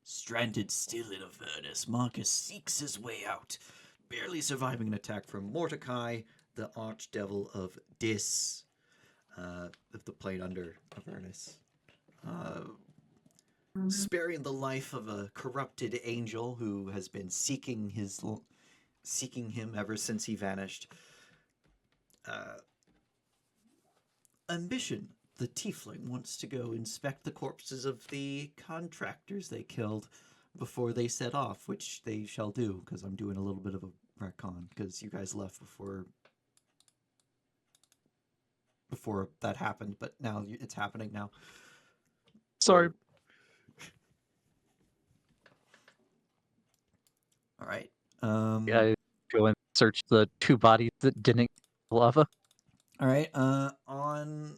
Stranded still in a furnace, Markus seeks his way out, barely surviving an attack from Mordecai, the archdevil of Dis, of the plane under a furnace. Sparing the life of a corrupted angel who has been seeking him ever since he vanished. Ambition, the tiefling, wants to go inspect the corpses of the contractors they killed before they set off, which they shall do, because I'm doing a little bit of a retcon, because you guys left before that happened, but now it's happening now. Sorry. All right. I go and search the 2 bodies that didn't lava. All right. On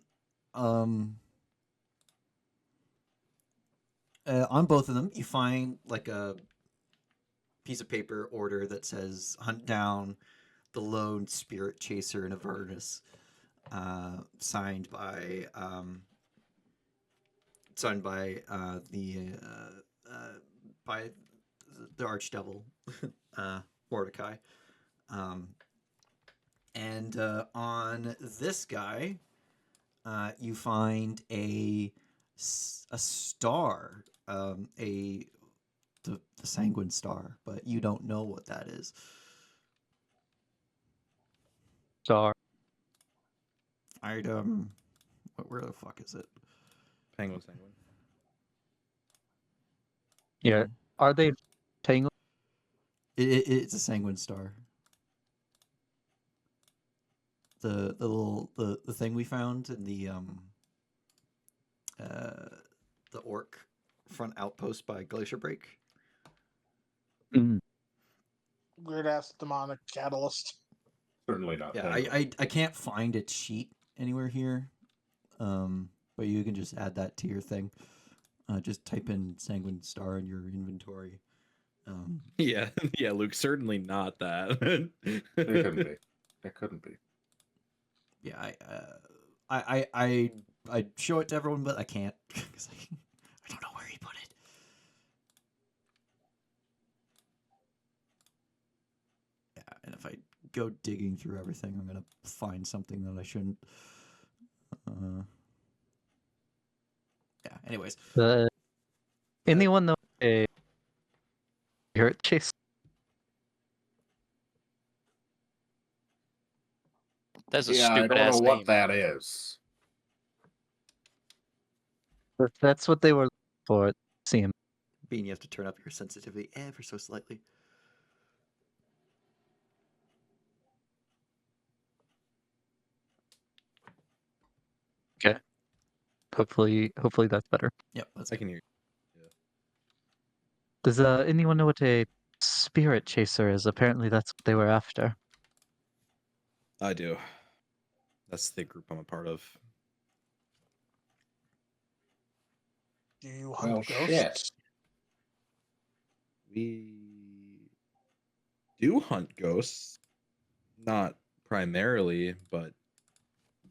both of them, you find like a piece of paper order that says "Hunt down the lone spirit chaser in Avernus," signed by the archdevil Mordecai. And on this guy, you find a star, the sanguine star, but you don't know what that is. Star. Where the fuck is it? Penguin. Yeah. Are they tangled? It's a sanguine star. The thing we found in the orc front outpost by Glacier Break. Weird ass demonic catalyst. Certainly not. Yeah, I can't find its sheet anywhere here. But you can just add that to your thing. Just type in sanguine star in your inventory. Yeah, Luke, certainly not that. It couldn't be. It couldn't be. Yeah, I'd show it to everyone, but I can't because I don't know where he put it. Yeah, and if I go digging through everything, I'm gonna find something that I shouldn't. Yeah. Anyways. Anyone know a spirit chase? That's a I stupid don't ass know name. what that is. That's what they were looking for. See him. Bean, you have to turn up your sensitivity ever so slightly. Okay. Hopefully that's better. Yep, that's I can hear you. Yeah. Does anyone know what a spirit chaser is? Apparently that's what they were after. I do. That's the group I'm a part of. Do you hunt Well, ghosts? shit. We do hunt ghosts. Not primarily, but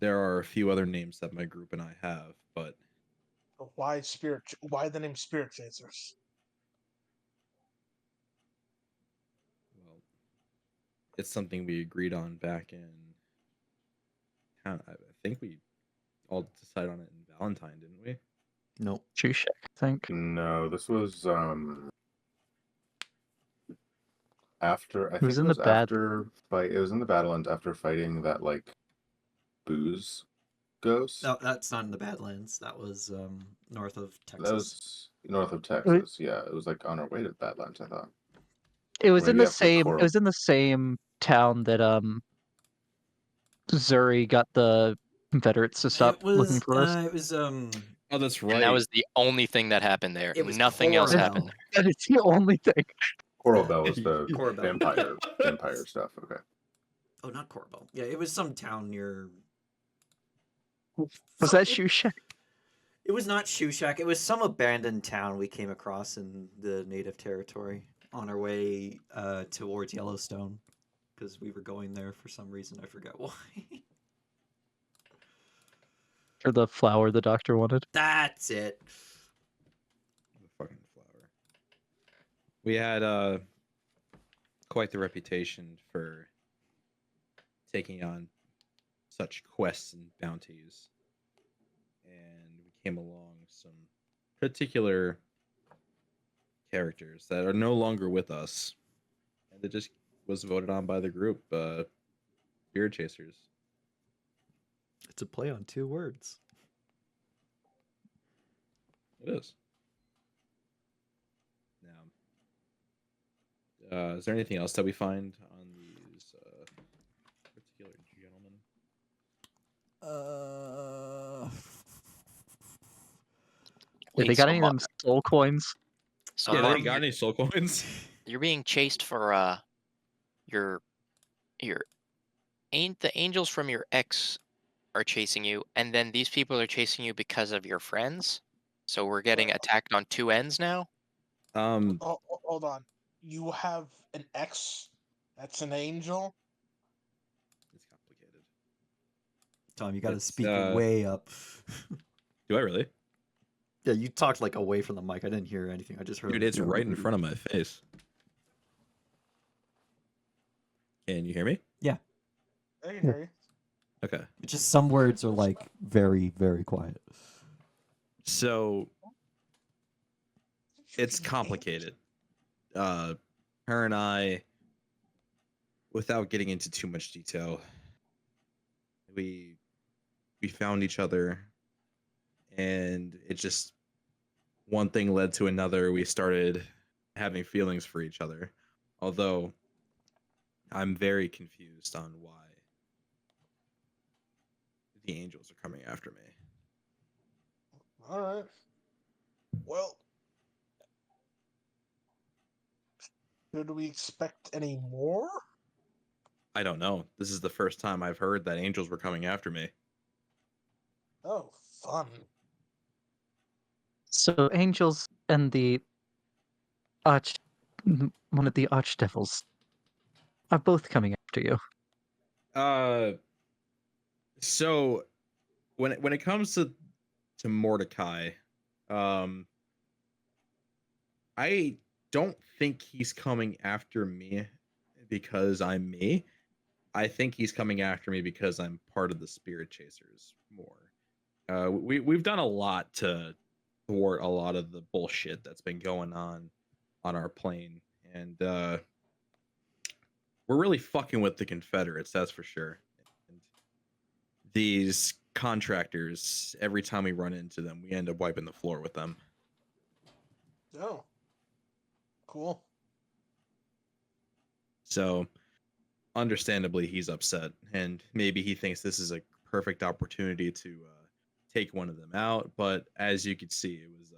there are a few other names that my group and I have, but Why the name Spirit Chasers? well, it's something we agreed on back in I think we all decided on it in Valentine, didn't we? Nope. Chushek, I think. No, this was after. I It think was it in the was bad. after fight. It was in the Badlands after fighting that like booze ghost. No, that's not in the Badlands. That was north of Texas. That was north of Texas. Yeah, it was like on our way to the Badlands, I thought. It was in Maybe the after same. Coral. It was in the same town that Zuri got the Confederates to stop looking for us. It was Oh, that's right. And that was the only thing that happened there. It was Nothing else Coral. happened. That is the only thing. Coralbell was the Coralbell. vampire stuff. Okay. Oh, not Corbel. Yeah, it was some town near. Was that Chushek? It was not Shushak. It was some abandoned town we came across in the native territory on our way towards Yellowstone, because we were going there for some reason. I forget why. For the flower the doctor wanted. That's it. The fucking flower. We had quite the reputation for taking on such quests and bounties, and we came along some particular characters that are no longer with us, and it just was voted on by the group, Spirit Chasers. It's a play on 2 words. It is. Now, is there anything else that we find on these particular gentlemen? Did Wait, they got so any of them soul coins? So Yeah, Mark, they got any soul coins? you're being chased for your ain't the angels from your ex are chasing you, and then these people are chasing you because of your friends. So we're getting Well- attacked on 2 ends now. Hold on. You have an ex that's an angel? It's complicated. Tom, you got to It's, speak way up. Do I really? Yeah, you talked like away from the mic. I didn't hear anything. I just heard. Dude, it's right in front of my face. Can you hear me? I can hear you. Okay. It's just some words are like very, very quiet. So it's complicated. Her and I, without getting into too much detail, we found each other, and it just one thing led to another. We started having feelings for each other, although I'm very confused on why the angels are coming after me. All right. Well, should we expect any more? I don't know. This is the first time I've heard that angels were coming after me. Oh, fun. So angels and the one of the archdevils are both coming after you. So when it comes to Mordecai, I don't think he's coming after me because I'm me. I think he's coming after me because I'm part of the Spirit Chasers more. We've done a lot to thwart a lot of the bullshit that's been going on our plane, and we're really fucking with the Confederates, that's for sure. And these contractors, every time we run into them, we end up wiping the floor with them. Oh, cool. So understandably he's upset, and maybe he thinks this is a perfect opportunity to take one of them out, but as you could see, it was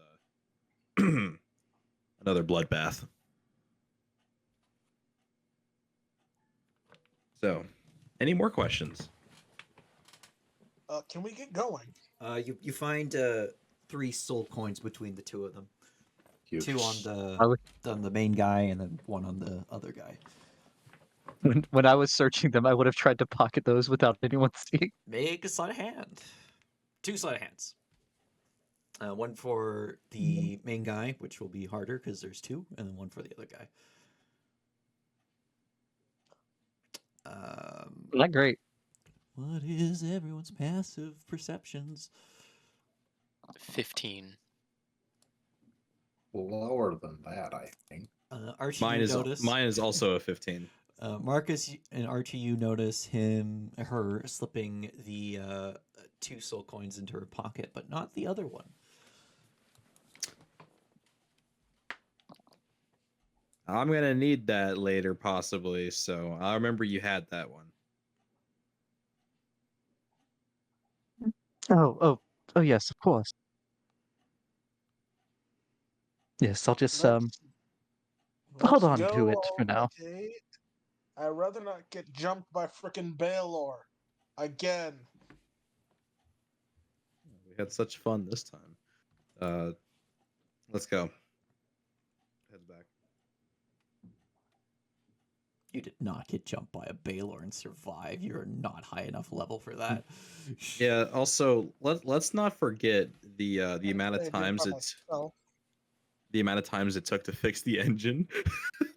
another bloodbath. So any more questions? Can we get going? You find 3 soul coins between the 2 of them. Huge. 2 on the main guy, and then 1 on the other guy. When I was searching them, I would have tried to pocket those without anyone seeing. Make a sleight of hand. 2 sleight of hands. 1 for the main guy, which will be harder because there's 2, and then 1 for the other guy. Not great. What is everyone's passive perceptions? 15. Lower than that, I think. Archie, Mine you is notice. mine is also a 15. Marcus and Archie, you notice her slipping the 2 soul coins into her pocket, but not the other one. I'm gonna need that later, possibly. So I remember you had that one. Oh, yes, of course. Yes, I'll just Let's hold on to go, it for now. okay? I'd rather not get jumped by frickin' Bator again. We had such fun this time. Let's go. Heads back. You did not get jumped by a Baylor and survive. You're not high enough level for that. Yeah. Also, let's not forget the amount I of did times by it's myself. the amount of times it took to fix the engine,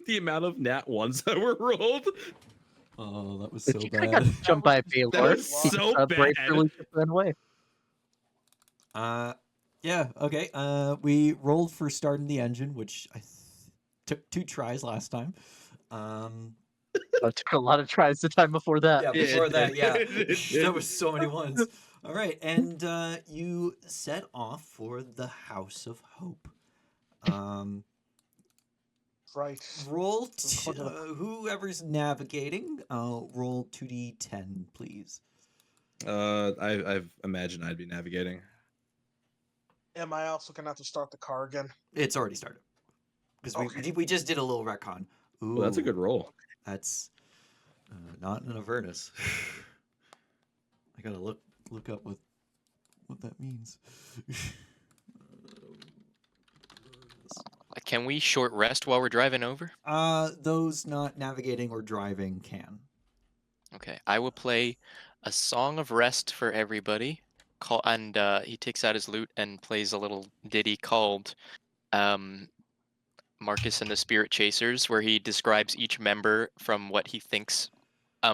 the amount of nat ones that were rolled. Oh, that was If so you could have got bad. jumped by a That That Baylor, was he so just brave bad. release it ran away. Yeah, okay. We rolled for starting the engine, which took 2 tries last time. It took a lot of tries the time before that. Yeah, Yeah, it before that, did. yeah. It There did. was so many ones. All right, and you set off for the House of Hope. Right. Roll According to the- whoever's navigating. Roll 2d10, please. I've imagined I'd be navigating. Am I also gonna have to start the car again? It's already started because Okay. we just did a little retcon. Ooh, Well, that's a good roll. That's not an Avernus. I gotta look up what that means. Can we short rest while we're driving over? Those not navigating or driving can. Okay, I will play a song of rest for everybody. And he takes out his lute and plays a little ditty called Marcus and the Spirit Chasers, where he describes each member from what he thinks,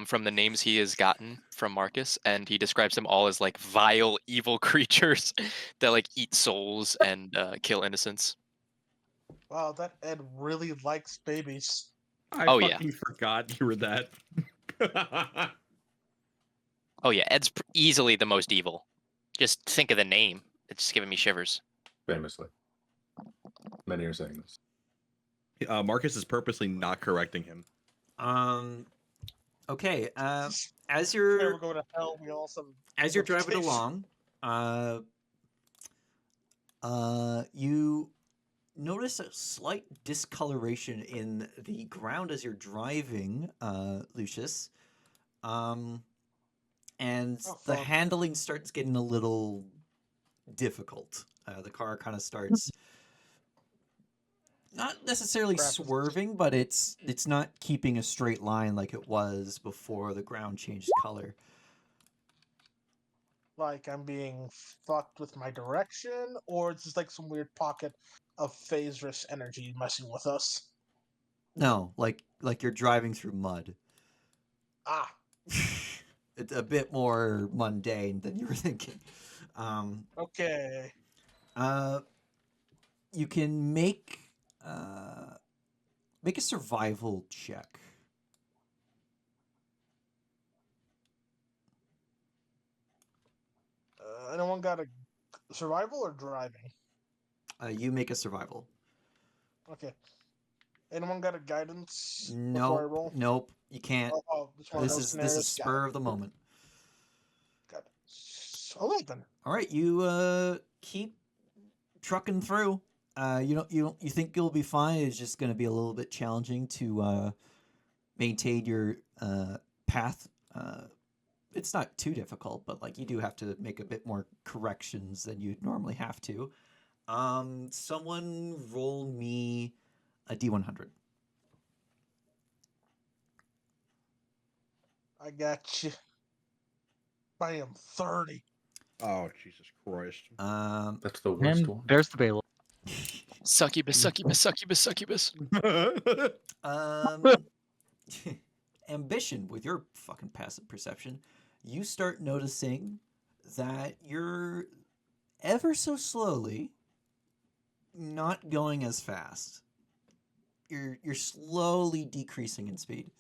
from the names he has gotten from Marcus, and he describes them all as like vile, evil creatures that like eat souls and kill innocents. Wow, that Ed really likes babies. I Oh, yeah. fucking forgot you were that. Oh yeah, Ed's easily the most evil. Just think of the name; it's just giving me shivers. Famously. Many are saying this. Marcus is purposely not correcting him. Okay. As If we you're ever go to hell, we also driving reputation. along, you notice a slight discoloration in the ground as you're driving, Lucius. And Oh, the fun. handling starts getting a little difficult. The car kind of starts not necessarily Crap. swerving, but it's not keeping a straight line like it was before the ground changed color. Like I'm being fucked with my direction, or it's just like some weird pocket of phasress energy messing with us. No, like you're driving through mud. Ah, It's a bit more mundane than you were thinking. okay. You can make a survival check. Anyone got a survival or driving? You make a survival. Okay. Anyone got a guidance before I Nope, roll? nope, you can't. Just one of those This scenarios. is spur of the moment. Got it. All right then. All right, you keep trucking through. You think you'll be fine. It's just going to be a little bit challenging to maintain your path. It's not too difficult, but like you do have to make a bit more corrections than you'd normally have to. Someone roll me a D100. I got you. I am 30. Oh, Jesus Christ. That's the worst And one. there's the Baylor. Succubus, succubus, succubus, succubus. Um, ambition with your fucking passive perception, you start noticing that you're ever so slowly not going as fast. You're slowly decreasing in speed.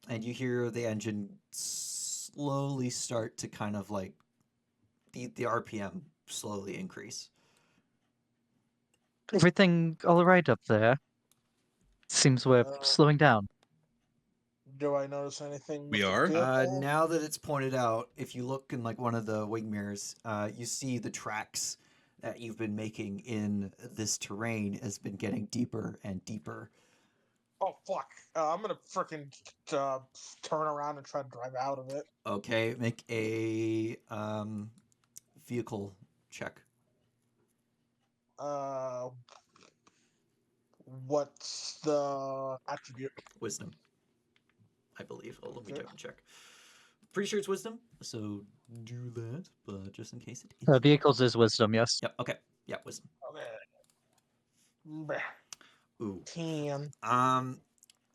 And you hear the engine slowly start to kind of like the RPM slowly increase. Everything all right up there? Seems we're slowing down. Do I notice anything? We with the are? vehicle? Now that it's pointed out, if you look in like one of the wing mirrors, you see the tracks that you've been making in this terrain has been getting deeper and deeper. Oh fuck! I'm gonna freaking turn around and try to drive out of it. Okay, make a vehicle check. What's the attribute? Wisdom, I believe. Oh, let me Okay. double check. Pretty sure it's wisdom, so do that, but just in case it is. Vehicles is wisdom, yes. Yep, okay. Yeah, wisdom. Okay. Bleh. Ooh. 10.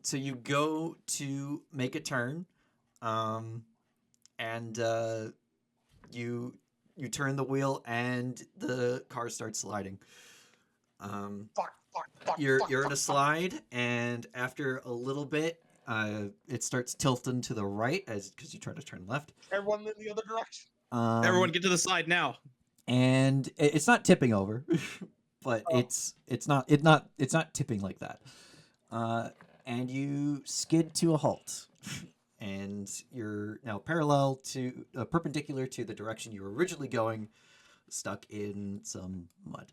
So you go to make a turn, and you turn the wheel, and the car starts sliding. Fuck. You're fuck, in fuck, a fuck. slide, and after a little bit, it starts tilting to the right because you try to turn left. Everyone in the other direction. Everyone get to the side now. And it's not tipping over, but Oh. it's not tipping like that. And you skid to a halt, and you're now perpendicular to the direction you were originally going, stuck in some mud.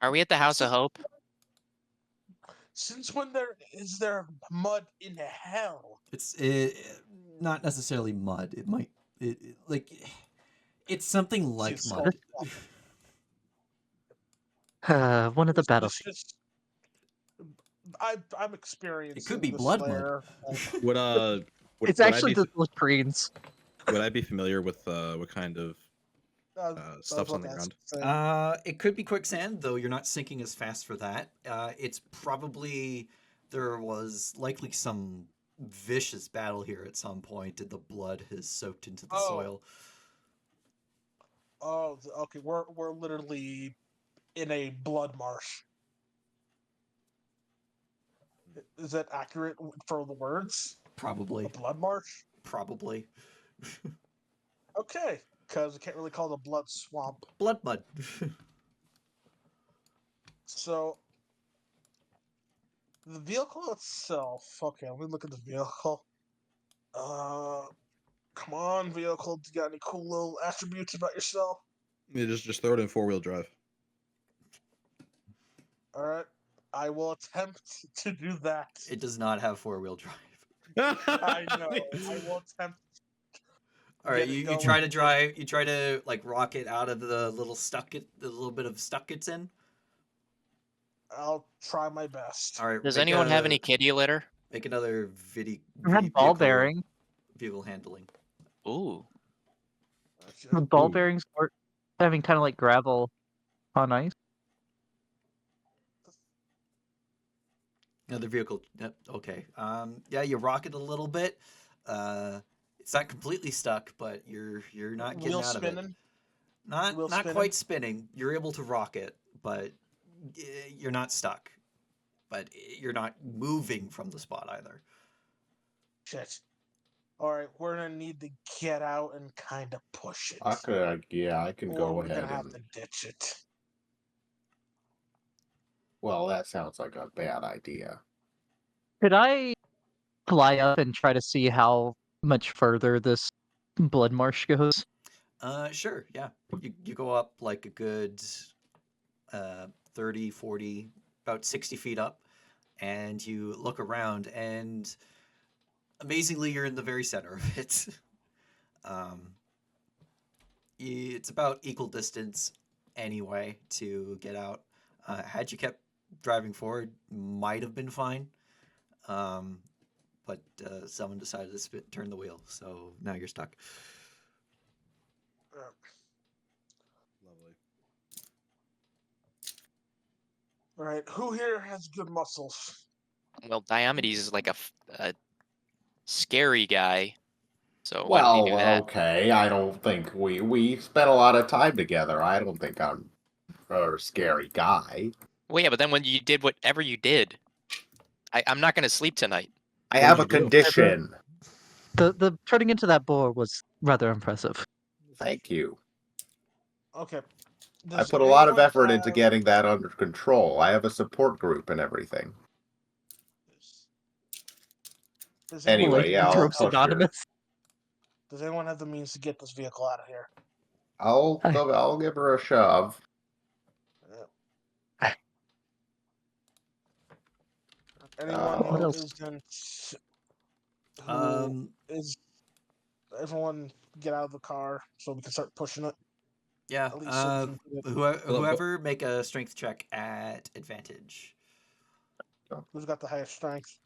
Are we at the House of Hope? Since when is there mud in hell? It's not necessarily mud. It might it's something like It's mud. One of the This battlefields. is- I'm experienced. It could be the blood Slayer. Would It's would actually I be the latrines. would I be familiar with what kind of That's stuff's on what the ground? that's saying. It could be quicksand, though you're not sinking as fast for that. It's probably there was likely some vicious battle here at some point, and the blood has soaked into the Oh. soil. Oh, okay. We're literally in a blood marsh. Is that accurate for the words? Probably, A blood marsh? probably Okay, because we can't really call it a blood swamp. blood mud. So the vehicle itself. Okay, let me look at the vehicle. Come on, vehicle. Do you got any cool little attributes about yourself? Yeah, just throw it in 4-wheel drive. All right, I will attempt to do that. It does not have 4-wheel drive. I know. I will attempt. All right, Get it you going. try to drive. You try to like rock it out of the little bit of stuck it's in. I'll try my best. All right. Does anyone have any kitty litter? Make another I had ball bearing. vehicle handling. Ooh. The ball Ooh. bearings are having kind of like gravel on ice. Another vehicle. Yep. Okay. Yeah, you rock it a little bit. It's not completely stuck, but you're not getting Wheel out of it. spinning. Not Wheel not spinning? quite spinning. You're able to rock it, but you're not stuck. But you're not moving from the spot either. Shit. All right, we're gonna need to get out and kind of push it. I can or go we're gonna ahead have and. to ditch it. Well, that sounds like a bad idea. Could I fly up and try to see how much further this blood marsh goes? Sure. Yeah. You go up like a good 30, 40, about 60 feet up, and you look around, and amazingly, you're in the very center of it. It's about equal distance anyway to get out. Had you kept driving forward, might have been fine. But someone decided to turn the wheel, so now you're stuck. Lovely. All right, who here has good muscles? Well, Diomedes is like a scary guy. So why don't you do Well, that? okay. I don't think we spent a lot of time together. I don't think I'm a scary guy. Well, yeah, but then when you did whatever you did, I'm not gonna sleep tonight. I What have did a you do? condition. The turning into that boar was rather impressive. Thank you. Okay. I Does put a lot of anyone effort into have- getting that under control. I have a support group and everything. Does Anyway, anyone Like yeah, I'll Ropes push her. Anonymous. Does anyone have the means to get this vehicle out of here? I'll give her a shove. Anyone What who else? isn't. Who Um, is. Everyone get out of the car so we can start pushing it. yeah. At least so we can do it. Whoever make a strength check at advantage. Who's got the highest strength?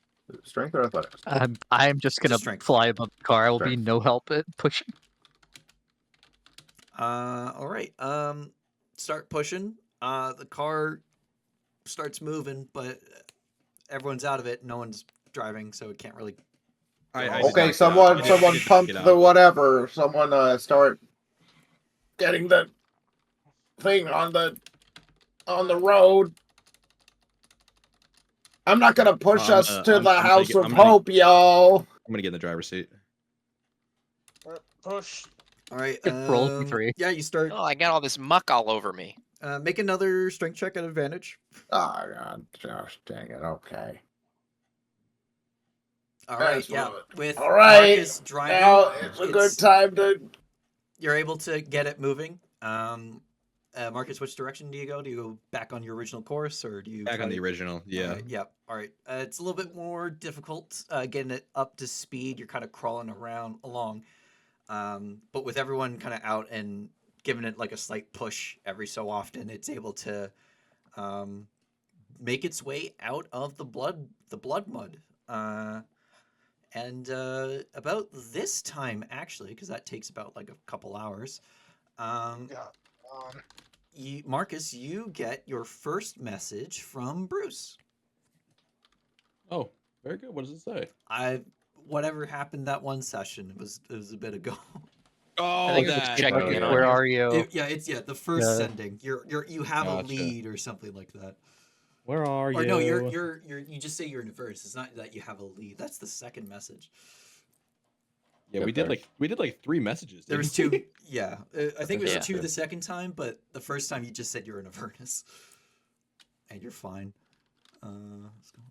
Strength or athletics? I'm just gonna strength. fly above the car. I will be Strength. no help at pushing. All right. Start pushing. The car starts moving, but everyone's out of it. No one's driving, so it can't really. I Okay, did Okay, not get out. I someone did not pumped get the out. whatever. Someone start getting the thing on the road. I'm not gonna push I'm us gonna- to I'm the gonna house get- of I'm gonna- hope, y'all. I'm gonna get in the driver's seat. Push. All right. Roll d3. Yeah, you start. Oh, I got all this muck all over me. Make another strength check at advantage. Oh God, gosh, dang it. Okay. All right. That's Yeah. what- With All right. Marcus driving, Now it's a good time to. you're able to get it moving. Marcus, which direction do you go? Do you go back on your original course, or do you Back try on the to- original, yeah. All right, yeah. All right. It's a little bit more difficult getting it up to speed. You're kind of crawling around along, but with everyone kind of out and giving it like a slight push every so often, it's able to make its way out of the blood mud. And about this time, actually, because that takes about like a couple hours. Yeah. Marcus, you get your first message from Bruce. Oh, very good. What does it say? Whatever happened that one session, it was a bit ago. Oh, think it's that. checking okay. in on Where you. are you? It's the first Yeah. sending. You have a Gotcha. lead or something like that. Where are you? Or no, you just say you're in a verse. It's not that you have a lead. That's the second message. Yeah, Get we did like 3 messages. There was didn't we? two. Yeah, I think it was Yeah. two the second time, but the first time you just said you're in Avernus, and you're fine. Let's go.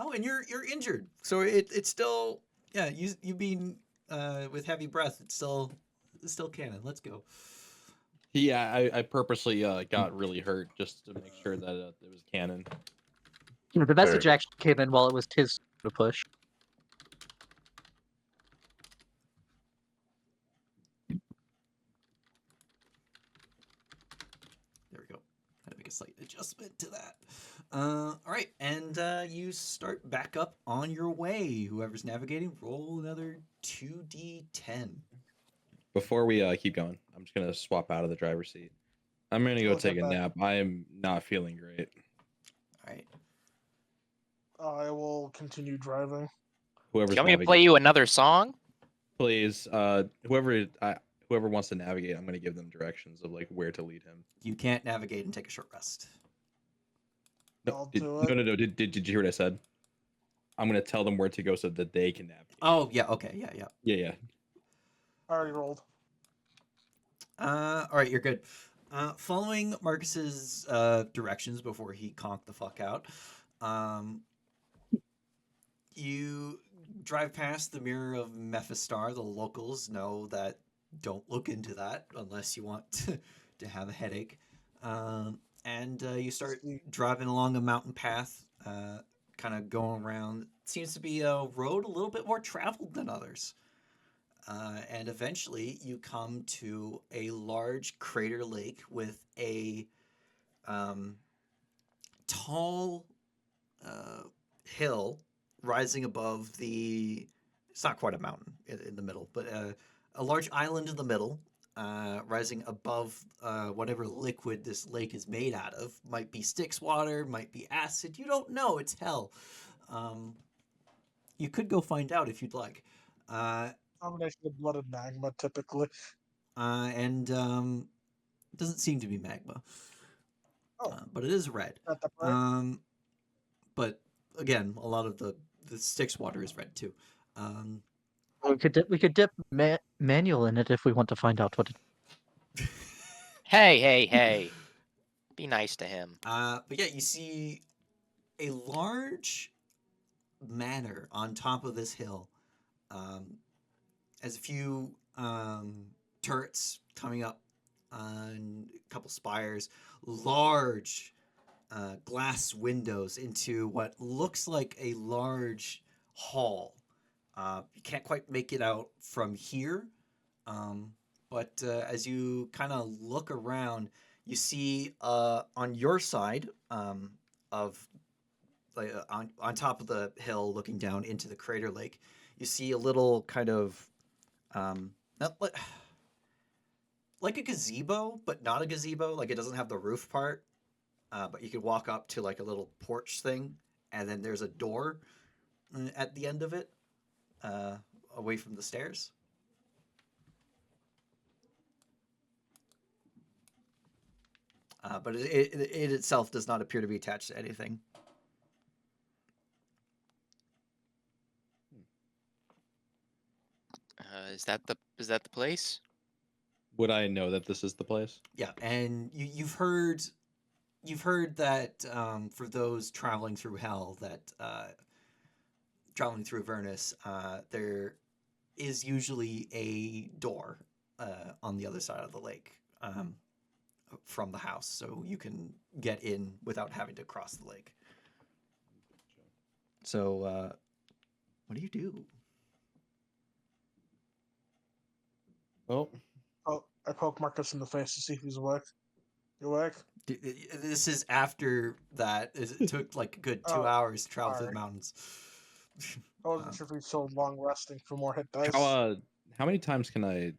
Oh, and you're injured, so it's still you being with heavy breath. It's still canon. Let's go. Yeah, I purposely got really hurt just to make sure that it was canon. The message go. actually came in while it was his to push. There we go. Had to make a slight adjustment to that. All right, and you start back up on your way. Whoever's navigating, roll another 2d10. Before we keep going, I'm just gonna swap out of the driver's seat. I'm gonna go Okay, take a bye. nap. I am not feeling great. All right. I will continue driving. Whoever's Do you want me to navigating, play you another song? please. Whoever wants to navigate, I'm gonna give them directions of like where to lead him. You can't navigate and take a short rest. I'll do it. No. Did you hear what I said? I'm gonna tell them where to go so that they can navigate. Oh yeah. Okay. Yeah. Yeah. I already rolled. All right, you're good. Following Marcus's directions before he conked the fuck out, you drive past the Mirror of Mephistar. The locals know that don't look into that unless you want to have a headache. And you start driving along a mountain path, kind of going around. It seems to be a road a little bit more traveled than others. And eventually you come to a large crater lake with a tall hill rising above the. It's not quite a mountain in the middle, but a large island in the middle, rising above whatever liquid this lake is made out of. Might be Styx water, might be acid. You don't know. It's hell. You could go find out if you'd like. Combination of blood and magma, typically. And it doesn't seem to be magma. Oh. But it is red. Got that right? But again, a lot of the Styx water is red too. We could dip manual in it if we want to find out what it. Hey. Be nice to him. But yeah, you see a large manor on top of this hill. As a few turrets coming up and a couple spires, large glass windows into what looks like a large hall. You can't quite make it out from here, but as you kind of look around, you see on your side of like on top of the hill, looking down into the crater lake, you see a little kind of not like a gazebo, but not a gazebo. Like it doesn't have the roof part. but you could walk up to like a little porch thing, and then there's a door at the end of it, away from the stairs. But it itself does not appear to be attached to anything. Is that the place? Would I know that this is the place? Yeah, and you've heard that for those traveling through hell, that traveling through Avernus, there is usually a door on the other side of the lake from the house, so you can get in without having to cross the lake. So, what do you do? Oh, Oh, I poke Marcus in the face to see if he's awake. You awake? This is after that. It took like a good 2 Oh, hours to travel through the sorry. mountains. I wasn't sure if he's so long resting for more hit dice. how many times can I?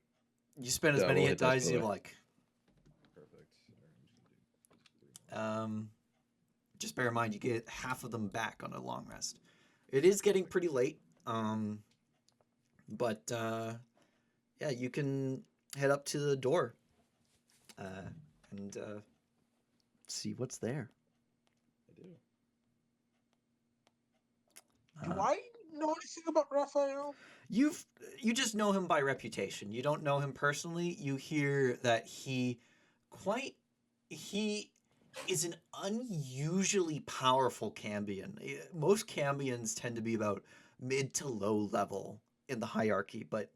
You spend as Yeah, many roll hit hit dice, dice by as the you way. like. Perfect. Just bear in mind you get half of them back on a long rest. It is getting pretty late, but yeah, you can head up to the door and see what's there. I do. Do I know anything about Raphael? You just know him by reputation. You don't know him personally. You hear that he is an unusually powerful Cambion. Most Cambions tend to be about mid to low level in the hierarchy, but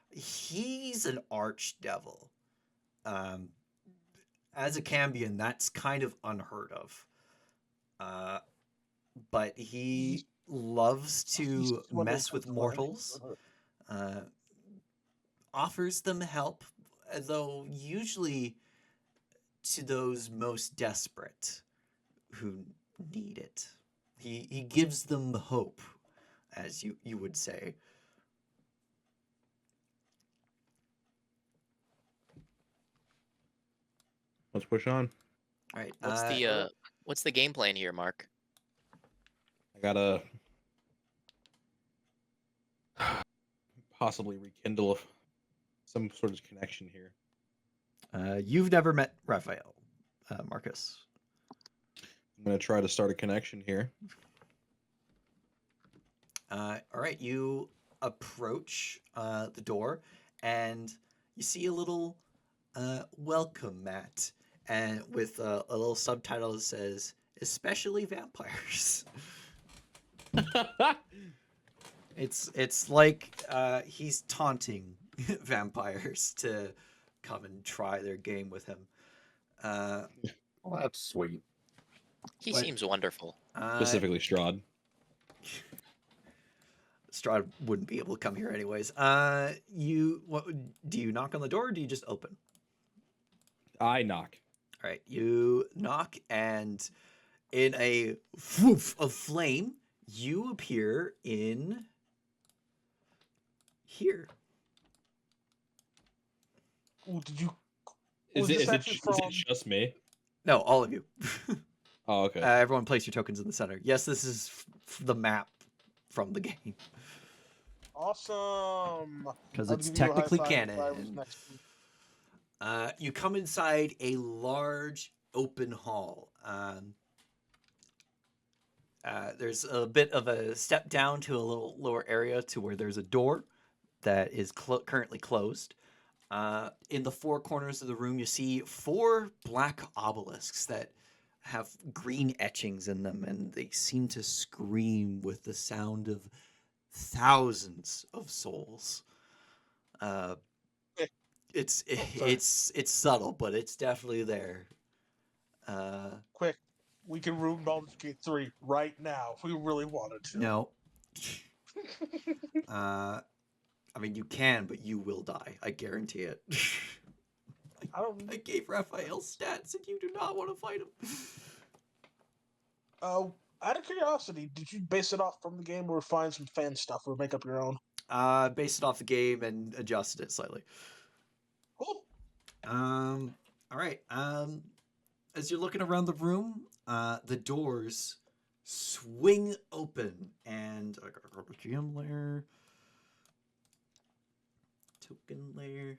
he's an archdevil. As a Cambion, that's kind of unheard of. But he loves to mess with mortals, offers them help, though usually to those most desperate who need it. He gives them hope, as you would say. Let's push on. All right. What's the game plan here, Mark? I gotta possibly rekindle some sort of connection here. You've never met Raphael, Marcus. I'm gonna try to start a connection here. All right. You approach the door, and you see a little welcome mat, and with a little subtitle that says "Especially vampires." It's like he's taunting vampires to come and try their game with him. Well, that's sweet. He What? seems wonderful. Specifically, Strahd. Strahd wouldn't be able to come here anyways. Do you knock on the door or do you just open? I knock. All right, you knock, and in a woof of flame, you appear in here. Ooh, did you? Is Was it this actually is it just me? No, all of you. Oh, okay. Everyone place your tokens in the center. Yes, this is the map from the game Awesome. because I'll it's give you a high technically five if I was canon. next to you. You come inside a large open hall. There's a bit of a step down to a little lower area to where there's a door that is currently closed. In the four corners of the room, you see 4 black obelisks that have green etchings in them, and they seem to scream with the sound of thousands of souls. It's subtle, but it's definitely there. Quick, we can room Baldur's Gate 3 right now if we really wanted to. No. I mean, you can, but you will die. I guarantee it. I gave Raphael stats, and you do not want to fight him. Out of curiosity, did you base it off from the game or find some fan stuff or make up your own? Based it off the game and adjusted it slightly. Cool. All right. as you're looking around the room, the doors swing open, and I gotta grab a GM layer, token layer,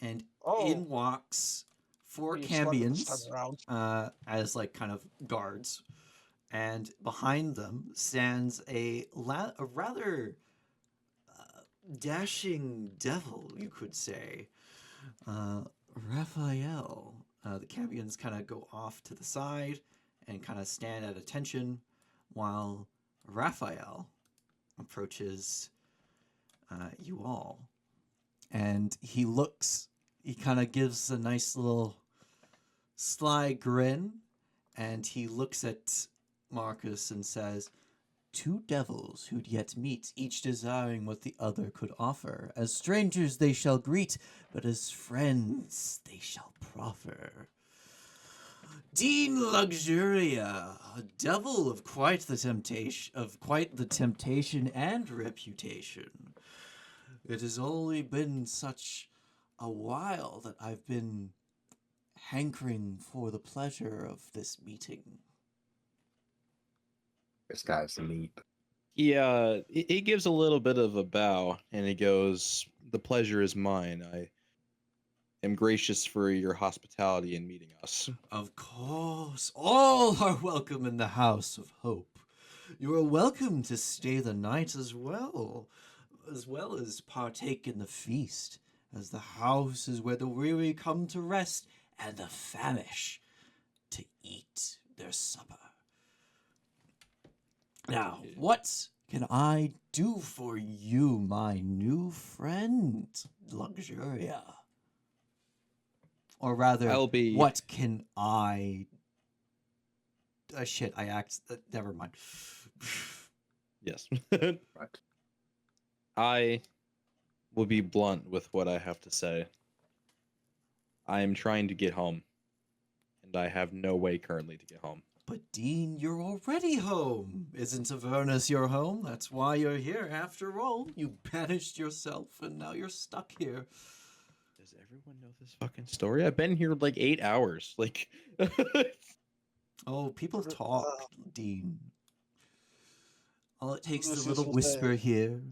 and Oh, in walks four be smarter this time cambions around. as like kind of guards, and behind them stands a rather dashing devil, you could say. Raphael. The cambions kind of go off to the side and kind of stand at attention while Raphael approaches you all. And he kind of gives a nice little sly grin, and he looks at Marcus and says, "Two devils who'd yet meet, each desiring what the other could offer. As strangers they shall greet, but as friends they shall proffer. Dean Luxuria, a devil of quite the temptation and reputation. It has only been such a while that I've been hankering for the pleasure of this meeting." This guy's neat. He gives a little bit of a bow and he goes, "The pleasure is mine. I am gracious for your hospitality in meeting us." Of course, all are welcome in the House of Hope. You are welcome to stay the night as well as partake in the feast, as the house is where the weary come to rest and the famished to eat their supper. Now, what can I do for you, my new friend, Luxuria? Or rather, I'll be- what can I... shit, I act... never mind. Yes. Right. I will be blunt with what I have to say. I am trying to get home, and I have no way currently to get home. But Dean, you're already home. Isn't Avernus your home? That's why you're here after all. You banished yourself, and now you're stuck here. Does everyone know this fucking story? I've been here like 8 hours. Like, Oh, people talk, Dean. All it takes is This a little is whisper here,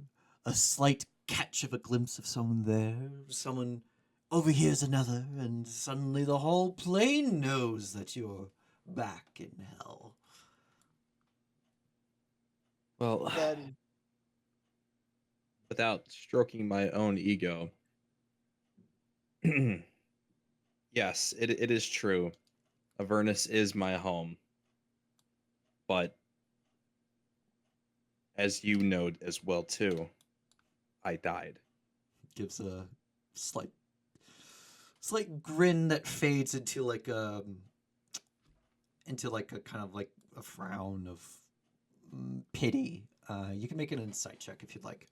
a slight catch of a glimpse of someone there, someone overhears another, and suddenly the whole plane knows that you're back in hell. well, Then without stroking my own ego, yes, it is true. Avernus is my home. But as you know as well too, I died. Gives a slight grin that fades into like a kind of like a frown of pity. You can make an insight check if you'd like.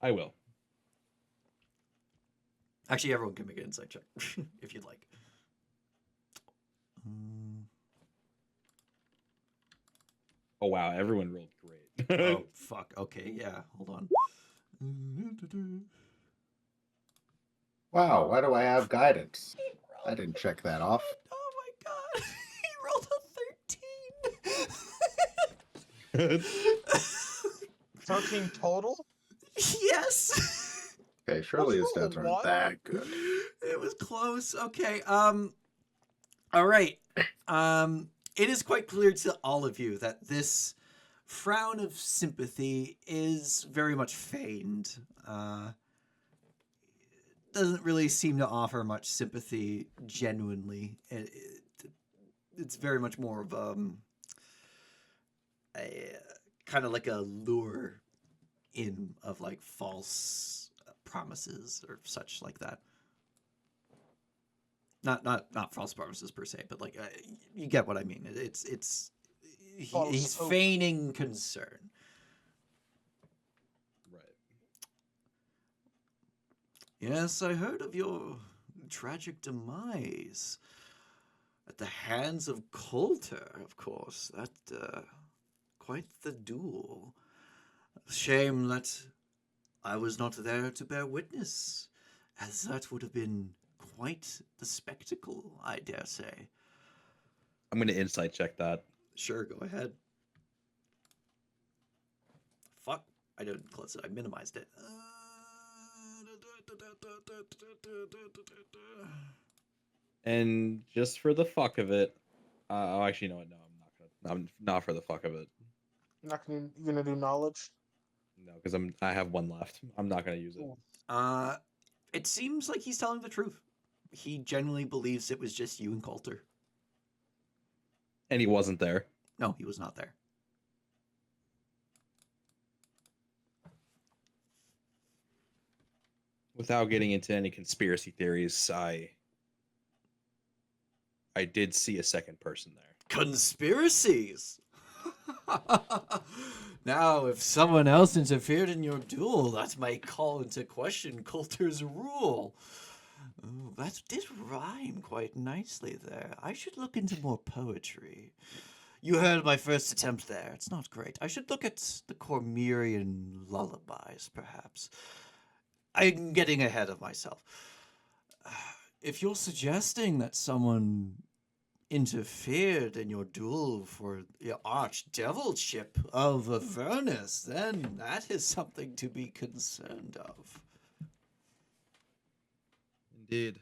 I will. Actually, everyone can make an insight check if you'd like. Oh wow, everyone rolled great. Oh fuck. Okay, yeah. Hold on. Wow, why do I have guidance? I didn't check that off. Oh my god. He rolled a 13. 13 total. Yes. Okay, surely his What's stats rolling, aren't that good. It was close. Okay. All right. It is quite clear to all of you that this frown of sympathy is very much feigned. Doesn't really seem to offer much sympathy genuinely. It's very much more of a kind of like a lure in of like false promises or such like that. Not false promises per se, but like you get what I mean. He's hope. feigning concern. Right. Yes, I heard of your tragic demise at the hands of Coulter, of course. That quite the duel. Shame that I was not there to bear witness, as that would have been quite the spectacle, I dare say. I'm gonna insight check that. Sure, go ahead. Fuck, I didn't close it. I minimized it. And just for the fuck of it, oh, actually, no, I'm not gonna. I'm not for the fuck of it. You're gonna do knowledge. No, because I have one left. I'm not gonna use it. Ooh. It seems like he's telling the truth. He genuinely believes it was just you and Coulter. And he wasn't there. No, he was not there. Without getting into any conspiracy theories, I did see a second person there. Conspiracies! Now, if someone else interfered in your duel, that might call into question Coulter's rule. Oh, that did rhyme quite nicely there. I should look into more poetry. You heard my first attempt there. It's not great. I should look at the Cormyrian lullabies, perhaps. I'm getting ahead of myself. If you're suggesting that someone interfered in your duel for the archdevildship of Avernus, then that is something to be concerned of. Indeed.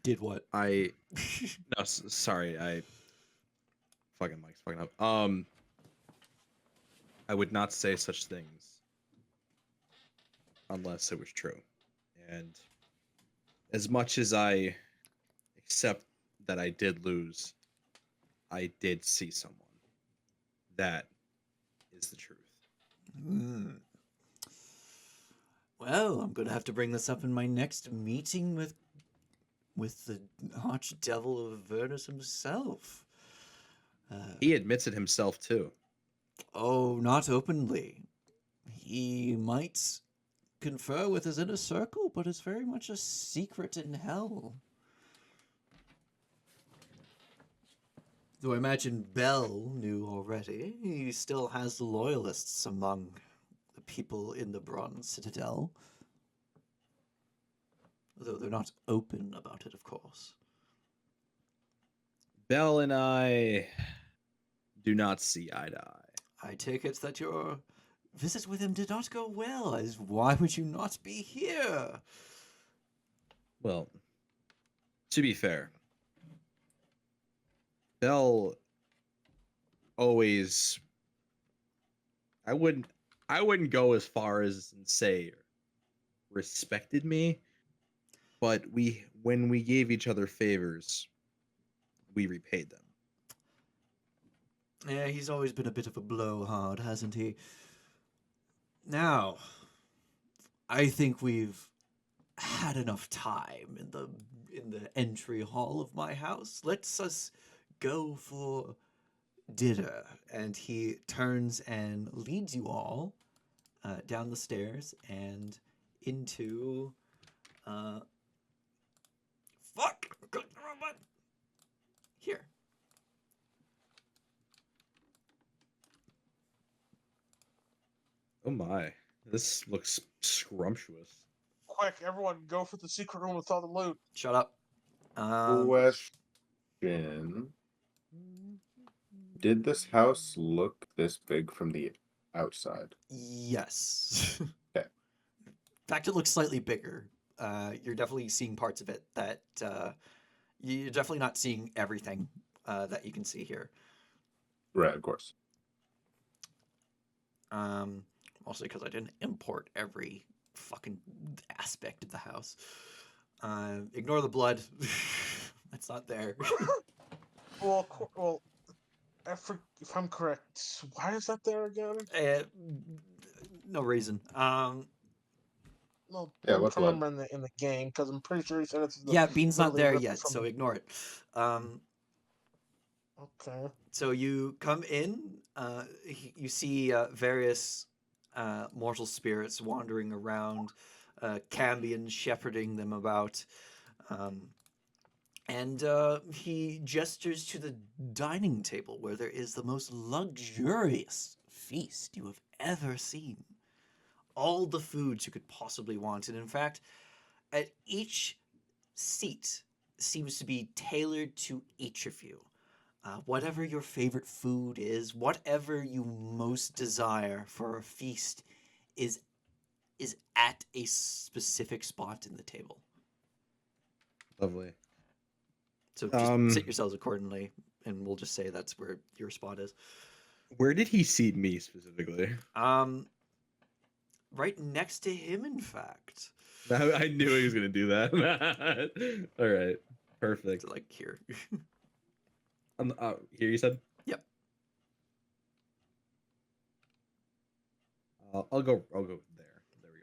Did what? No, sorry, fucking Mike's fucking up. I would not say such things unless it was true. And as much as I accept that I did lose, I did see someone. That is the truth. Hmm. Well, I'm going to have to bring this up in my next meeting with the archdevil of Avernus himself. He admits it himself too. Oh, not openly. He might confer with his inner circle, but it's very much a secret in hell. Though I imagine Bell knew already, he still has loyalists among the people in the Bronze Citadel. Though they're not open about it, of course. Bell and I do not see eye to eye. I take it that your visit with him did not go well, as why would you not be here? Well, to be fair, Bell always I wouldn't go as far as and say respected me, but when we gave each other favors, we repaid them. Yeah, he's always been a bit of a blowhard, hasn't he? Now, I think we've had enough time in the entry hall of my house. Let's us go for dinner. And he turns and leads you all down the stairs and into fuck! Click the wrong button. Here. Oh my, this looks scrumptious. Quick, everyone, go for the secret room with all the loot. Shut up. Question. Did this house look this big from the outside? Yes. Okay. In fact, it looks slightly bigger. You're definitely seeing parts of it that you're definitely not seeing everything that you can see here. Right, of course. Mostly because I didn't import every fucking aspect of the house. Ignore the blood. That's not there. Well, if I'm correct, why is that there again? No reason. No, Yeah, I'm what trying to blood? remember in the game because I'm pretty sure he said it's Yeah, Bean's not literally there ripped yet, from so the- ignore it. Okay. So you come in, you see various mortal spirits wandering around, Cambion shepherding them about, and he gestures to the dining table where there is the most luxurious feast you have ever seen. all the foods you could possibly want. And in fact, at each seat seems to be tailored to each of you. Whatever your favorite food is, whatever you most desire for a feast, is at a specific spot in the table. Lovely. So just sit yourselves accordingly, and we'll just say that's where your spot is. Where did he seat me specifically? Right next to him, in fact. I knew he was gonna do that. All right, perfect. So, like here. Here you said. Yep. I'll go there. There we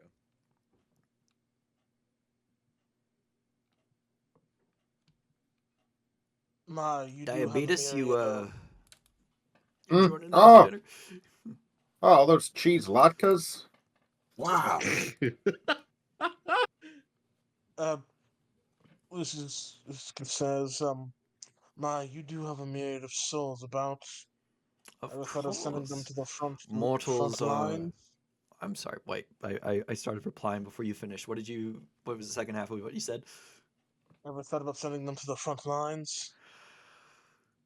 go. You do have a Diabetes, you myriad Mm. joining the Oh. dinner? Oh, those cheese latkes. Wow. This says, you do have a myriad of souls about. Of Ever thought of sending them course. to the front Mortals are. line? I'm sorry. Wait. I started replying before you finished. What was the second half of what you said? Ever thought about sending them to the front lines?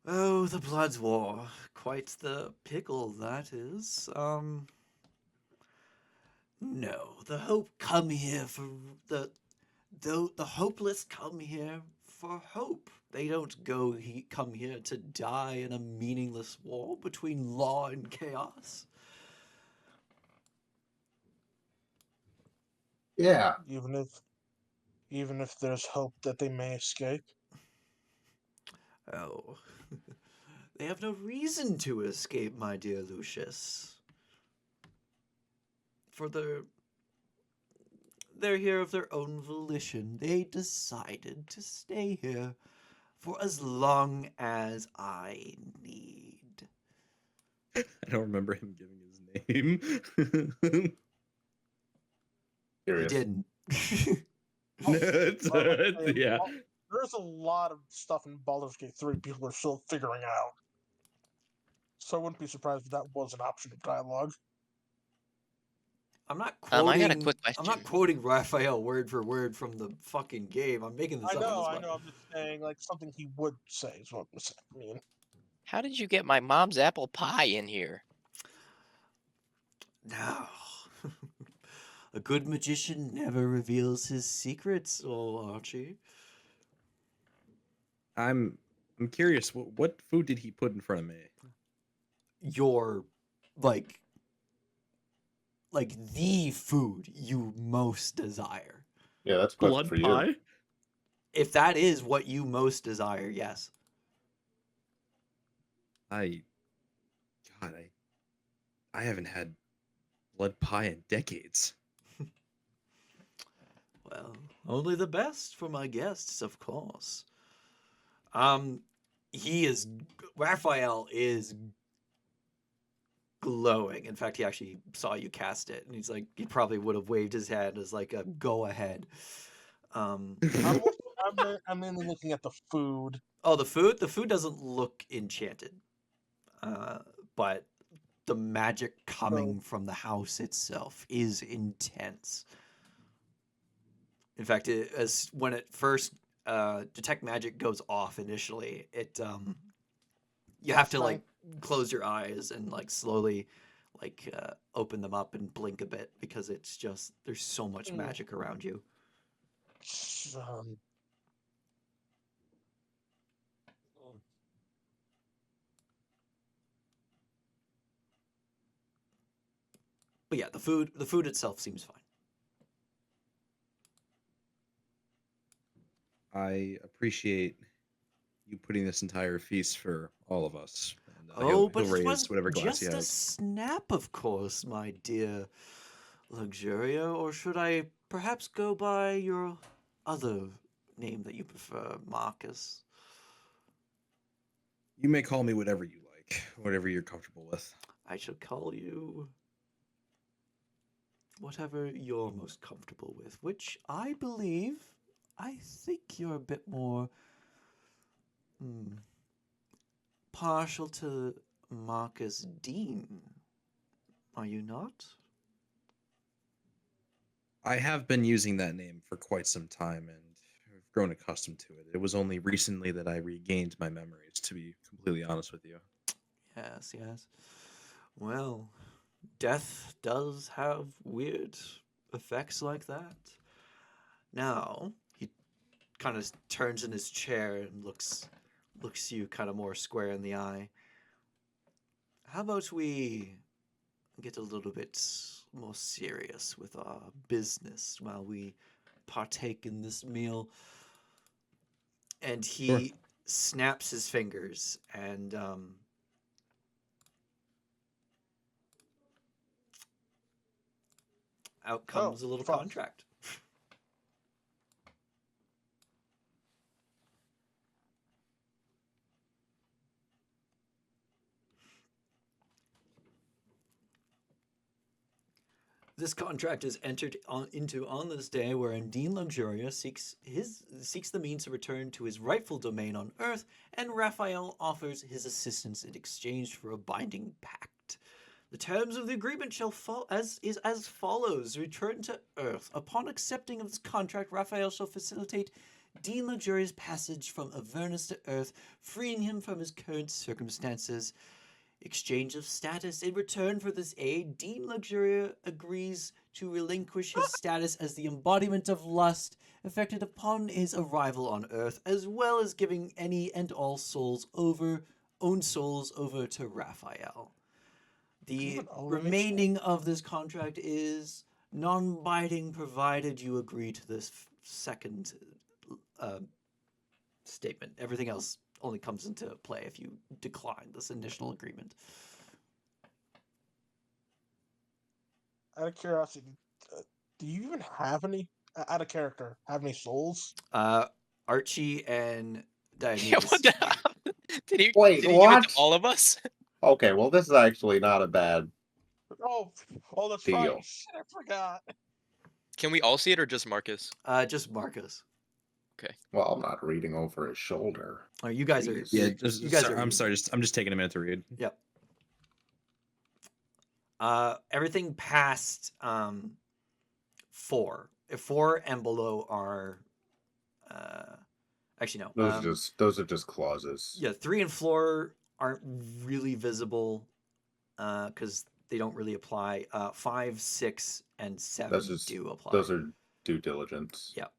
Oh, the Bloods War. Quite the pickle that is. No, the hope come here for the hopeless come here for hope. They don't come here to die in a meaningless war between law and chaos. Yeah. Even if there's hope that they may escape. Oh, they have no reason to escape, my dear Lucius. For they're here of their own volition. They decided to stay here for as long as I need. I don't remember him giving his name. He Curious. didn't. Yeah. There's a lot of stuff in Baldur's Gate 3 people are still figuring out. So I wouldn't be surprised if that was an option of dialogue. I'm not quoting. I got a quick I'm not question. quoting Raphael word for word from the fucking game. I'm making this I up. know. On the spot. I'm just saying, like, something he would say is what I'm saying. I mean, How did you get my mom's apple pie in here? No. A good magician never reveals his secrets, oh Archie. I'm curious. What food did he put in front of me? Your, like the food you most desire. Yeah, that's good Blood for you. pie. If that is what you most desire, yes. I haven't had blood pie in decades. Well, only the best for my guests, of course. Raphael is glowing. In fact, he actually saw you cast it, and he's like, he probably would have waved his hand as like a go ahead. I'm mainly looking at the food. Oh, the food? The food doesn't look enchanted, but the magic coming from the house itself is intense. In fact, when it first detect magic goes off initially, you have to like close your eyes and like slowly open them up and blink a bit because it's just there's so much magic around you. But yeah, the food itself seems fine. I appreciate you putting this entire feast for all of us. And, But he'll it raise was whatever glass just he a has. snap, of course, my dear Luxuria. Or should I perhaps go by your other name that you prefer, Marcus? You may call me whatever you like, whatever you're comfortable with. I shall call you whatever you're most comfortable with, which I think you're a bit more partial to Marcus Dean. Are you not? I have been using that name for quite some time and I've grown accustomed to it. It was only recently that I regained my memories, to be completely honest with you. Yes, yes. Well, death does have weird effects like that. Now, he kind of turns in his chair and looks you kind of more square in the eye. How about we get a little bit more serious with our business while we partake in this meal? And Sure. he snaps his fingers, and out Oh, comes a little fuck. contract. This contract is entered into on this day wherein Dean Luxuria seeks the means to return to his rightful domain on Earth, and Raphael offers his assistance in exchange for a binding pact. The terms of the agreement shall fall as follows: return to Earth. Upon accepting of this contract, Raphael shall facilitate Dean Luxuria's passage from Avernus to Earth, freeing him from his current circumstances. Exchange of status. In return for this aid, Dean Luxuria agrees to relinquish his status as the embodiment of lust affected upon his arrival on Earth, as well as giving any and all own souls over to Raphael. The Even own any remaining of this contract is non-binding, provided you agree to this second statement. Everything else only comes into play if you decline this initial agreement. Out of curiosity, do you even have any out of character? Have any souls? Archie and Yeah, Diomedes. what the hell? Did Wait, he give it to what? all of us? Okay, well, this is actually not a bad Oh, that's deal. right. Shit, I forgot. Can we all see it or just Marcus? Just Marcus. Well, I'm not reading over his shoulder. Oh, you guys Jeez. Yeah, you guys are. I'm sorry. I'm just taking a minute to read. Yep. Everything past 4 and below are actually no. Those are just clauses. Yeah, 3 and 4 aren't really visible because they don't really apply. 5, 6, and 7 do apply. Those are due diligence. Yep.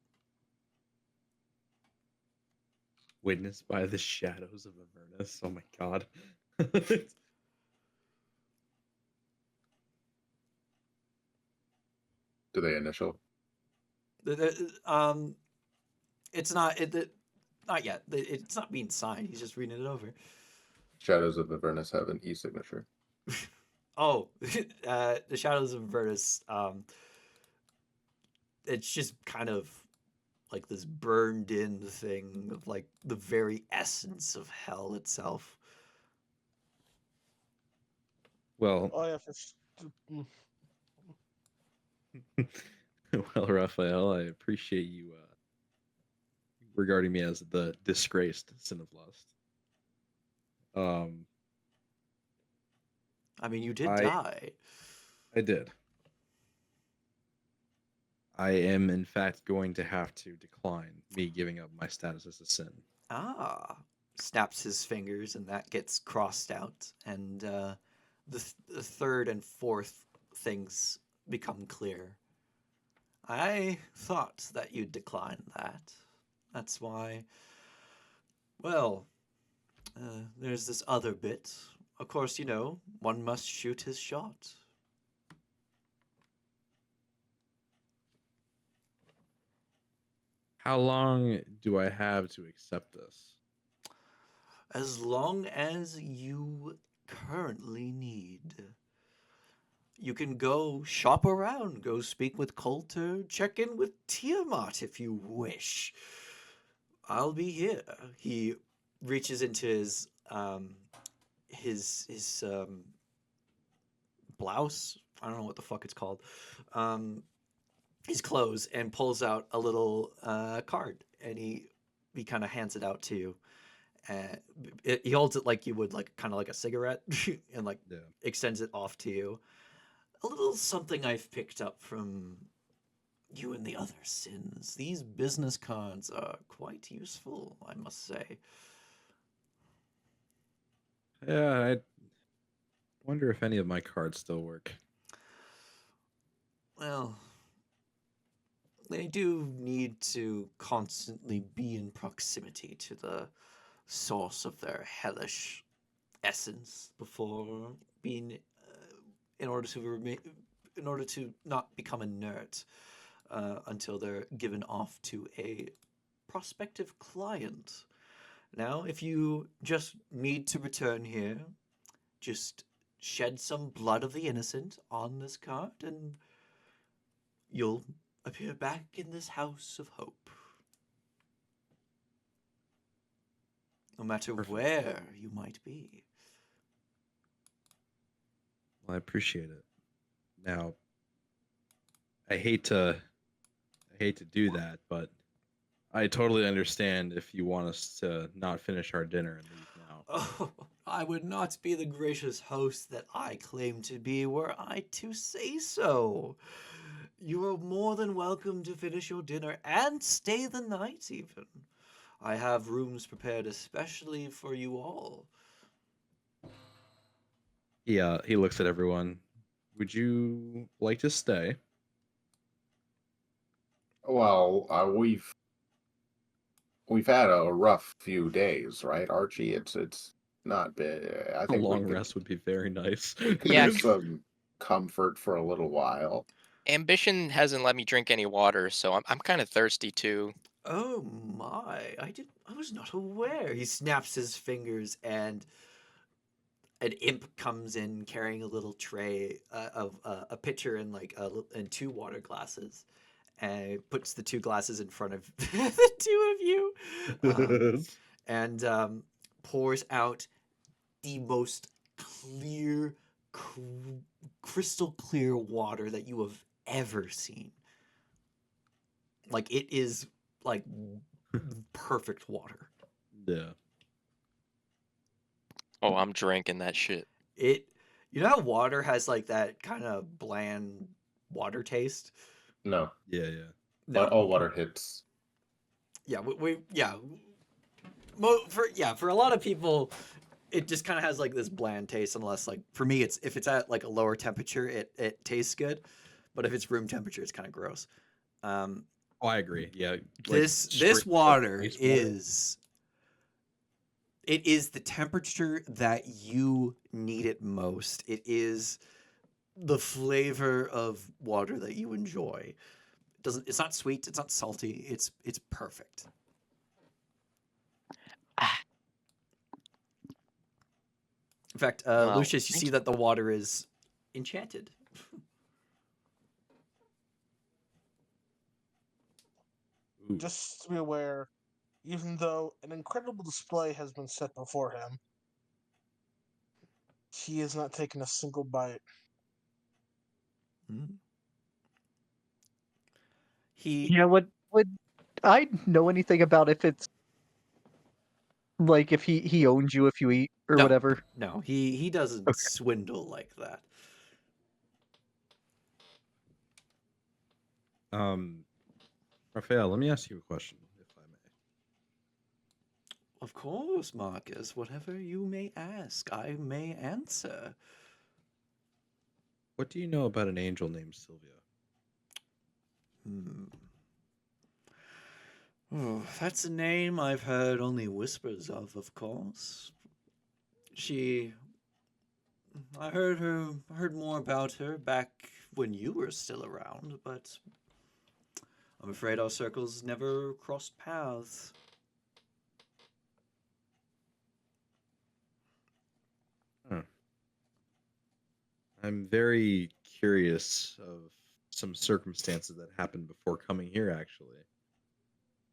Witnessed by the shadows of Avernus. Oh my god. Do they initial? It's not not yet. It's not being signed. He's just reading it over. Shadows of Avernus have an e-signature. Oh, the Shadows of Avernus. It's just kind of like this burned in thing of like the very essence of hell itself. Well, Oh yeah, well, Raphael, I appreciate you regarding me as the disgraced sin of lust. I mean, you did I- die. I did. I am, in fact, going to have to decline me giving up my status as a sin. Snaps his fingers, and that gets crossed out, and the third and fourth things become clear. I thought that you'd decline that. That's why. Well, there's this other bit. Of course, one must shoot his shot. How long do I have to accept this? As long as you currently need. You can go shop around, go speak with Coulter, check in with Tiamat if you wish. I'll be here. He reaches into his blouse. I don't know what the fuck it's called. His clothes, and pulls out a little card, and he kind of hands it out to you. He holds it like you would kind of like a cigarette, and extends it off to you. A little something I've picked up from you and the other sins. These business cards are quite useful, I must say. Yeah, I wonder if any of my cards still work. Well, they do need to constantly be in proximity to the source of their hellish essence before being, in order to remain, in order to not become inert until they're given off to a prospective client. Now, if you just need to return here, just shed some blood of the innocent on this card, and you'll appear back in this house of hope. No matter Perfect. where you might be. Well, I appreciate it. Now, I hate to do that, but I totally understand if you want us to not finish our dinner and leave now. Oh, I would not be the gracious host that I claim to be were I to say so. You are more than welcome to finish your dinner and stay the night, even. I have rooms prepared especially for you all. He looks at everyone. Would you like to stay? Well, we've had a rough few days, right, Archie? It's not been. I A think we long could, rest would be very nice. could Yeah, use some comfort for a little while. Ambition hasn't let me drink any water, so I'm kind of thirsty too. Oh my, I was not aware. He snaps his fingers and an imp comes in carrying a little tray of a pitcher and and two water glasses, and puts the two glasses in front of the two of you, and pours out the most clear, crystal clear water that you have ever seen. Like it is like perfect water. Yeah. Oh, I'm drinking that shit. It, you know how water has like that kind of bland water taste? No, Yeah. No. but all water hits. Yeah, for a lot of people, it just kind of has like this bland taste. Unless like for me, it's if it's at like a lower temperature, it tastes good, but if it's room temperature, it's kind of gross. Um, Oh, I agree. Yeah. Like this straight water ice water. is it is the temperature that you need it most. It is the flavor of water that you enjoy. It's not sweet, it's not salty, it's perfect. Ah, In fact, well, Lucius, you thank see that the water is enchanted. Ooh. Just to be aware, even though an incredible display has been set before him, he has not taken a single bite. Mm. He Yeah, would I know anything about if it's like if he owns you if you eat or no, whatever? no, he doesn't Okay. swindle like that. Raphael, let me ask you a question, if I may. Of course, Marcus, whatever you may ask, I may answer. What do you know about an angel named Sylvia? Hmm. Oh, that's a name I've heard only whispers of course. She I heard more about her back when you were still around, but I'm afraid our circles never crossed paths. Huh. I'm very curious of some circumstances that happened before coming here, actually.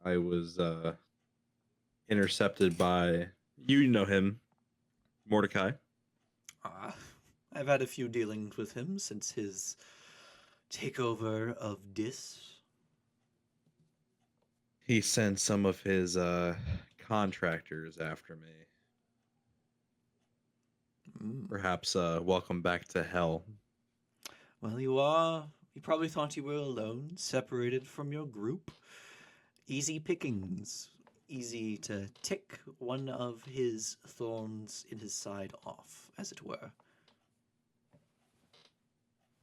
I was intercepted by, you know him, Mordecai. Ah, I've had a few dealings with him since his takeover of Dis. He sent some of his contractors after me. Mm. Perhaps welcome back to hell. Well, you are He probably thought you were alone, separated from your group. Easy pickings. Easy to tick one of his thorns in his side off, as it were.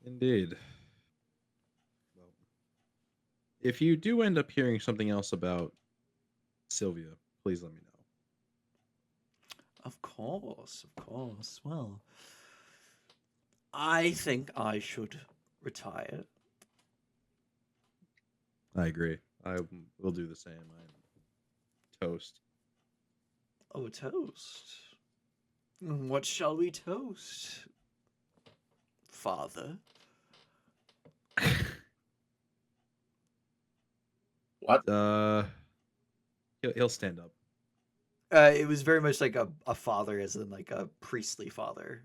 Indeed. Well, if you do end up hearing something else about Sylvia, please let me know. Of course, of course. Well, I think I should retire. I agree. I will do the same. I'm toast. Oh, a toast. What shall we toast? Father? What? He'll stand up. It was very much like a father, as in like a priestly father.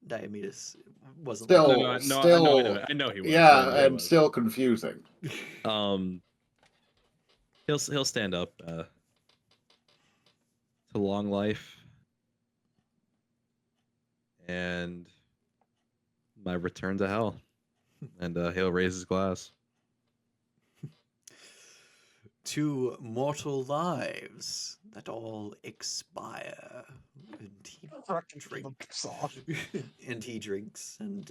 Diomedes wasn't Still, like No, still, I know he was. I know yeah, he and was. still confusing. He'll stand up. To long life and my return to hell, and he'll raise his glass. to mortal lives that all expire. And he Fucking drinks. song. And he drinks, and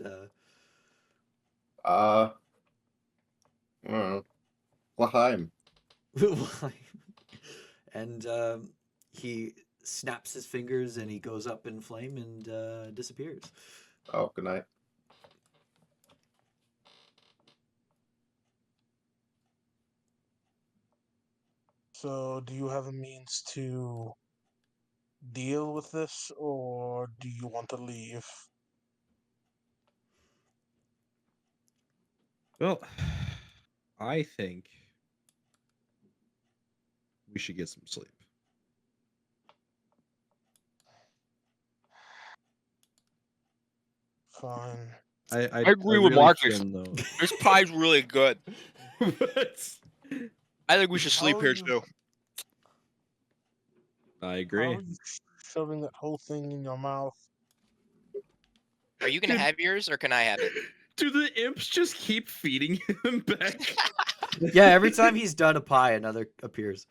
Laheim. and he snaps his fingers and he goes up in flame and disappears. Oh, good night. So, do you have a means to deal with this, or do you want to leave? Well, I think we should get some sleep. Fine. I agree with really Marcus. feel no- This pie's really good. What? I think we should sleep How here are you- too. I How agree. are you shoving that whole thing in your mouth? Are you gonna Dude. have yours or can I have it? Do the imps just keep feeding him back? Yeah, every time he's done a pie, another appears.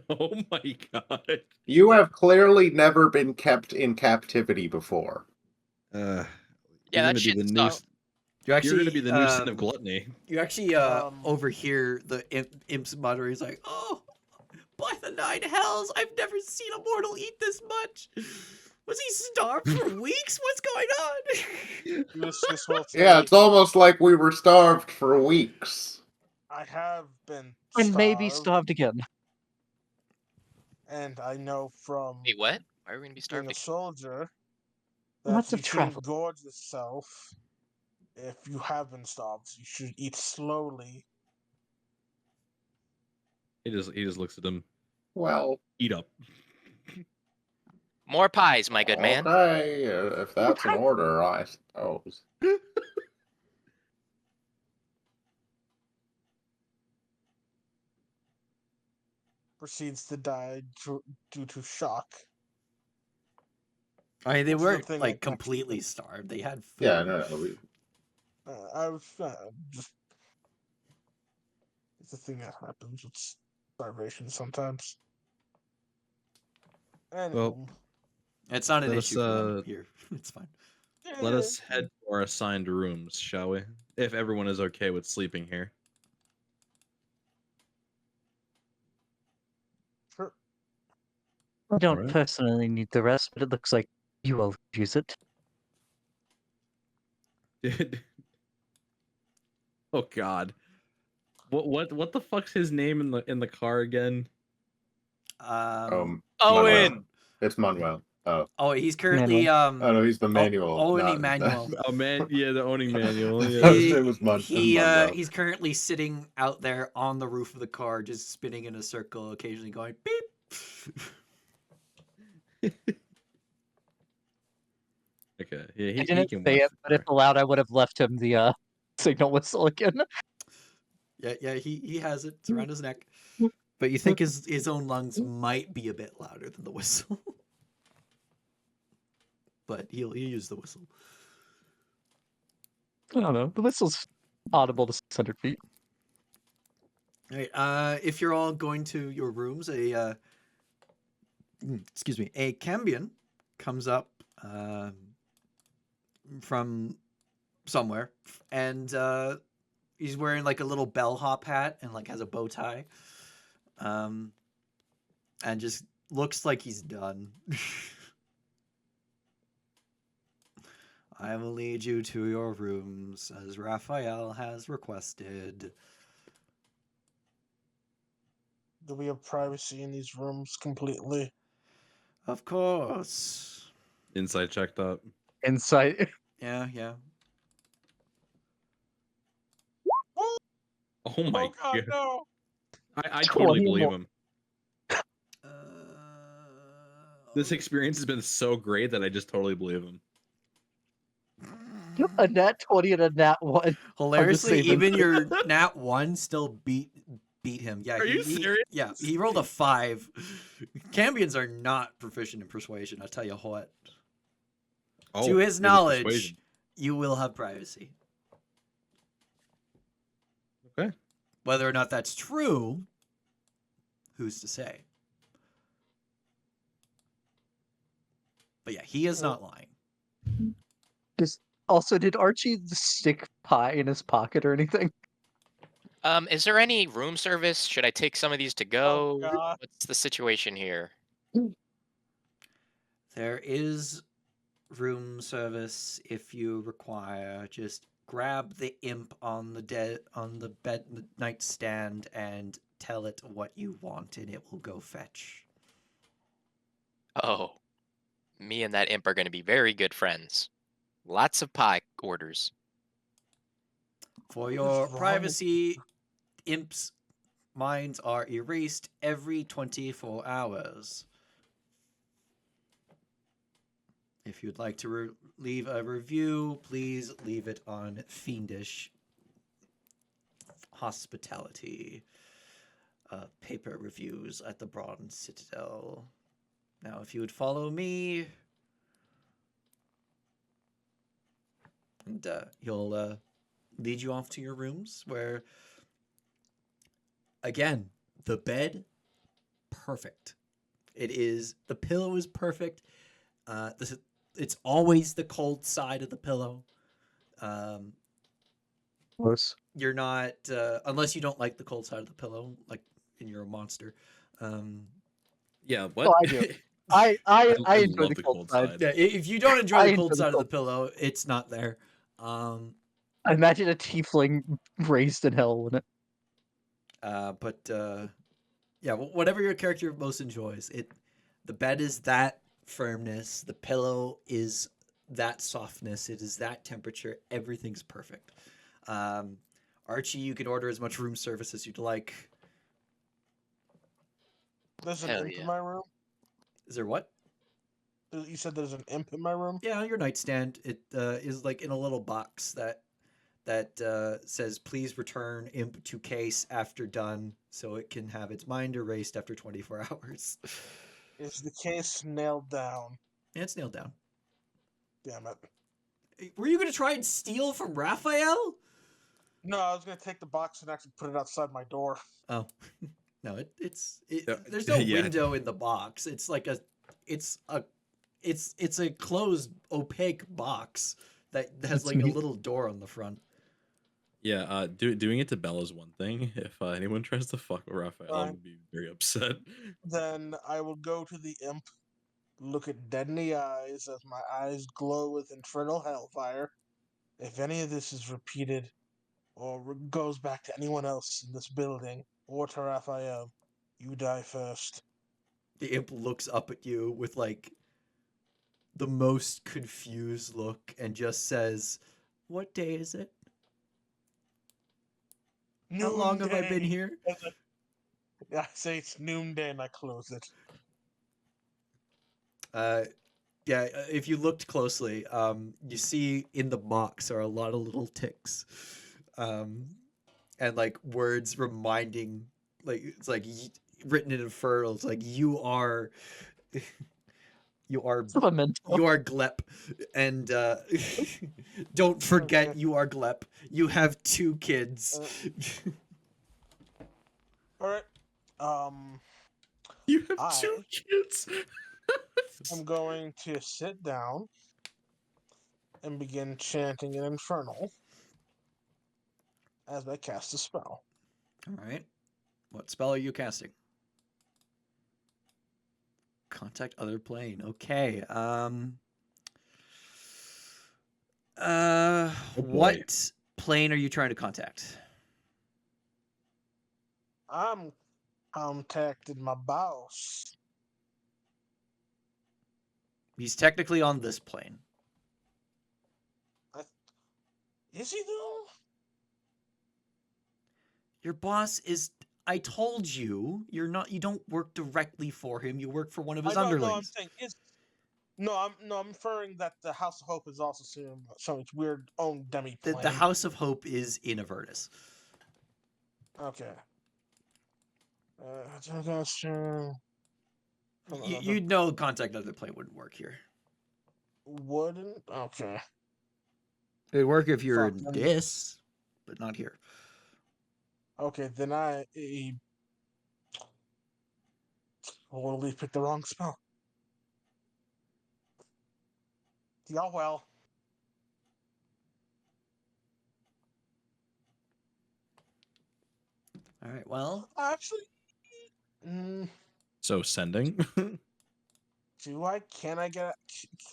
Oh my god. You have clearly never been kept in captivity before. You're Yeah, gonna that be shit the new. sucks. You actually, You're gonna be the new sin of gluttony. You actually Um, overhear the imp's mutter. He's like, "Oh, by the nine hells! I've never seen a mortal eat this much. Was he starved for weeks? What's going on?" Lucius will say, Yeah, it's almost like we were starved for weeks. I have been And maybe starved, starved again. and I know from Wait, what? Why are we gonna be being starved a again? soldier that Lots you of travel. shouldn't gorge yourself if you have been starved. You should eat slowly. He just looks at him. Well, Eat up. More pies, my good man. okay, if that's an order, I suppose. Proceeds to die due to shock. I mean, they Which is the weren't thing like that actually completely happened. starved. They had food. Yeah, no. I was just. It's a thing that happens with starvation sometimes. Anyway, Well, It's not an Let us, issue for them here. It's fine. let us head to our assigned rooms, shall we? If everyone is okay with sleeping here. Sure. I don't Alright. personally need the rest, but it looks like you will use it. Dude. Oh god. What the fuck's his name in the car again? Um, Owen! Manuel. It's Manuel. Oh, he's currently oh no, he's the manual. Owen not- Emmanuel. Oh man, yeah, the owning manual. Yeah. His name was Manuel. He's currently sitting out there on the roof of the car, just spinning in a circle, occasionally going beep. Okay. Yeah, I he didn't can say watch it, the but if car. allowed, I would have left him the signal whistle again. Yeah, he has it. It's around his neck. But you think his own lungs might be a bit louder than the whistle. But he'll use the whistle. I don't know. The whistle's audible to 600 feet. All right. If you're all going to your rooms, excuse me, a Cambion comes up from somewhere, and he's wearing like a little bellhop hat and like has a bow tie, and just looks like he's done. I will lead you to your rooms as Raphael has requested. Do we have privacy in these rooms completely? Of course. Insight checked up. Insight. Yeah, yeah. Oh my Oh god, god. no! I totally 20 believe more. him. Uh, This experience has been so great that I just totally believe him. A nat 20 and a nat 1. Hilariously, saving. even your nat 1 still beat him. Yeah, Are you serious? Yeah, he rolled a 5. Cambions are not proficient in persuasion, I'll tell you what. Oh, To his it was knowledge, persuasion. you will have privacy. Okay. Whether or not that's true, who's to say? But yeah, he is not lying. Also, did Archie stick pie in his pocket or anything? Is there any room service? Should I take some of these to Oh go? god. What's the situation here? There is room service if you require. Just grab the imp on the bed nightstand and tell it what you want, and it will go fetch. Oh, me and that imp are going to be very good friends. Lots of pie orders. For What is your wrong with privacy, imps' minds are erased every 24 hours. If you'd like to leave a review, please leave it on Fiendish Hospitality. Paper reviews at the Bronze Citadel. Now, if you would follow me, and he'll lead you off to your rooms where, again, the bed, perfect. The pillow is perfect. It's always the cold side of the pillow. Close. You're not, unless you don't like the cold side of the pillow, like, and you're a monster. Yeah, what? Oh, I do. I enjoy love the cold side. Yeah, if you don't enjoy I the cold enjoy the side of the cold- pillow, it's not there. I imagine a tiefling raised in hell in it. But yeah, whatever your character most enjoys, the bed is that firmness, the pillow is that softness, it is that temperature, everything's perfect. Archie, you can order as much room service as you'd like. There's an Hell imp yeah. in my room? Is there what? You said there's an imp in my room? Yeah, on your nightstand, it is like in a little box that says, "Please return imp to case after done," so it can have its mind erased after 24 hours. Is the case nailed down? Yeah, it's nailed down. Damn it. Were you gonna try and steal from Raphael? No, I was gonna take the box and actually put it outside my door. Oh, no, Yeah, there's no yeah. window in the box. It's a closed, opaque box that has That's like a neat. little door on the front. Yeah, doing it to Belle is one thing. If anyone tries to fuck with Raphael, I'm Fine. gonna be very upset. Then I will go to the imp, look it dead in the eyes as my eyes glow with infernal hellfire. If any of this is repeated or goes back to anyone else in this building or to Raphael, you die first. The imp looks up at you with like the most confused look and just says, "What day is it? How long have I been Noonday. here?" I say it's noonday and I close it. Yeah, if you looked closely, you see in the box are a lot of little ticks, and like words reminding, like it's like written in infernal. It's like you are You are It's a memento. you are Glep, and don't forget Okay. you are Glep. You have 2 kids. All right. You have I 2 kids. am going to sit down and begin chanting an infernal as I cast a spell. All right. What spell are you casting? Contact other plane. Okay. boy. What plane are you trying to contact? I'm contacted my boss. He's technically on this plane. Is he though? Your boss is. I told you, you're not. You don't work directly for him. You work for one of his I know. underlings. No, I'm saying is. No, I'm inferring that the House of Hope is also some weird own demi plane. The House of Hope is in Avernus. Okay. Suggestion from another You'd know contact other plane wouldn't work here. wouldn't. Okay. It'd work if you're Fuck, in then- this, but not here. Okay, then I totally picked the wrong spell. Yeah, well. All right. Well, Actually, mm, So sending. can I get?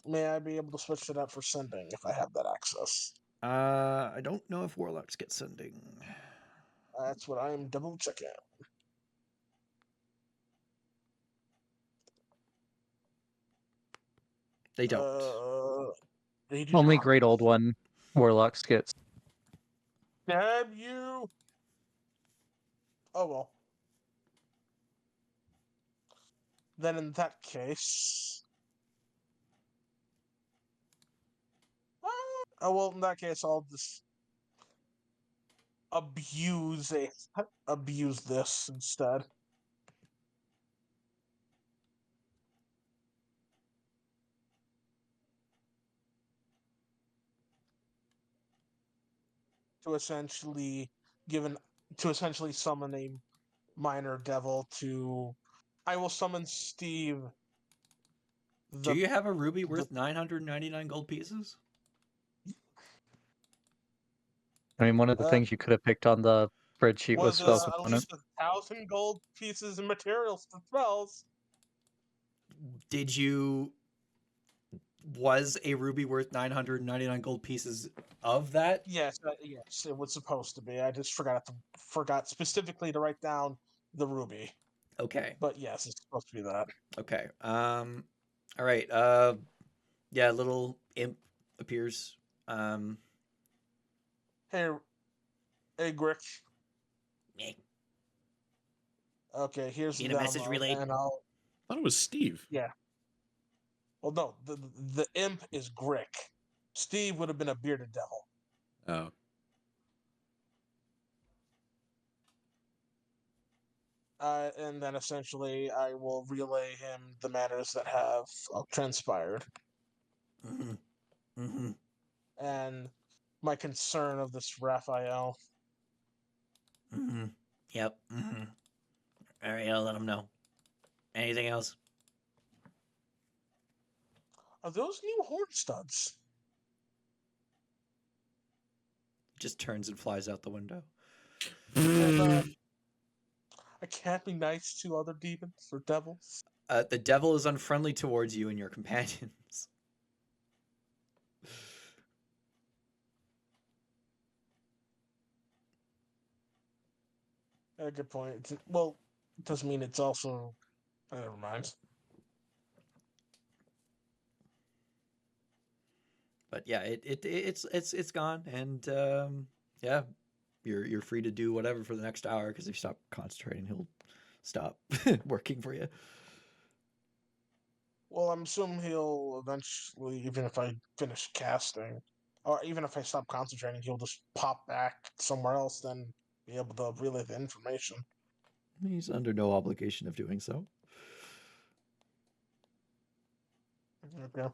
May I be able to switch it up for sending if I have that access? I don't know if warlocks get sending. That's what I am double checking. They don't. They do Only not. great old one warlocks gets. Damn you! Oh well. Then in that case. Oh well, in that case, I'll just abuse this instead. To essentially summon a minor devil to. I will summon Steve. Do you have a ruby worth 999 gold pieces? I mean, one of the things you could have picked on the spreadsheet was with spell at component. least 1,000 gold pieces and materials for spells? Did you? Was a ruby worth 999 gold pieces of that? Yes, yes, it was supposed to be. I just forgot specifically to write down the ruby. Okay. But yes, it's supposed to be that. Okay. All right. Yeah, little imp appears. Hey, Grick. Eh. Okay, here's Need the a message download, relayed? and I'll. I thought it was Steve. Yeah. Well, no, the imp is Grick. Steve would have been a bearded devil. Oh. And then essentially, I will relay him the matters that have transpired Mm-hmm. Mm-hmm. and my concern of this Raphael. Mm-hmm. Yep. Mm-hmm. All right, I'll let him know. Anything else? Are those new horn studs? Just turns and flies out the window. I can't be nice to other demons or devils. The devil is unfriendly towards you and your companions. Good point. Well, it doesn't mean it's also. Never mind. But yeah, it's gone, and yeah, you're free to do whatever for the next hour because if you stop concentrating, he'll stop working for you. Well, I'm assuming he'll eventually, even if I finish casting, or even if I stop concentrating, he'll just pop back somewhere else, then be able to relay the information. He's under no obligation of doing so. Okay.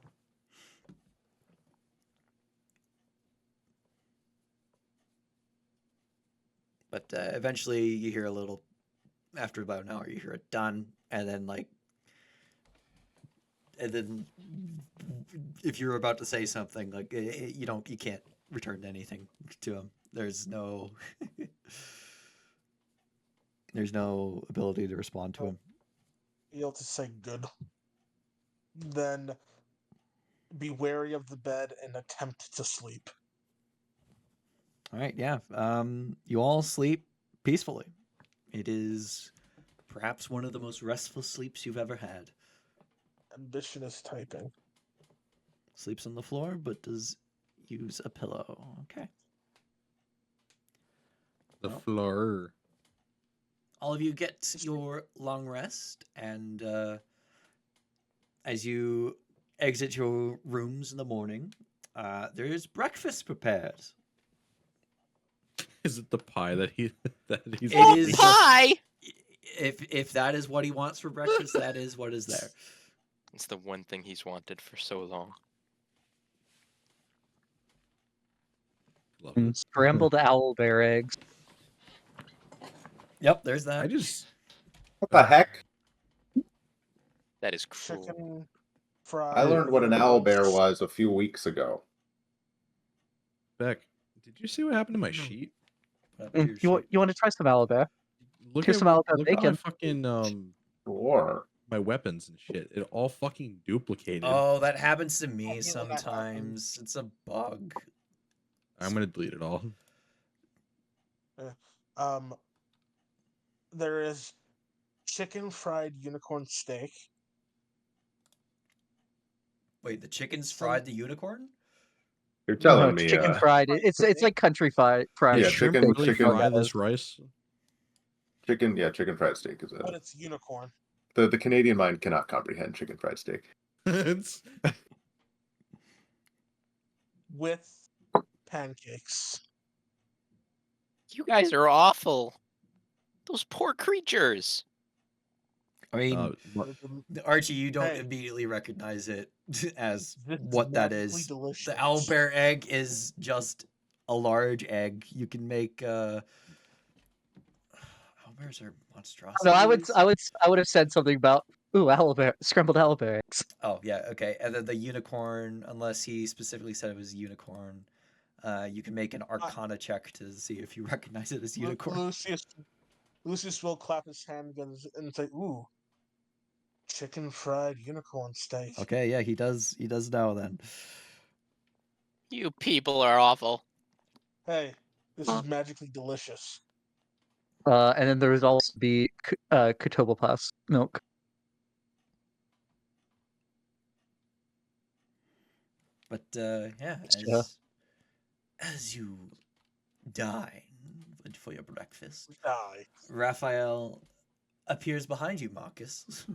But eventually, you hear a little. After about an hour, you hear it done, and then if you're about to say something, like you can't return anything to him. There's no there's no ability to respond to him. You'll just say good. Then be wary of the bed and attempt to sleep. All right, yeah. You all sleep peacefully. It is perhaps one of the most restful sleeps you've ever had. Ambition is typing. Sleeps on the floor, but does use a pillow. Okay. The Well. floor. All of you get your long rest, and as you exit your rooms in the morning, there is breakfast prepared. Is it the pie that he's It Oh, is- pie! If that is what he wants for breakfast, that is what is there. It's the one thing he's wanted for so long. Love And it. scrambled owlbear eggs. Yep, there's that. I just What the heck? That is cruel. Chicken fried. I learned what an unicorn owlbear steak. was a few weeks ago. Beck. Did you see what happened to my sheet? Put up to your You want to try some owlbear? Look Here's at some owlbear look at my bacon. fucking Sure. my weapons and shit. It all fucking duplicated. Oh, that happens to me Yeah, that sometimes. It's a bug. I'm gonna delete it all. There is chicken fried unicorn steak. Wait, the chickens Some- fried the unicorn? You're No, telling it's me chicken fried. It's like country fried. Yeah, Yeah, shrimp chicken- really chicken- fry that this is. rice. chicken fried steak is But a it's unicorn. the Canadian mind cannot comprehend chicken fried steak. It's With pancakes. You guys are awful. Those poor creatures. I mean, Archie, you don't Hey. immediately recognize it as This is what that magically is. delicious. The owlbear egg is just a large egg. You can make owlbears are monstrosities. No, I would have said something about owlbear, scrambled owlbear eggs. Oh yeah, okay. And then the unicorn, unless he specifically said it was unicorn, you can make an Arcana check to see if you recognize it as unicorn. Lucius will clap his hand and say, "Ooh, chicken fried unicorn steak." Okay, yeah, he does. He does know then. You people are awful. Hey, this is magically delicious. And then there would also be Katoboplast milk. But yeah, Yeah. as you dine for your breakfast, Die. Raphael appears behind you, Marcus.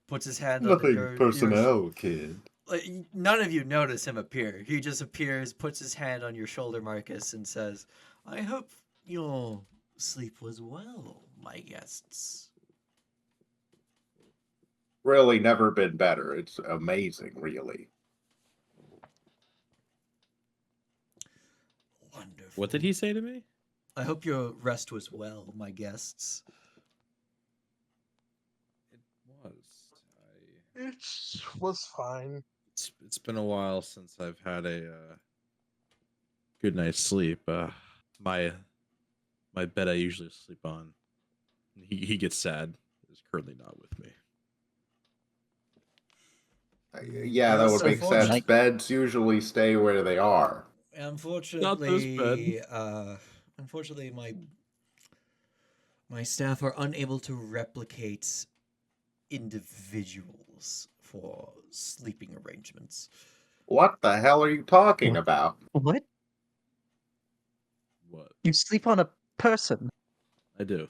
Puts his hand on Nothing your personnel, kid. Like, none of you notice him appear. He just appears, puts his hand on your shoulder, Marcus, and says, "I hope your sleep was well, my guests." Really never been better. It's amazing, really. Wonderful. what did he say to me? I hope your rest was well, my guests. It was. It was fine. It's been a while since I've had a good night's sleep. My bed I usually sleep on. He gets sad. Is currently not with me. Yeah, that Yes, would make sense. unfortunately- Beds usually stay where they are. Unfortunately, unfortunately, my staff are unable to replicate individuals for sleeping arrangements. What the hell are you talking about? What? What? You sleep on a person? I do.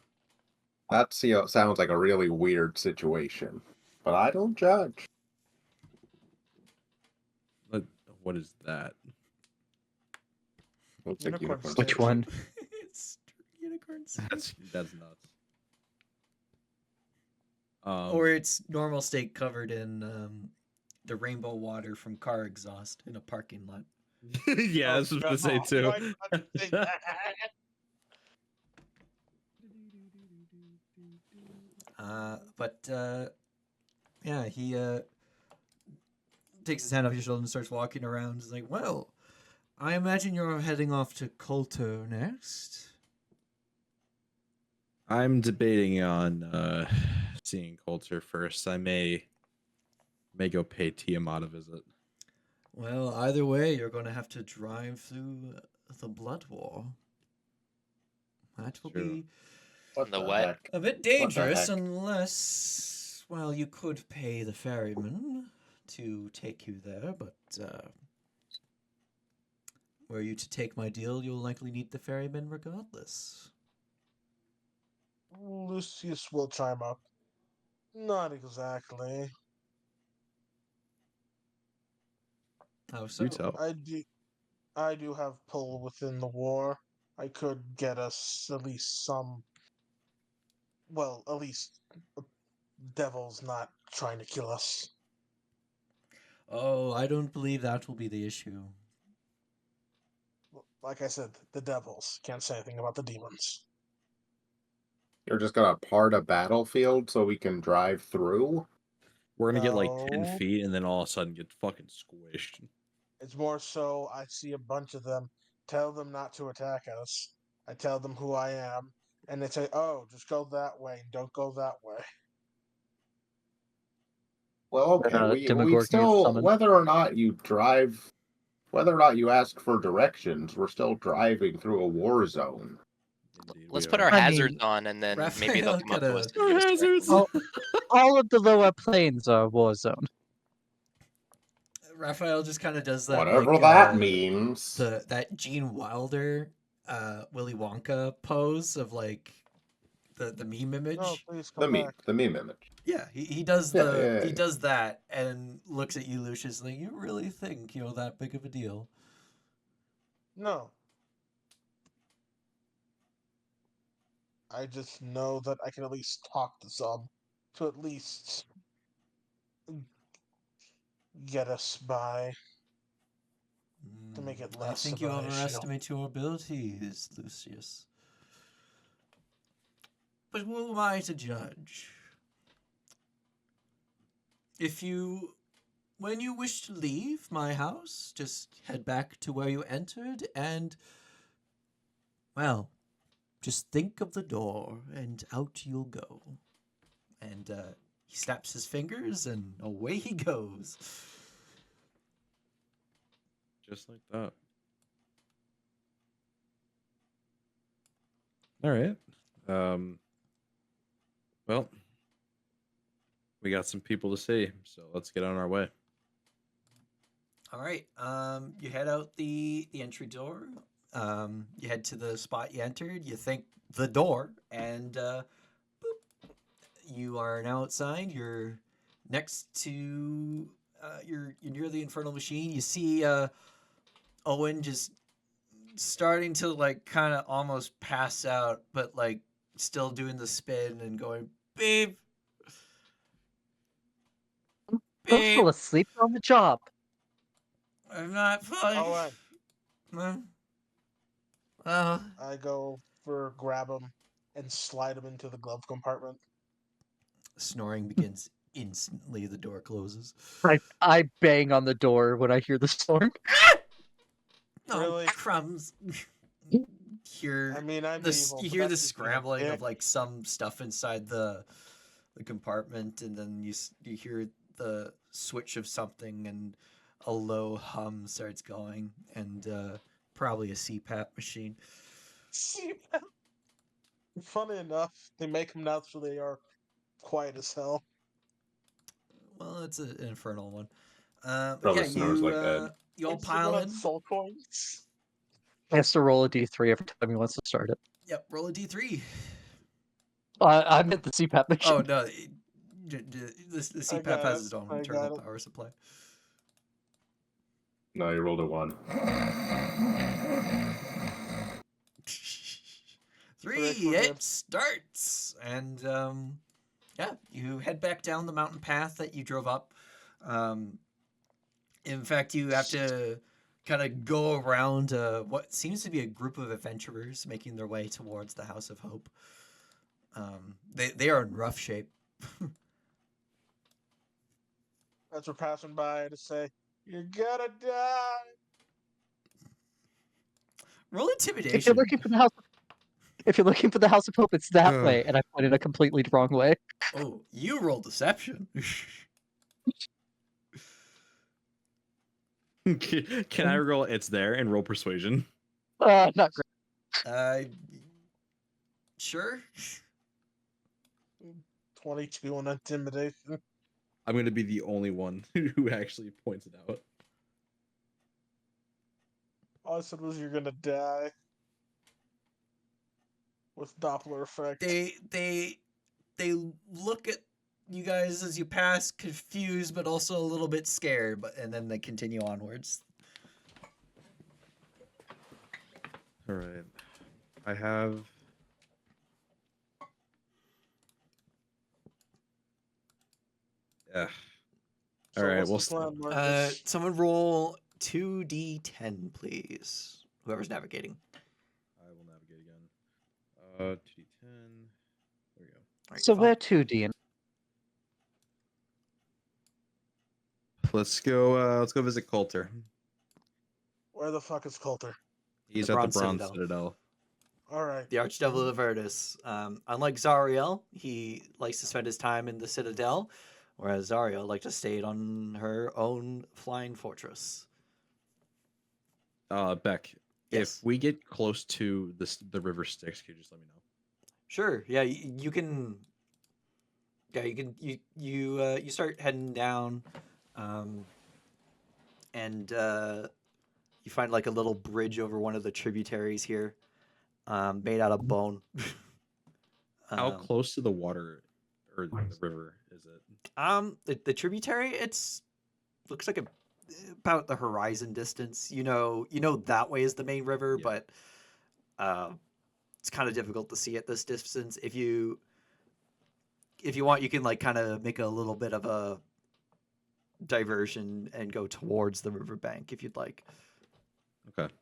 That sounds like a really weird situation, but I don't judge. What is that? Looks like Unicorn unicorn steak. Which one? It's unicorns. That's nuts. Or it's normal steak covered in the rainbow water from car exhaust in a parking lot. Yeah, I was Oh, going to say God, too. why did I say that? Yeah, he takes his hand off your shoulder and starts walking around. He's like, well, I imagine you're heading off to Coulter next. I'm debating on seeing Coulter first. I may go pay Tiamat a visit. Well, either way, you're going to have to drive through the Blood War. That will True. be What The the what? heck? a bit dangerous heck? unless, well, you could pay the ferryman to take you there, but were you to take my deal, you'll likely need the ferryman regardless. Lucius will chime up. Not exactly. How so? Do tell. I do have pull within the war. I could get us at least some. Well, at least devils not trying to kill us. Oh, I don't believe that will be the issue. Like I said, the devils. Can't say anything about the demons. You're just gonna part a battlefield so we can drive through? We're gonna get like 10 No. feet and then all of a sudden get fucking squished. It's more so I see a bunch of them, tell them not to attack us. I tell them who I am, and they say, "Oh, just go that way, don't go that way." Well, okay. We Demogorgon gets still, summoned. whether or not you drive, whether or not you ask for directions, we're still driving through a war zone. Indeed, Let's we put are. our I hazards mean, on, and then maybe they'll Raphael come up to us gotta- and give us Hazards. directions. all of the lower planes are war zone. Raphael just kind of does that, Whatever like, that means. that Gene Wilder, Willy Wonka pose of like the meme image. No, please The come meme, back. the meme image. Yeah, he does Yeah, the yeah, he yeah. does that and looks at you, Lucius, like, you really think you're that big of a deal? No. I just know that I can at least talk to some to at least get us by to make it I less think of you an issue. overestimate your abilities, Lucius. But who am I to judge? When you wish to leave my house, just head back to where you entered and, well, just think of the door and out you'll go. And he snaps his fingers and away he goes. Just like that. All right. Well, we got some people to see, so let's get on our way. All right. You head out the entry door. You head to the spot you entered. You think the door, and boop, you are now outside. You're next to you're near the infernal machine. You see Owen just starting to like kind of almost pass out, but like still doing the spin and going, babe, Don't babe, fall asleep on the job. I'm not fine. Owen, Uh, I go for grab him and slide him into the glove compartment. snoring begins instantly. The door closes. I bang on the door when I hear the storm. Oh, Really? crumbs. Hear I mean, I'm this? evil. You but hear the that's just being a scrambling of dick. like some stuff inside the compartment, and then you hear the switch of something, and a low hum starts going, and probably a CPAP machine. Funny enough, they make them now so they are quiet as hell. Well, it's an infernal one. But Probably yeah, snores like Ed. you all It's the pile one in. on soul coins. He has to roll a d3 every time he wants to start it. Yep, roll a d3. I meant the CPAP machine. Oh no, the CPAP got has it. its own I internal got it. power supply. No, you rolled a 1. 3, we're it good. starts, and yeah, you head back down the mountain path that you drove up. In fact, you have to kind of go around what seems to be a group of adventurers making their way towards the House of Hope. They are in rough shape. As we're passing by to say, "You're gonna die." Roll If you're intimidation. looking for the house, if you're looking for the House of Hope, it's that way, and I pointed a completely wrong way. Oh, you roll deception. Can I roll it's there and roll persuasion? Not great. Sure. 22 on intimidation. I'm gonna be the only one who actually points it out. All I said was, "You're gonna die." With Doppler effect. They look at you guys as you pass, confused but also a little bit scared, and then they continue onwards. All right, I have. Yeah. So All right, what's well, the plan, Marcus? Someone roll 2d10, please. Whoever's navigating. I will navigate again. 2d10. There we go. All right, So fine. where to, Dean? Let's go. Let's go visit Coulter. Where the fuck is Coulter? He's The at the Bronze Bronze Citadel. Citadel. All right. The Archdevil of Avernus. Unlike Zariel, he likes to spend his time in the Citadel, whereas Zariel likes to stay on her own flying fortress. Beck, Yes. if we get close to the river Styx, could you just let me know? Sure. Yeah, you can. Yeah, you can. You start heading down, and you find like a little bridge over one of the tributaries here, made out of bone. How close to the water or the river is it? The tributary, it's looks like about the horizon distance. You know that way is the main river, Yeah. but it's kind of difficult to see at this distance. If you want, you can like kind of make a little bit of a diversion and go towards the riverbank if you'd like. Okay.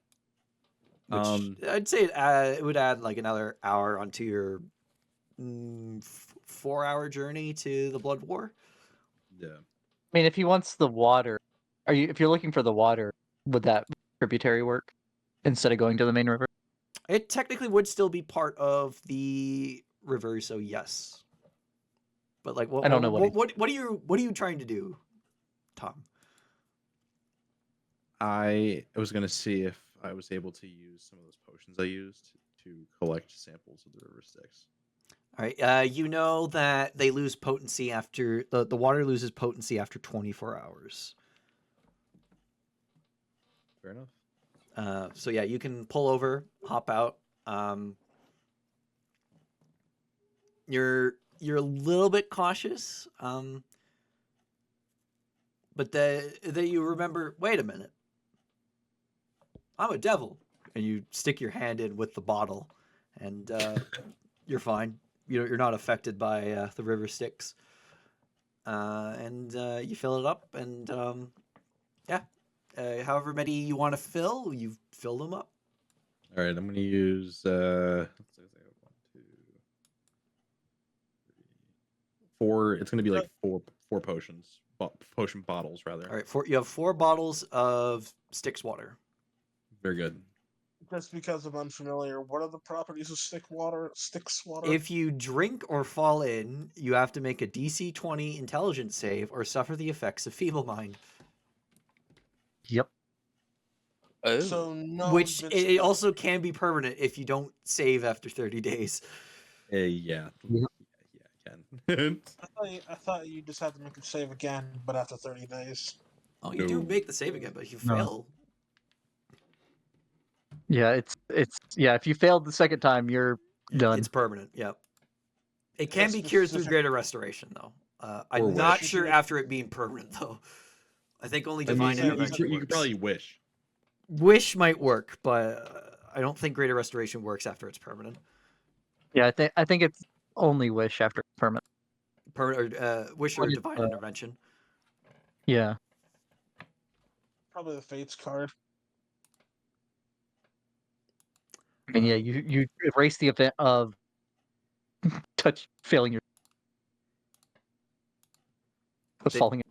Which I'd say it would add like another hour onto your 4-hour journey to the Blood War. Yeah. I mean, if he wants the water, if you're looking for the water, would that tributary work instead of going to the main river? It technically would still be part of the river, so yes. But like, I don't know what are you trying to do, Tom? I was gonna see if I was able to use some of those potions I used to collect samples of the river Styx. All right. You know that they lose potency after the water loses potency after 24 hours. Fair enough. So yeah, you can pull over, hop out. You're a little bit cautious, but then you remember. Wait a minute, I'm a devil, and you stick your hand in with the bottle, and you're fine. You're not affected by the river Styx, and you fill it up, and yeah, however many you want to fill, you fill them up. All right, I'm gonna use. Let's see, 1, 2, 3, 4. It's gonna be like four potions, potion bottles rather. All right, you have 4 bottles of Styx water. Very good. Just because I'm unfamiliar, what are the properties of Styx water? If you drink or fall in, you have to make a DC 20 intelligence save or suffer the effects of feeble mind. Yep. Oh. So no. Which it also can be permanent if you don't save after 30 days. Yeah. Yeah. Yeah, I can. I thought you just had to make a save again, but after 30 days. Oh, you do No. make the save again, but if you No. fail, Yeah, it's if you failed the second time, you're done. it's permanent. Yep. It can That's be cured through specific. greater restoration, though. Or I'm not wish. sure after it being permanent, though. I think only I mean, divine you- intervention you works. could probably wish. Wish might work, but I don't think greater restoration works after it's permanent. Yeah, I think it's only wish after permanent. Wish or What is, divine intervention. Yeah. Probably the Fates card. I mean, yeah, you erase the event of failing your They- falling.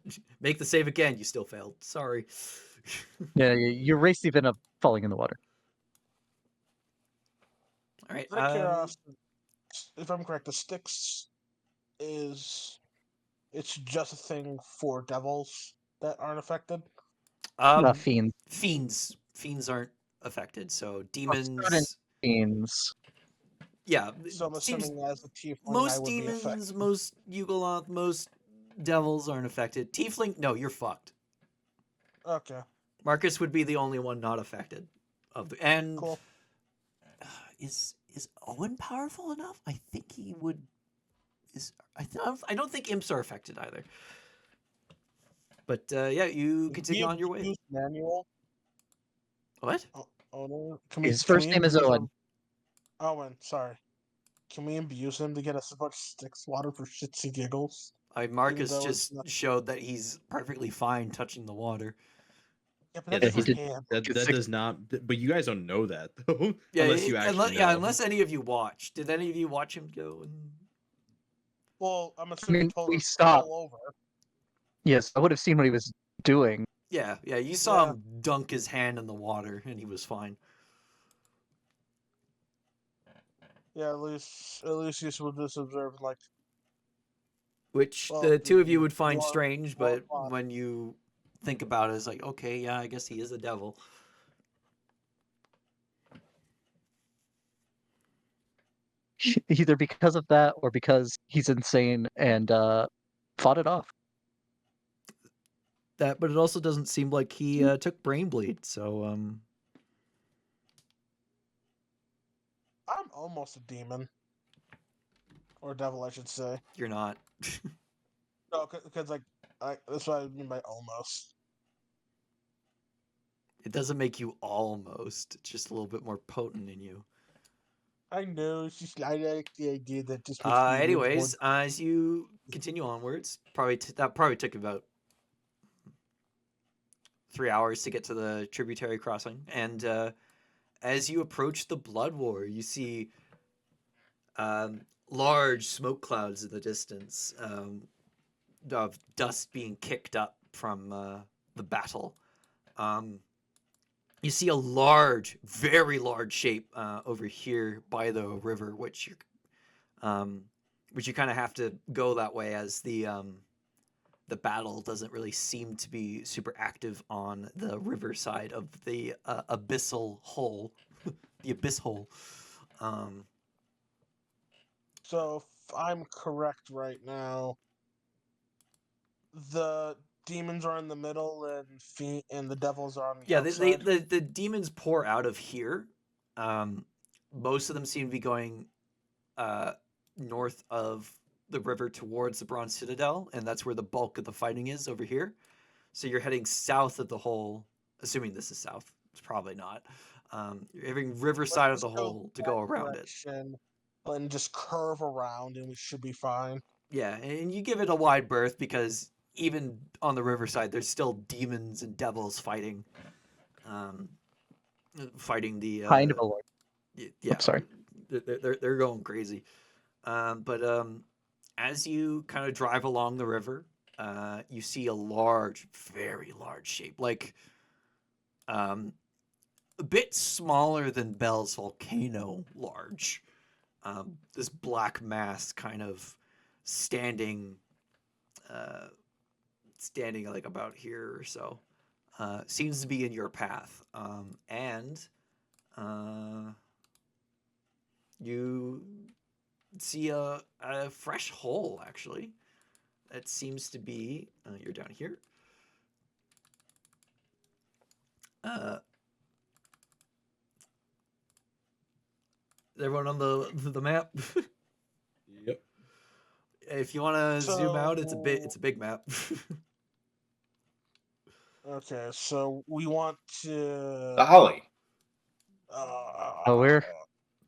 Make the save again. You still failed. Sorry. Yeah, you erase the event of falling in the water. All right. Out of curiosity, if I'm correct, the Styx it's just a thing for devils that aren't affected. Fiends. Fiends aren't affected. So Certain demons. fiends. Yeah. So I'm seems assuming as a tiefling, I most would be demons, affected. most Yugoloth, most devils aren't affected. Tiefling, no, you're fucked. Okay, Marcus would be the only one not affected. And cool. is Owen powerful enough? I think he would. I don't think imps are affected either. But yeah, you continue on your way. Use manual. What? Oh no! His first name is Owen. Owen, sorry. Can we abuse him to get us a bunch of Styx water for shits and giggles? Marcus though it's just not- showed that he's perfectly fine touching the water. Yeah, but Yeah, that's he for did- him. that does not. But you guys don't know that though, Yeah, unless you actually know. yeah, unless any of you watch. Did any of you watch him go? Well, I'm assuming mean, he told we us to stopped. pull over. Yes, I would have seen what he was doing. Yeah, you saw Yeah. him dunk his hand in the water, and he was fine. Yeah, at least Lucius would just observe like, Which well, the two of you would find you are- strange, you are but fine. when you think about it, it's like, okay, yeah, I guess he is a devil. Either because of that or because he's insane and fought it off. That, but it also doesn't seem like he took brain bleed. So, I'm almost a demon. Or devil, I should say. you're not. No, because like, that's what I mean by almost. It doesn't make you almost. It's just a little bit more potent in you. I know, it's just, I like the idea that just makes me a little Anyways, more- as you continue onwards, that probably took about 3 hours to get to the tributary crossing, and as you approach the Blood War, you see large smoke clouds in the distance of dust being kicked up from the battle. You see a large, very large shape over here by the river, which you kind of have to go that way as the battle doesn't really seem to be super active on the river side of the abyssal hole, the abyss hole. So, if I'm correct right now, the demons are in the middle and the devils are on the Yeah, outside. the demons pour out of here. Most of them seem to be going north of the river towards the Bronze Citadel, and that's where the bulk of the fighting is over here. So you're heading south of the hole, assuming this is south. It's probably not. You're heading riverside of Let's the go hole to go around it. direction and just curve around, and we should be fine. Yeah, and you give it a wide berth because even on the riverside, there's still demons and devils fighting. Fighting the Kind of a lord. yeah. Sorry. They're going crazy. But as you kind of drive along the river, you see a large, very large shape, like a bit smaller than Bell's volcano large. This black mass kind of standing like about here or so. Seems to be in your path. And you see a fresh hole, actually. That seems to be... you're down here. Everyone on the map? Yep. If you want to zoom out, it's a big map. Okay, so we want to. Golly. Oh,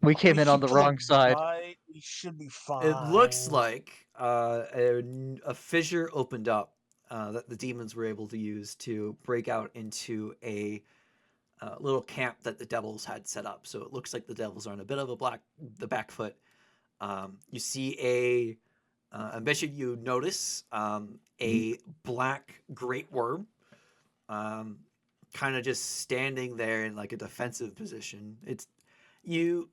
we came we in on keep the to wrong side. right, we should be fine. It looks like a fissure opened up that the demons were able to use to break out into a little camp that the devils had set up. So it looks like the devils are on a bit of the back foot. You see Ambition, you notice a black great worm kind of just standing there in like a defensive position. It's you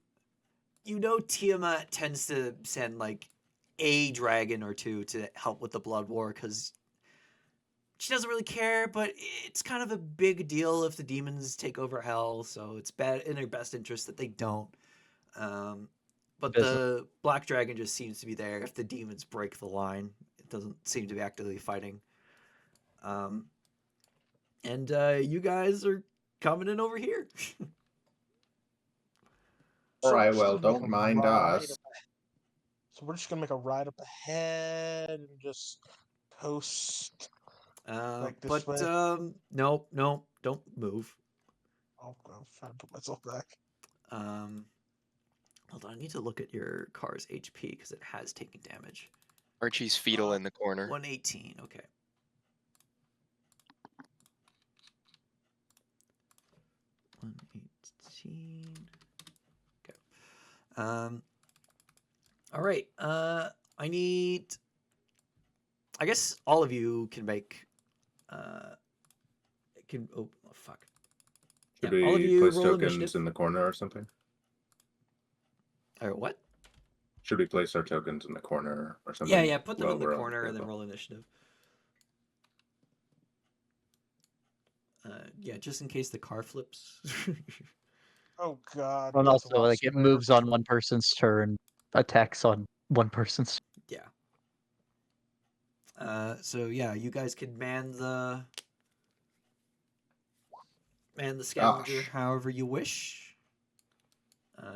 know Tiamat tends to send like a dragon or two to help with the blood war because she doesn't really care, but it's kind of a big deal if the demons take over hell, so it's in her best interest that they don't. But the black dragon just seems to be there if the demons break the line. It doesn't seem to be actively fighting. And you guys are coming in over here. All right, we're just well, gonna make don't a mind ride us. So we're just gonna make a ride up ahead and just coast like this way. No, don't move. Oh, I'm trying to put myself back. Hold on, I need to look at your car's HP because it has taken damage. Archie's fetal in the corner. 118, okay. Okay. All right. I need. I guess all of you can make. Oh fuck. Should all of we you place roll tokens initiative. in the corner or something? Or what? Should we place our tokens in the corner or something? Yeah. Put them while in the we're on corner and then table? roll initiative. Yeah, just in case the car flips. Oh God. And not the also, like, it Velociraptor. moves on one person's turn, attacks on one person's. Yeah. So yeah, you guys can man the scavenger Gosh. however you wish.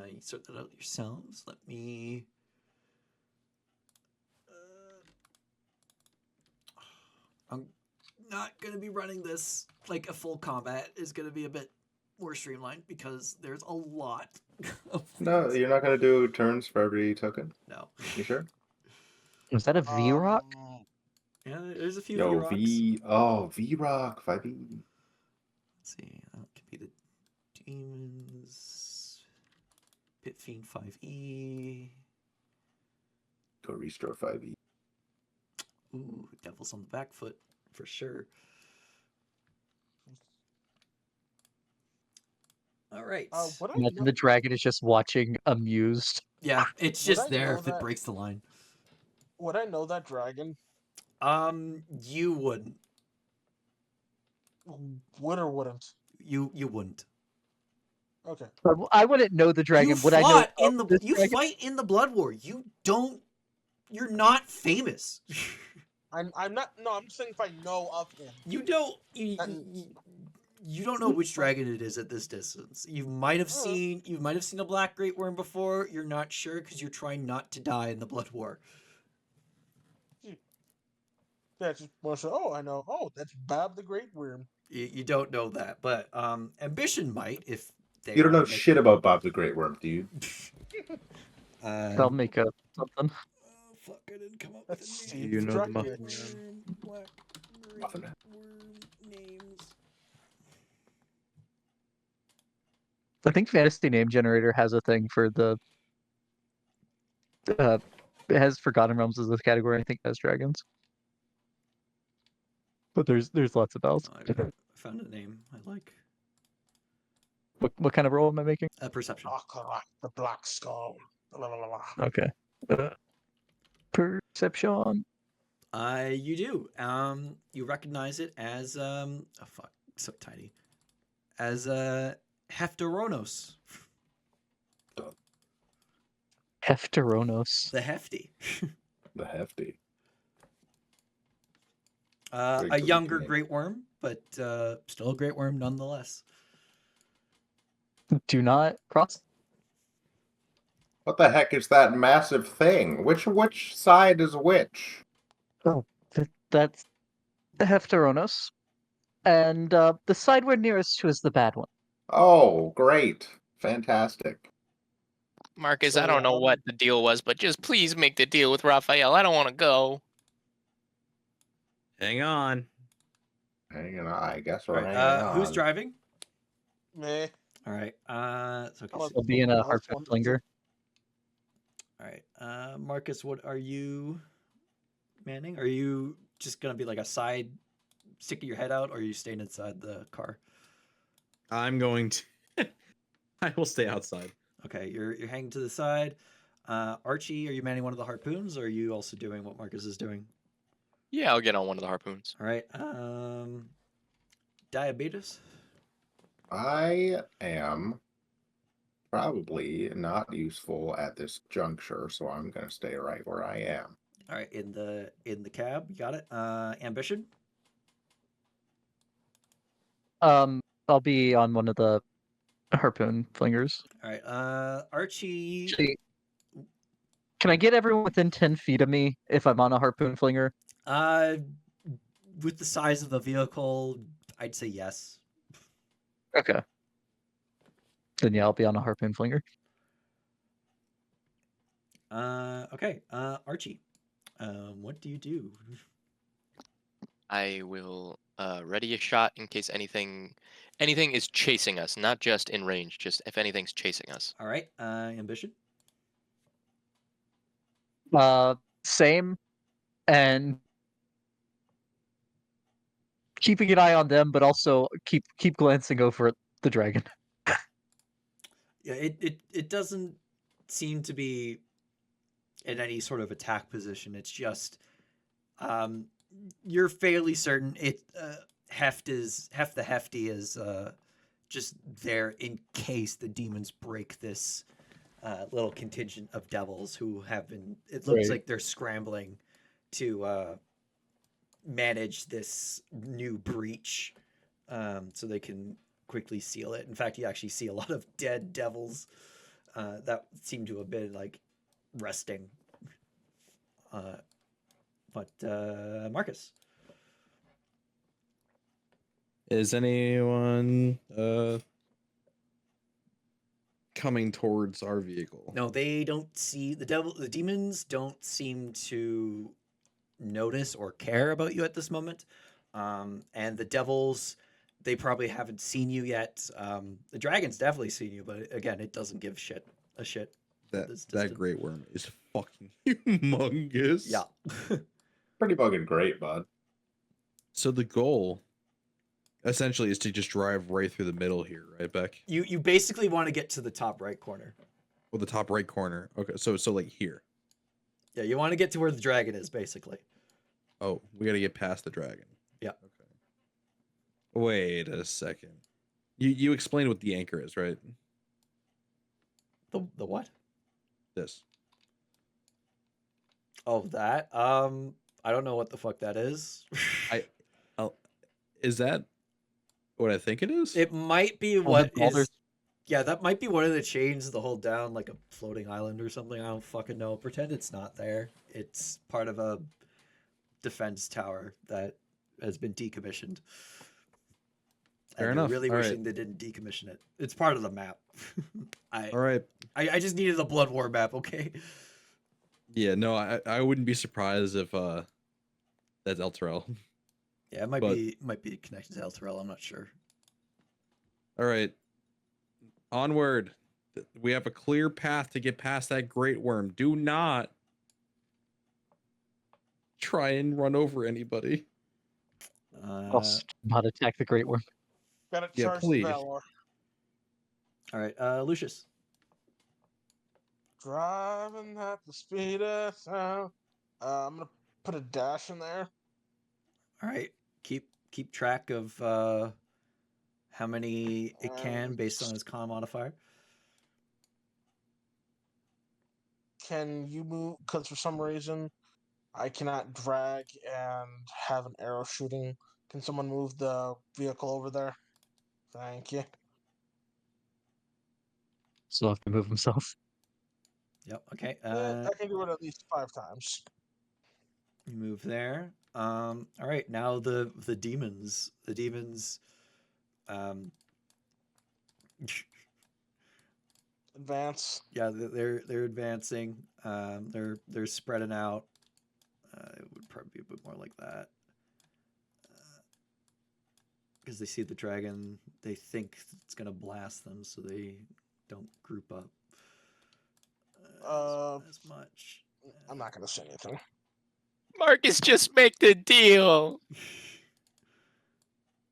You sort that out yourselves. Let me. I'm not gonna be running this like a full combat. Is gonna be a bit more streamlined because there's a lot of No, things. you're not going to do turns for every token? No. You sure? Was that a V-Rock? Yeah, there's a few Yo, V-Rocks. V-Rock, 5e. Let's see. That could be the demons. Pit Fiend 5e. Go restore 5e. Ooh, Devil's on the back foot for sure. All right. Imagine the dragon is just watching, amused. Yeah, it's Would just I there know if it that- breaks the line. Would I know that dragon? You wouldn't. Would or wouldn't? You wouldn't. Okay. I wouldn't know the dragon. You Would I know fought in of this you dragon? fight in the Blood War. You're not famous. I'm not. No, I'm saying if I know of him. You don't. You don't know which dragon it is at this distance. You might have seen a black great worm before. You're not sure because you're trying not to die in the Blood War. Yeah, just want to say, oh, I know. Oh, that's Bab the Great Worm. You don't know that, but Ambition might if they. You don't know wanna make- shit about Bob the Great Worm, do you? I'll make up something. Oh, fuck, I didn't come up with That's a Steve name. You know the Drucker. Muffin Worm, black great Muffin. worm names. I think Fantasy Name Generator has a thing for the. It has Forgotten Realms as this category. I think it has dragons. But there's lots of bells. Oh, I found a name I like. What kind of roll am I making? Perception. Akarak, the Black Skull. Blah, blah, blah, blah. Okay. Perception. You do. You recognize it as oh fuck, so tiny. As Hefteronos, Hefteronos. the hefty. The hefty. A Very younger creepy. great worm, but still a great worm nonetheless. Do not cross. What the heck is that massive thing? Which side is which? That's the Hefteronos. And the side we're nearest to is the bad one. Oh, great. Fantastic. Marcus, So, I don't know what the deal was, but just please make the deal with Raphael. I don't want to go. Hang on. Hanging on. I guess All we're right. hanging on. Who's driving? Meh. All right. It's okay. Unless I'll be in a unless harpoon one- flinger. All right. Marcus, what are you manning? Are you just gonna be like a side, sticking your head out, or are you staying inside the car? I'm going to. I will stay outside. Okay, you're hanging to the side. Archie, are you manning one of the harpoons, or are you also doing what Marcus is doing? Yeah, I'll get on one of the harpoons. All right. Diabetes. I am probably not useful at this juncture, so I'm gonna stay right where I am. All right, in the cab, you got it. Ambition. I'll be on one of the harpoon flingers. All right. Archie. Actually, can I get everyone within 10 feet of me if I'm on a harpoon flinger? Uh, with the size of the vehicle, I'd say yes. Okay. Then yeah, I'll be on a harpoon flinger. Okay. Archie. What do you do? I will ready a shot in case anything is chasing us, not just in range, just if anything's chasing us. All right. Ambition. Same, and keeping an eye on them, but also keep glancing over at the dragon. Yeah. It doesn't seem to be in any sort of attack position. It's just, you're fairly certain it. Heft the hefty is just there in case the demons break this little contingent of devils who have been. It looks Right. like they're scrambling to manage this new breach, so they can quickly seal it. In fact, you actually see a lot of dead devils that seem to have been like resting. But Marcus. Is anyone coming towards our vehicle? No, they don't see the devil. The demons don't seem to notice or care about you at this moment. And the devils, they probably haven't seen you yet. The dragon's definitely seen you, but again, it doesn't give a shit. That this that distance. great worm is fucking humongous. Yeah. Pretty fucking great, bud. So the goal essentially is to just drive right through the middle here, right, Beck? You basically want to get to the top right corner. Or the top right corner. Okay, so like here. Yeah, you want to get to where the dragon is, basically. Oh, we got to get past the dragon. Yeah. Okay. Wait a second. You explained what the anchor is, right? The what? This. Oh, that. I don't know what the fuck that is. Is that what I think it is? It might be Well, what the Baldur's- is. Yeah, that might be one of the chains to hold down like a floating island or something. I don't fucking know. Pretend it's not there. It's part of a defense tower that has been decommissioned. Fair And enough. You're really All right. wishing they didn't decommission it. It's part of the map. All right. I just needed a Blood War map, okay? Yeah, no, I wouldn't be surprised if that's Elturel. Yeah, it might be connected to Elturel. I'm not sure. All right. Onward. We have a clear path to get past that great worm. Do not try and run over anybody. I'll not attack the great worm. Gotta Yeah, charge please. the Valor. All right, Lucius. Driving at the speed of sound. I'm gonna put a dash in there. All right, keep track of how many it can based on his con modifier. Can you move? Because for some reason, I cannot drag and have an arrow shooting. Can someone move the vehicle over there? Thank you. So I'll have to move himself. Yep. Okay. I can do it at least 5 times. You move there. All right. Now the demons. The demons. Um, Advance. yeah, they're advancing. They're spreading out. It would probably be a bit more like that. because they see the dragon, they think it's gonna blast them, so they don't group up as much. I'm not gonna say anything. Marcus, just make the deal.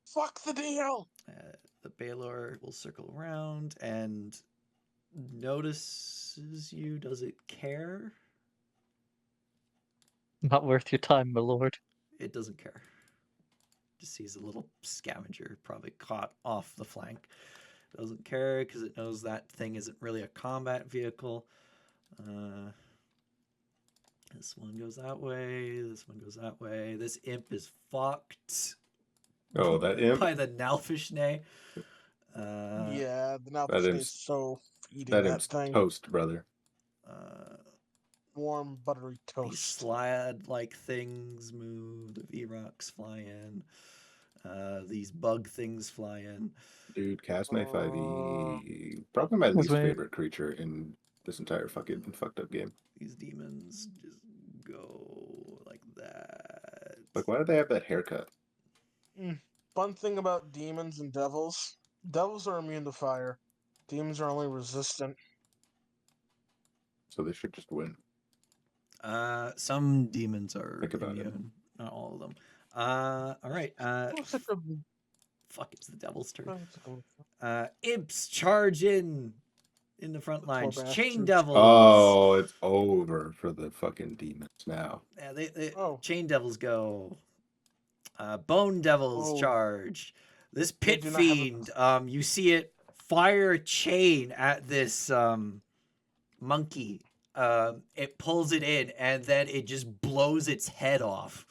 Fuck the deal. The Bator will circle around and notices you. Does it care? Not worth your time, my lord. It doesn't care. Just sees a little scavenger probably caught off the flank. Doesn't care because it knows that thing isn't really a combat vehicle. This one goes that way. This one goes that way. This imp is fucked. Oh, that imp. By the Nalfishne. Yeah, the that Nalfishne is imp's- so eating That that imp's thing. toast, brother. Warm, buttery These toast. slide-like things move. The V-Rocks fly in. These bug things fly in. Dude, Cast Knife 5e. Probably my least That's right. favorite creature in this entire fucking fucked up game. These demons just go like that. Like, why do they have that haircut? Fun thing about demons and devils: devils are immune to fire. Demons are only resistant. So they should just win. Some demons are Think about it. immune. Not all of them. All right. What's it for- Fuck, it's the devil's turn. what's it for- Imps charge in the front The poor lines. Chain bastards. devils. Oh, it's over for the fucking demons now. Yeah, they Oh. chain devils go. Bone devils Oh. charge. This They pit do not have a- fiend. You see it fire a chain at this monkey. It pulls it in, and then it just blows its head off.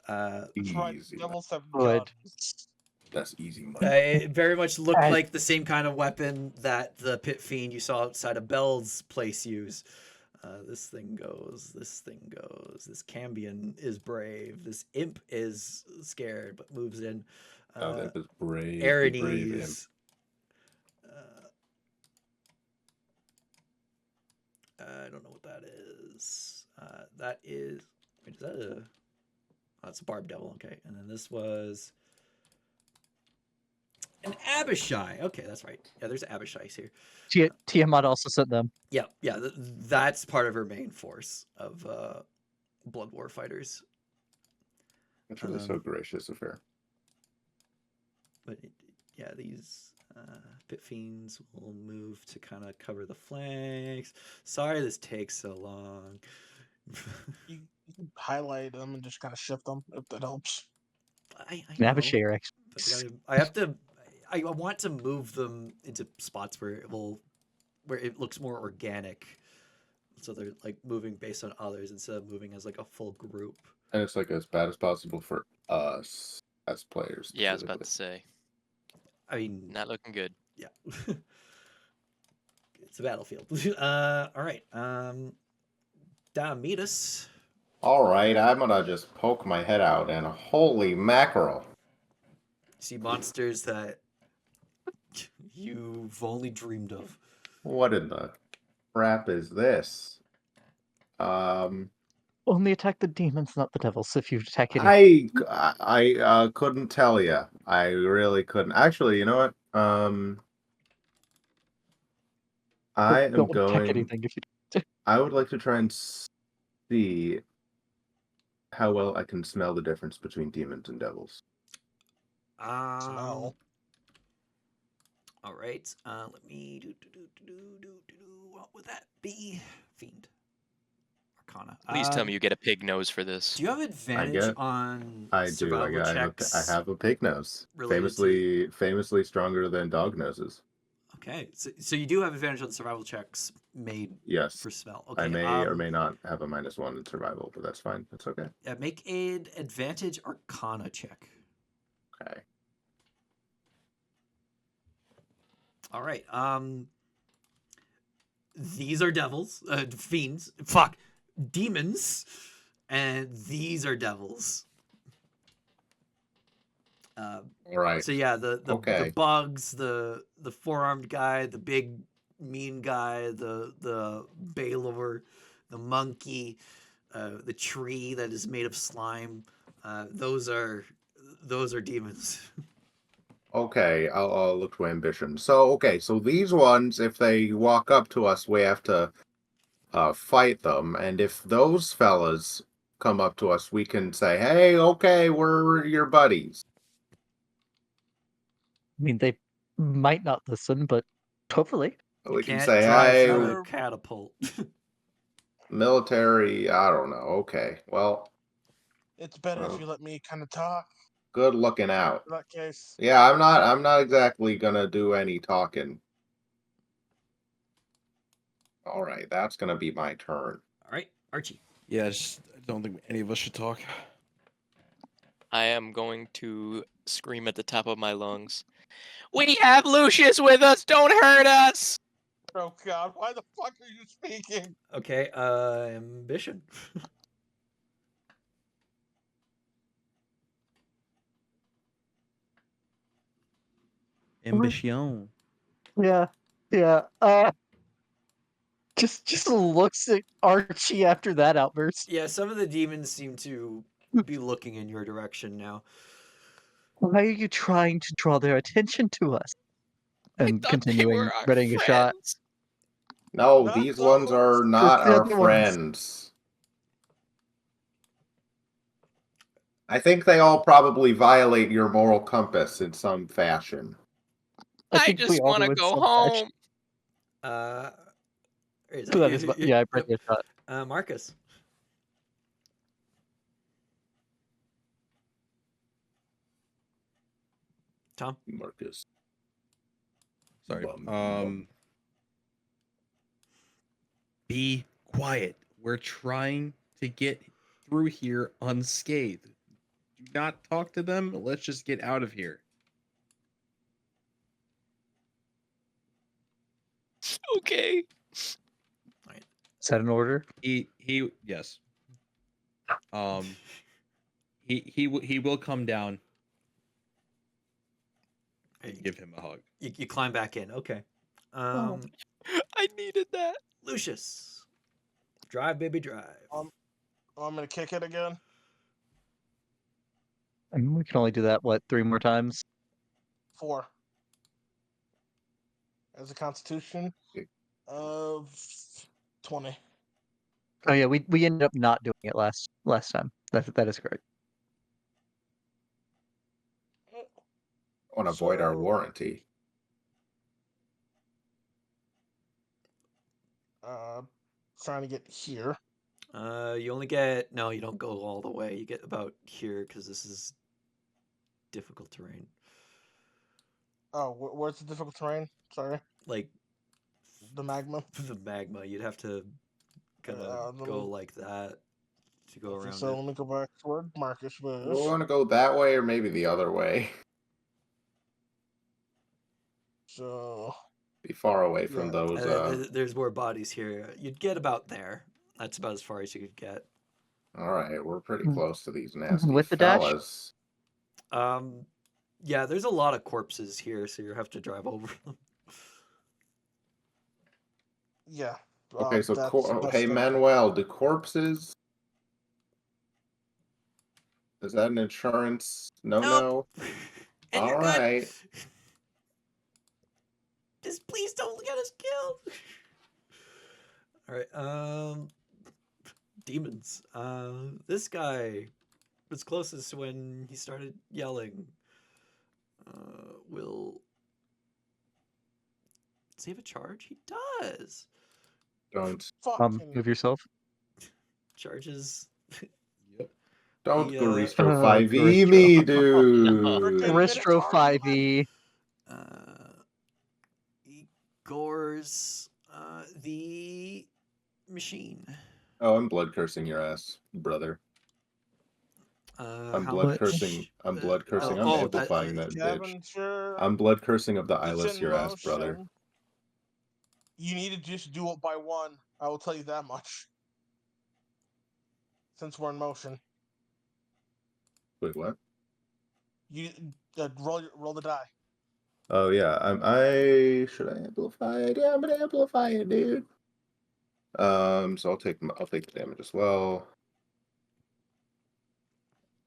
That's right. Easy. Devils have Good. guns. That's easy money. It very much looked And- like the same kind of weapon that the pit fiend you saw outside of Bell's place use. This thing goes. This thing goes. This Cambion is brave. This imp is scared but moves in. Oh, that was brave. The brave imp. Arides. I don't know what that is. That is. Wait, is that a? Oh, that's a barb devil. Okay, and then this was an Abishai. Okay, that's right. Yeah, there's Abishais here. Tiamat also sent them. Yeah, yeah. That's part of her main force of Blood War fighters. That's really so gracious of her. But yeah, these pit fiends will move to kind of cover the flanks. Sorry this takes so long. You can highlight them and just kind of shift them if that helps. I know, Navashare, but I have to. I want to move them into spots where it looks more organic. So they're like moving based on others instead of moving as like a full group. And it's like as bad as possible for us as players. Yeah, I was about to say. I mean, Not looking good. yeah. It's a battlefield. All right. Diomedes. All right, I'm gonna just poke my head out, and holy mackerel! See monsters that you've only dreamed of. What in the crap is this? Only attack the demons, not the devils. If you attack any, I couldn't tell you. I really couldn't. Actually, you know what? I am don't attack going. anything if you. I would like to try and see how well I can smell the difference between demons and devils. Smell. All right. Let me do. What would that be? Fiend. Arcana. Um, Please tell me you get a pig nose for this. Do you have advantage get- on I do. survival checks? I have a pig nose. related Famously stronger than dog noses. Okay, so you do have advantage on survival checks made Yes. for smell. Okay, I may or may not have a -1 in survival, but that's fine. That's okay. make an advantage Arcana check. Okay. All right. These are devils, fiends. Fuck, demons, and these are devils. All right. So yeah, the Okay. bugs, the four-armed guy, the big mean guy, the Bator, the monkey, the tree that is made of slime. Those are those are demons. Okay, I'll look to ambition. So, okay, so these ones, if they walk up to us, we have to fight them. And if those fellas come up to us, we can say, hey, okay, we're your buddies. I mean, they might not listen, but hopefully. We can Can't say, drive hey, through a Better- catapult. military, I don't know. Okay, well, It's better if you let me kind of talk. good looking out. In that case, Yeah, I'm not exactly gonna do any talking. All right, that's gonna be my turn. All right, Archie. Yeah, I don't think any of us should talk. I am going to scream at the top of my lungs. We have Lucius with us. Don't hurt us. oh god, why the fuck are you speaking? Okay, ambition. Ambition. Yeah. Just looks at Archie after that outburst. Yeah, some of the demons seem to be looking in your direction now. Why are you trying to draw their attention to us? And I thought they were continuing our readying a shot. friends. No, Not these ones are those. not The our other ones. friends. I think they all probably violate your moral compass in some fashion. I I think just we all want do to in go some home. Is So that is, yeah, I ready a shot. Marcus. Tom. Marcus. Sorry. Bum. Be quiet. We're trying to get through here unscathed. Do not talk to them. Let's just get out of here. Okay. Is that an order? He yes. He will come down and give him a hug. You climb back in. Okay. Oh. I needed that. Lucius. Drive, baby, drive. Oh, I'm gonna kick it again. And we can only do that, what, 3 more times? 4. As a constitution of 20. Oh yeah, we ended up not doing it last time. That is correct. I want to void our So- warranty. Trying to get here. You only get no. You don't go all the way. You get about here because this is difficult terrain. Oh, where's the difficult terrain? Sorry, Like the magma. the magma. You'd have to kind of let go me- like that to go Okay, around so it. let me go back to where Marcus Do we was. want to go that way or maybe the other way? So Be far away from Yeah. those. There's more bodies here. You'd get about there. That's about as far as you could get. All right, we're pretty Mm. close to these nasty With the dash? fellas. Yeah, there's a lot of corpses here, so you have to drive over them. yeah. Okay, so that's the best hey thing. Manuel, do corpses? Is that an insurance? No. Nope. And All you're good. right. Just please don't get us killed. All right. Demons. This guy was closest when he started yelling. Will save a charge? He does. Don't Fucking Move yourself. Charges. Yep. don't The, Garistro Oh, 5e Garistro. me, freaking dude. Ristro Minotaur, 5e. He gores the machine. Oh, I'm blood cursing your ass, brother. I'm How blood much? cursing. I'm blood cursing. I'm oh, amplifying that bitch. Scavenger. I'm blood cursing of the It's eyeless in your ass, brother. motion. You need to just do it by one. I will tell you that much. Since we're in motion, Wait, what? you roll the die. Oh yeah, I should I amplify it? Yeah, I'm gonna amplify it, dude. So I'll take the damage as well.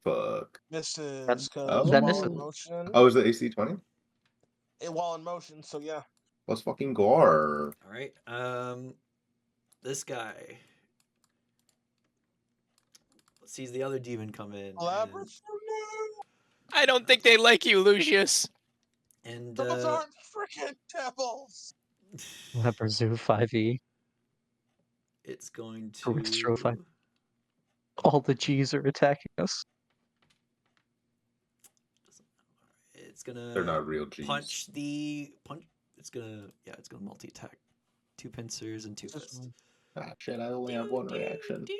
Fuck. Misses, Oh. because That while misses. in motion. Oh, is it AC 20? While in motion, so yeah. Let's fucking gore. All right. This guy sees the other demon come in, Labyrinth? I don't think they like you, Lucius. and Those aren't freaking devils! Leberzoo 5e. it's going Restro 5. to. All the G's are attacking us. It's gonna. They're not real G's. Punch. It's gonna multi attack. 2 pincers and 2 Just fists. Ah, shit, I only have one reaction. Doo.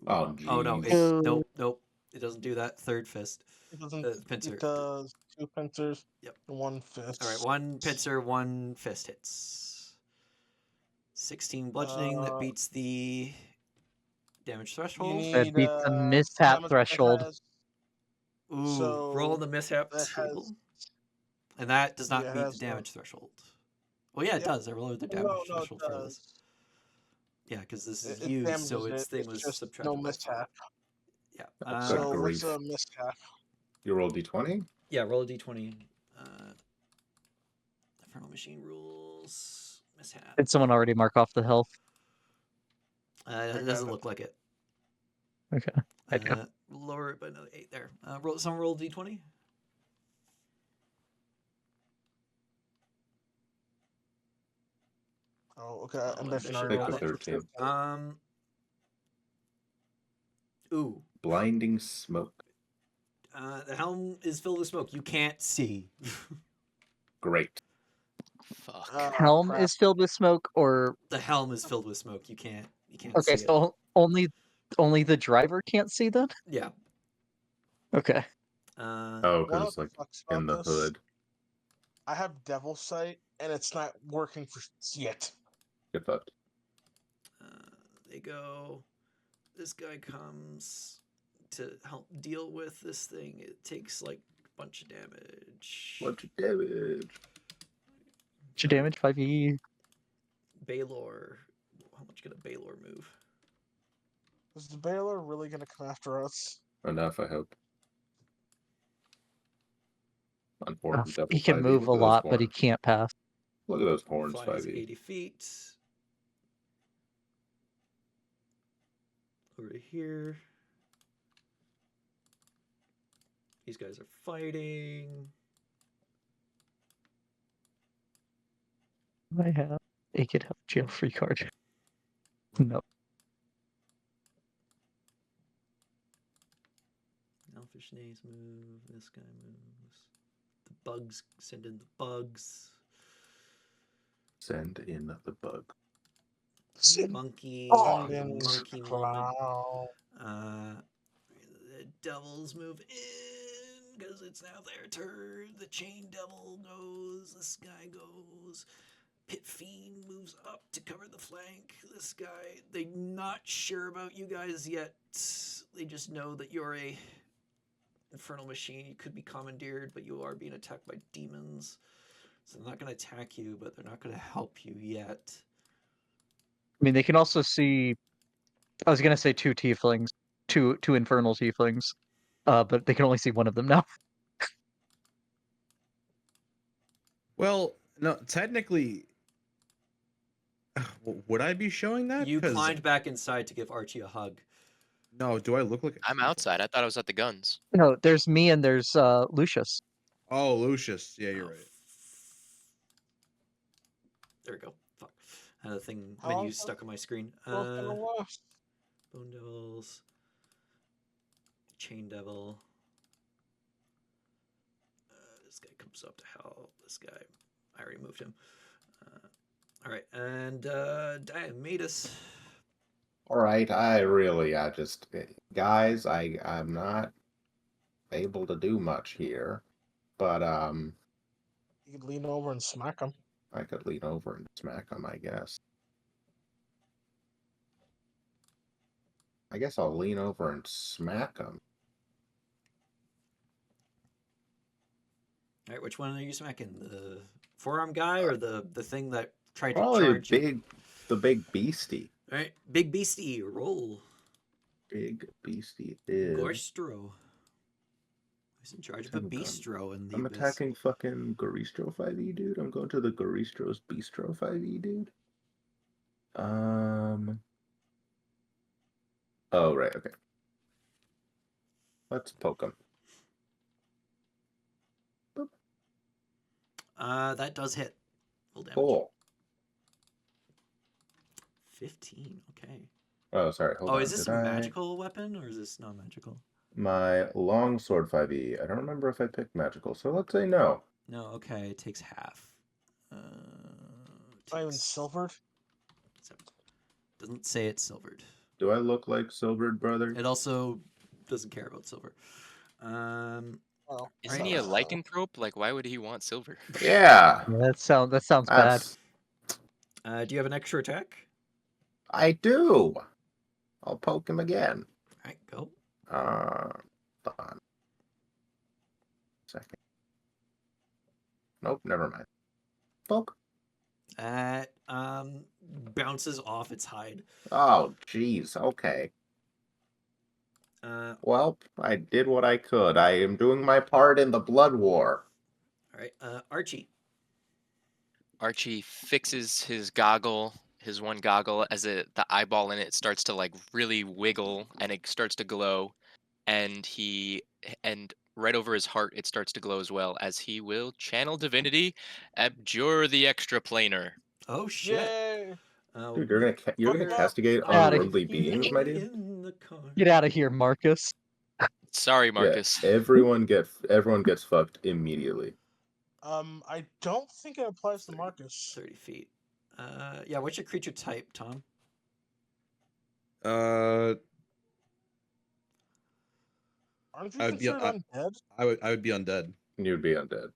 Oh, Oh no! jeez. Ew. Nope. It doesn't do that. Third fist. It doesn't. Pincer. It does 2 pincers. Yep. And 1 fist. All right, 1 pincer, 1 fist hits. 16 bludgeoning. That beats the damage You threshold. need, That beats the mishap damage that threshold. has- Ooh, so roll the mishap that table. has- And that does not Yeah, it beat the has no- damage threshold. Well, yeah, it Yep. does. I rolled the damage No, it threshold for does. this. Yeah, because this is It used, so damages its it, thing it's was just subtracted no by 4. mishap. Yeah. Good So grief. what's a mishap? You roll D20? Yeah, roll a d20. Infernal Machine rules. Mishap. Did someone already mark off the health? It got doesn't it. look like it. Okay. I do. Lower it by another 8 there. Someone roll d20. Oh, okay. Oh, Ambition Ambition already got rolled it. it for 15. Ooh. Blinding smoke. The helm is filled with smoke. You can't see. Great. Fuck. Helm Crap. is filled with smoke, or The helm is filled with smoke. You can't okay, see it. so only the driver can't see then. Yeah. Okay. Oh, One of because the like fucks in about the this, hood. I have Devil Sight, and it's not working for yet. Get fucked. They go. This guy comes to help deal with this thing. It takes like a bunch of damage. Bunch of damage. What's your damage? 5e. Bator. How much can a Bator move? Is the Baylor really going to come after us? Enough, I hope. Unfortunate double He can 5e. move Look a at those lot, but he horns. can't pass. Look at those horns, Flies 5e. 80 feet. Over to here. These guys are fighting. I have a could have a jail free card. No. Elfish Nays move. This guy moves. The bugs send in the bugs. Send in the bug. Monkey. Oh, the man, monkey moment. clown. The devils move in because it's now their turn. The chain devil goes. This guy goes. Pit Fiend moves up to cover the flank. This guy, they're not sure about you guys yet. They just know that you're a infernal machine. You could be commandeered, but you are being attacked by demons. So they're not going to attack you, but they're not going to help you yet. I mean, they can also see. I was gonna say 2 tieflings, two infernal tieflings, but they can only see one of them now. Well, no, technically, would I be showing that? You 'Cause- climbed back inside to give Archie a hug. No, do I look like? I'm outside. I thought I was at the guns. No, there's me and there's Lucius. Oh, Lucius. Yeah, you're Oh, right. There we go. Fuck. I had a thing How menu long stuck on my screen. What's gonna last? Bone Devils. Chain Devil. This guy comes up to help. This guy, I already moved him. All right, and Diametus. All right, guys, I'm not able to do much here, but You could lean over and smack him. I could lean over and smack him, I guess. I guess I'll lean over and smack him. All right, which one are you smacking? The forearm guy or the thing that tried to Probably charge you? the big beastie. All right, big beastie, roll. big beastie is. Gorstro. Who's in charge of a I'm done. bistro in the I'm abyss? attacking fucking Goristro 5e, dude. I'm going to the Goristro's Bistro 5e, dude. Oh, right, okay. Let's poke him. That does hit. Full damage. Cool. 15. Okay. Oh, sorry. Hold on. Is this Did a I... magical weapon or is this non-magical? My longsword 5e. I don't remember if I picked magical, so let's say no. No. Okay. It takes half. Not even Takes silvered. 7. Doesn't say it's silvered. Do I look like Silvered Brother? It also doesn't care about silver. Oh, Isn't Right. he a lycanthrope? Like, why would he want silver? Yeah. Yeah, that sounds bad. That's... Do you have an extra attack? I do. I'll poke him again. All right, go. Hold on. Second. Nope, never mind. Poke. That bounces off its hide. Oh, jeez. Okay. Well, I did what I could. I am doing my part in the blood war. All right, Archie. Archie fixes his goggle, his one goggle, as the eyeball in it starts to like really wiggle and it starts to glow, and right over his heart it starts to glow as well, as he will channel divinity, abjure the extraplanar. Oh shit! Yay! Dude, you're gonna Fuck castigate Outta unworldly beings, my dude. In the car. Get out of here, Marcus. Sorry, Marcus. Yeah, everyone gets fucked immediately. I don't think it applies to Marcus. 30 feet. Yeah. What's your creature type, Tom? Uh, Aren't you I would be- considered undead? I would be undead. You'd be undead.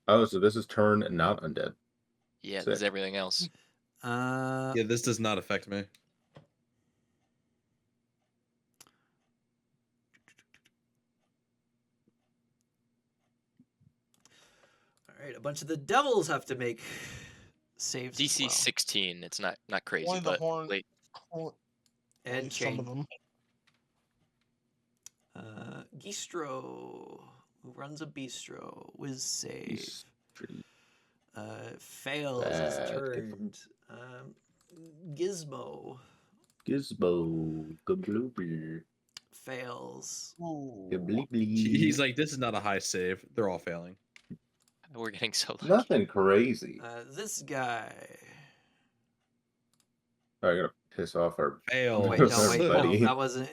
Oh, so this is turn not undead. Yeah, Sick. there's everything else. Yeah, this does not affect me. All right. A bunch of the devils have to make saves. as DC well. 16. It's not crazy, Only the but horn. late. And Some chain. of them. Gistro, who runs a bistro, whiz save. Fails as Bad. turned. Gizmo Gizmo, Gabloober, fails. Ooh. Gableeblee. He's like, this is not a high save. They're all failing. We're getting so lucky. Nothing crazy. This guy. Oh, I gotta piss off our. Fail. Wait, no, Everybody. that wasn't.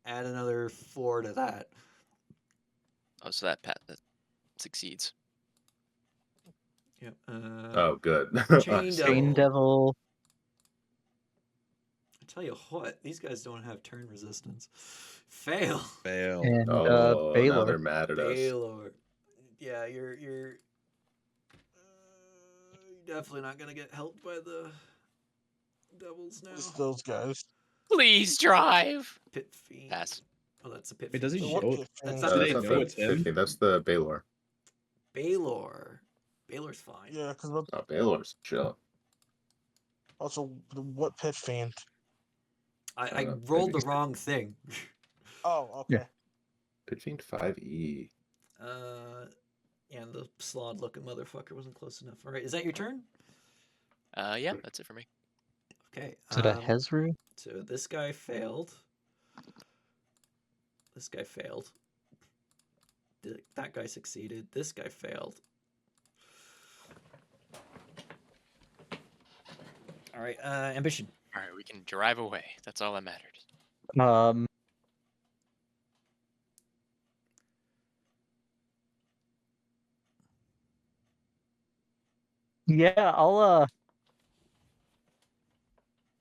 Add another 4 to that. Oh, so that succeeds. Yep. Oh, good. Chain Chain Devil. Devil. I tell you what, these guys don't have turn resistance. Fail. Fail. And Oh, now Baylor. they're mad at us. Baylor. Yeah, you're definitely not gonna get helped by the devils now. It's those guys. Please drive. Pit fiend. Pass. Oh, that's a pit Wait, fiend. does he So what know? pit That's fiend? not Do the they pit know fiend. it's him? 50. That's the Baylor. Baylor. Baylor's fine. Yeah, because Oh, Baylor's chill. also what pit fiend? I Uh, rolled the maybe- wrong thing. Oh, okay. Yeah. Pitfiend 5e. Yeah, and the slod looking motherfucker wasn't close enough. All right, is that your turn? Yeah, that's it for me. Okay. Is it a Hezru? So this guy failed. This guy failed. That guy succeeded. This guy failed. All right, ambition. All right, we can drive away. That's all that matters. Yeah, I'll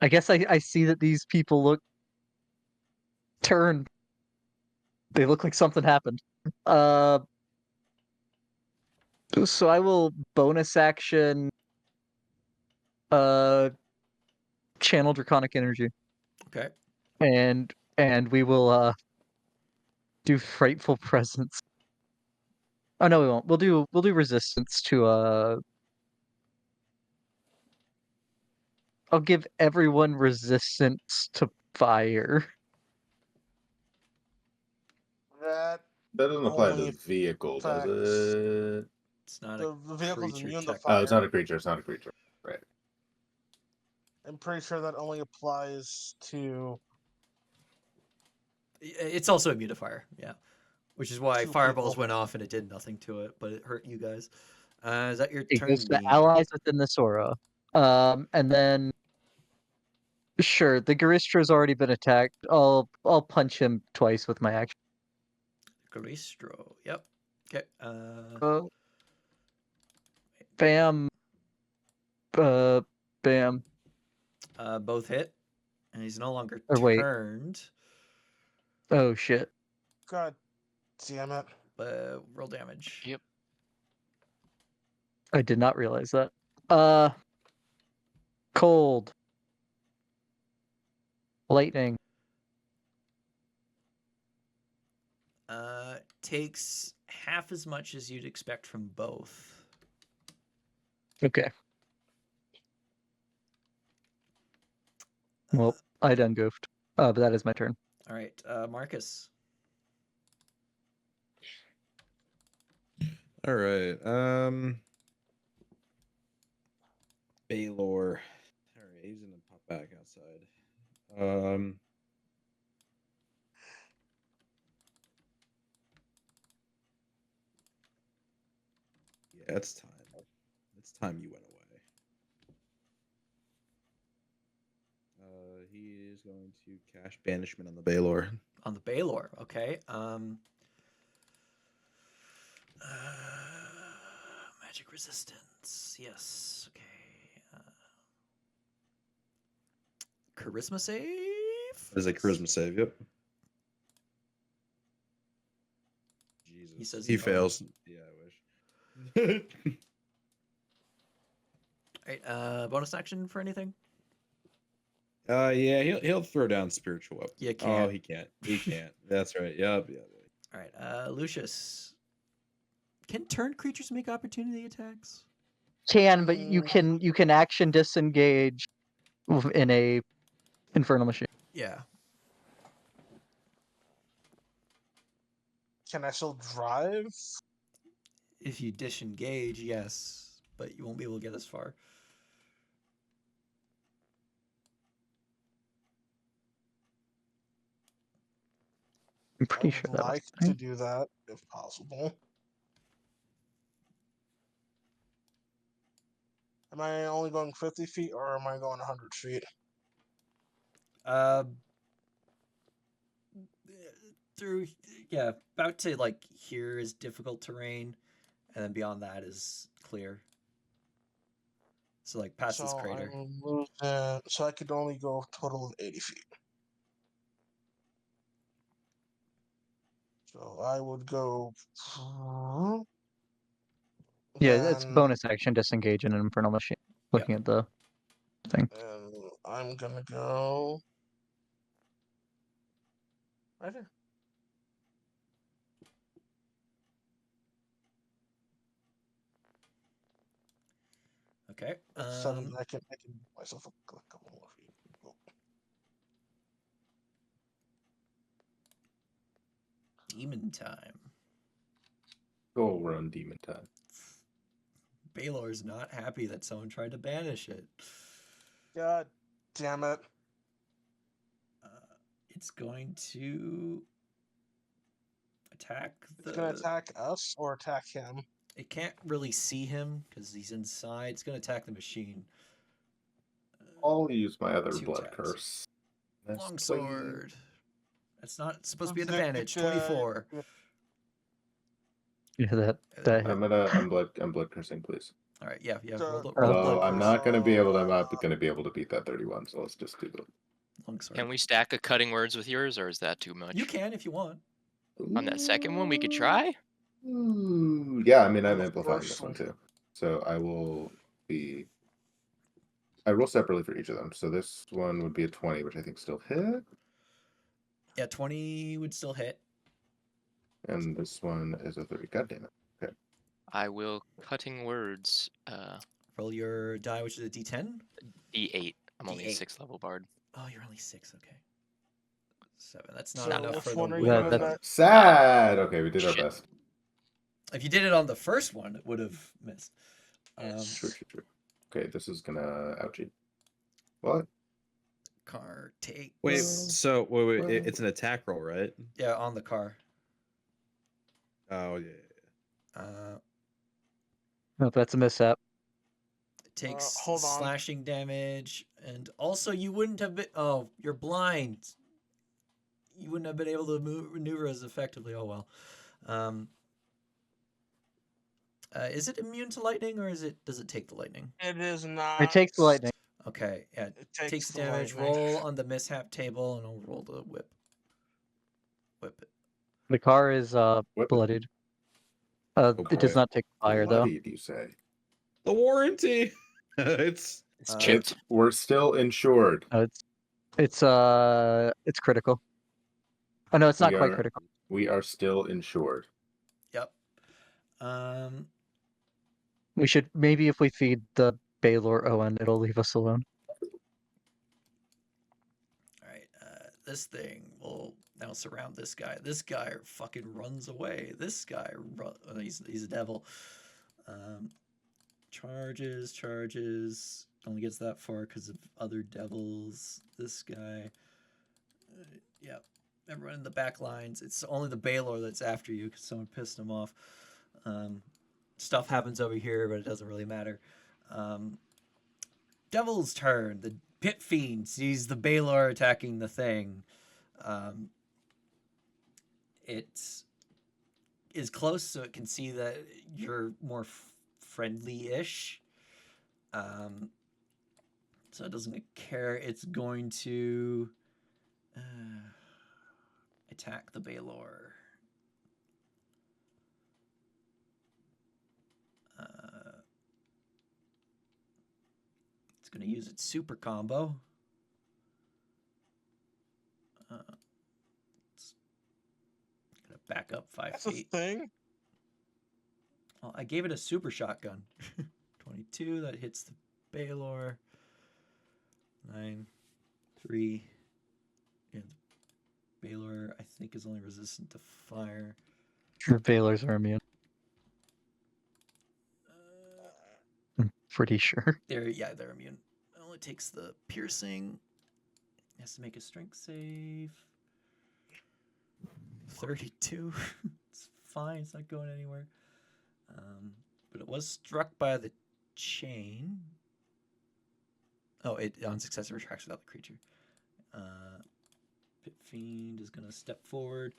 I guess I see that these people look turned. They look like something happened. So I will bonus action channel draconic energy. Okay. And we will do frightful presence. Oh no, we won't. We'll do resistance to I'll give everyone resistance to fire. That That doesn't apply to Only the vehicle, does facts. it? It's not the a vehicle's creature immune to tech. fire. Oh, it's not a creature. It's not a creature. Right. I'm pretty sure that only applies to It's also immune to fire. Yeah, which is why Two fireballs people. went off and it did nothing to it, but it hurt you guys. Is that your It turn? goes to Bean? allies within the Sora. And then sure, the Garistra's already been attacked. I'll punch him twice with my action. Garistro. Yep. Okay. Bam. Bam. Both hit, and he's no longer Or wait. turned. Oh shit. God damn it. Roll damage. Yep. I did not realize that. Cold. Lightning. Takes half as much as you'd expect from both. Okay. Well, I done goofed. But that is my turn. All right, Marcus. All right. Baylor. All right, he's gonna pop back outside. Yeah, it's time. It's time you went away. He is going to cast banishment on the Baylor. On the Baylor, okay. Magic resistance. Yes. Okay. Charisma save. That is a charisma save. Yep. Jesus. He says he no. fails. Yeah, I wish. All right. Bonus action for anything? Yeah, he'll throw down spiritual weapon. You Oh, can't. he can't. He can't. That's right. Yep. All right. Lucius. Can turned creatures make opportunity attacks? Can, but you can action disengage in a infernal machine. Yeah. Can I still drive? If you disengage, yes, but you won't be able to get as far. I'm pretty I sure would that was like the to thing. do that if possible. Am I only going 50 feet or am I going 100 feet? Through, yeah, about to like here is difficult terrain, and then beyond that is clear. So like past this crater. So I could only go a total of 80 feet. So I would go. Yeah, it's then- bonus action disengage in an infernal machine. Looking at the thing. And I'm gonna go right here. Okay. That's 7. I can give myself a couple more feet. Cool. Demon time. Go run demon time. Baylor's not happy that someone tried to banish it. God damn it! It's going to attack the. It's gonna attack us or attack him. It can't really see him because he's inside. It's going to attack the machine. I'll use my other 2 blood attacks. curse. That's Longsword. That's not supposed to be an Okay, advantage. 24. Yeah, that hit. I'm blood cursing, please. All right, yeah. So- Roll Although blood I'm curse. not gonna be able to. I'm not gonna be able to beat that 31. So let's just do the. Longsword. Can we stack a cutting words with yours, or is that too much? You can if you want. On that second one, we could try. Ooh, yeah, I mean, I'm The amplifying first this one one. too. So I will be. I roll separately for each of them. So this one would be a 20, which I think still hit. Yeah, 20 would still hit. And this one is a 30. God damn it. Okay. I will cutting words. Roll your die, which is a D10. D8. I'm only a D8. 6th level bard. Oh, you're only 6. Okay. 7. That's not So enough which for the one are win. you Yeah, on that- that? Sad. Okay, we did our Shit. best. If you did it on the first one, it would have missed. True. Okay, this is gonna ouchie. What? Car takes. Wait, so wait, Well- it's an attack roll, right? Yeah, on the car. Oh yeah. Nope, that's a mishap. It takes hold on. slashing damage, and also you wouldn't have been. Oh, you're blind. You wouldn't have been able to maneuver as effectively. Oh well. Is it immune to lightning, or does it take the lightning? It is not. It takes the lightning. Okay, yeah. It takes the damage. lightning. Roll on the mishap table, and I'll roll the whip. Whip it. The car is Whip it. bloodied. It does boy. not take fire though. Bloody, do you say? The warranty. it's It's Uh, chipped. We're still insured. It's critical. Oh no, it's not We quite are- critical. We are still insured. Yep. We should maybe if we feed the Baylor Owen, it'll leave us alone. All right. This thing will now surround this guy. This guy fucking runs away. This guy, he's a devil. Charges. Only gets that far because of other devils. This guy. Yep. Everyone in the back lines. It's only the Baylor that's after you because someone pissed him off. Stuff happens over here, but it doesn't really matter. Devil's turn. The Pit Fiend sees the Baylor attacking the thing. It is close, so it can see that you're more friendly-ish. So it doesn't care. It's going to attack the Baylor. It's going to use its super combo. It's going to back up 5 That's a feet. thing. Well, I gave it a super shotgun. 22, that hits the Baylor. 9, 3. And Baylor, I think, is only resistant to fire. Sure, Baylors are immune. I'm pretty sure. They're immune. It only takes the piercing. It has to make a strength save. 32. It's fine. It's not going anywhere. But it was struck by the chain. Oh, it on success it retracts without the creature. Pit Fiend is gonna step forward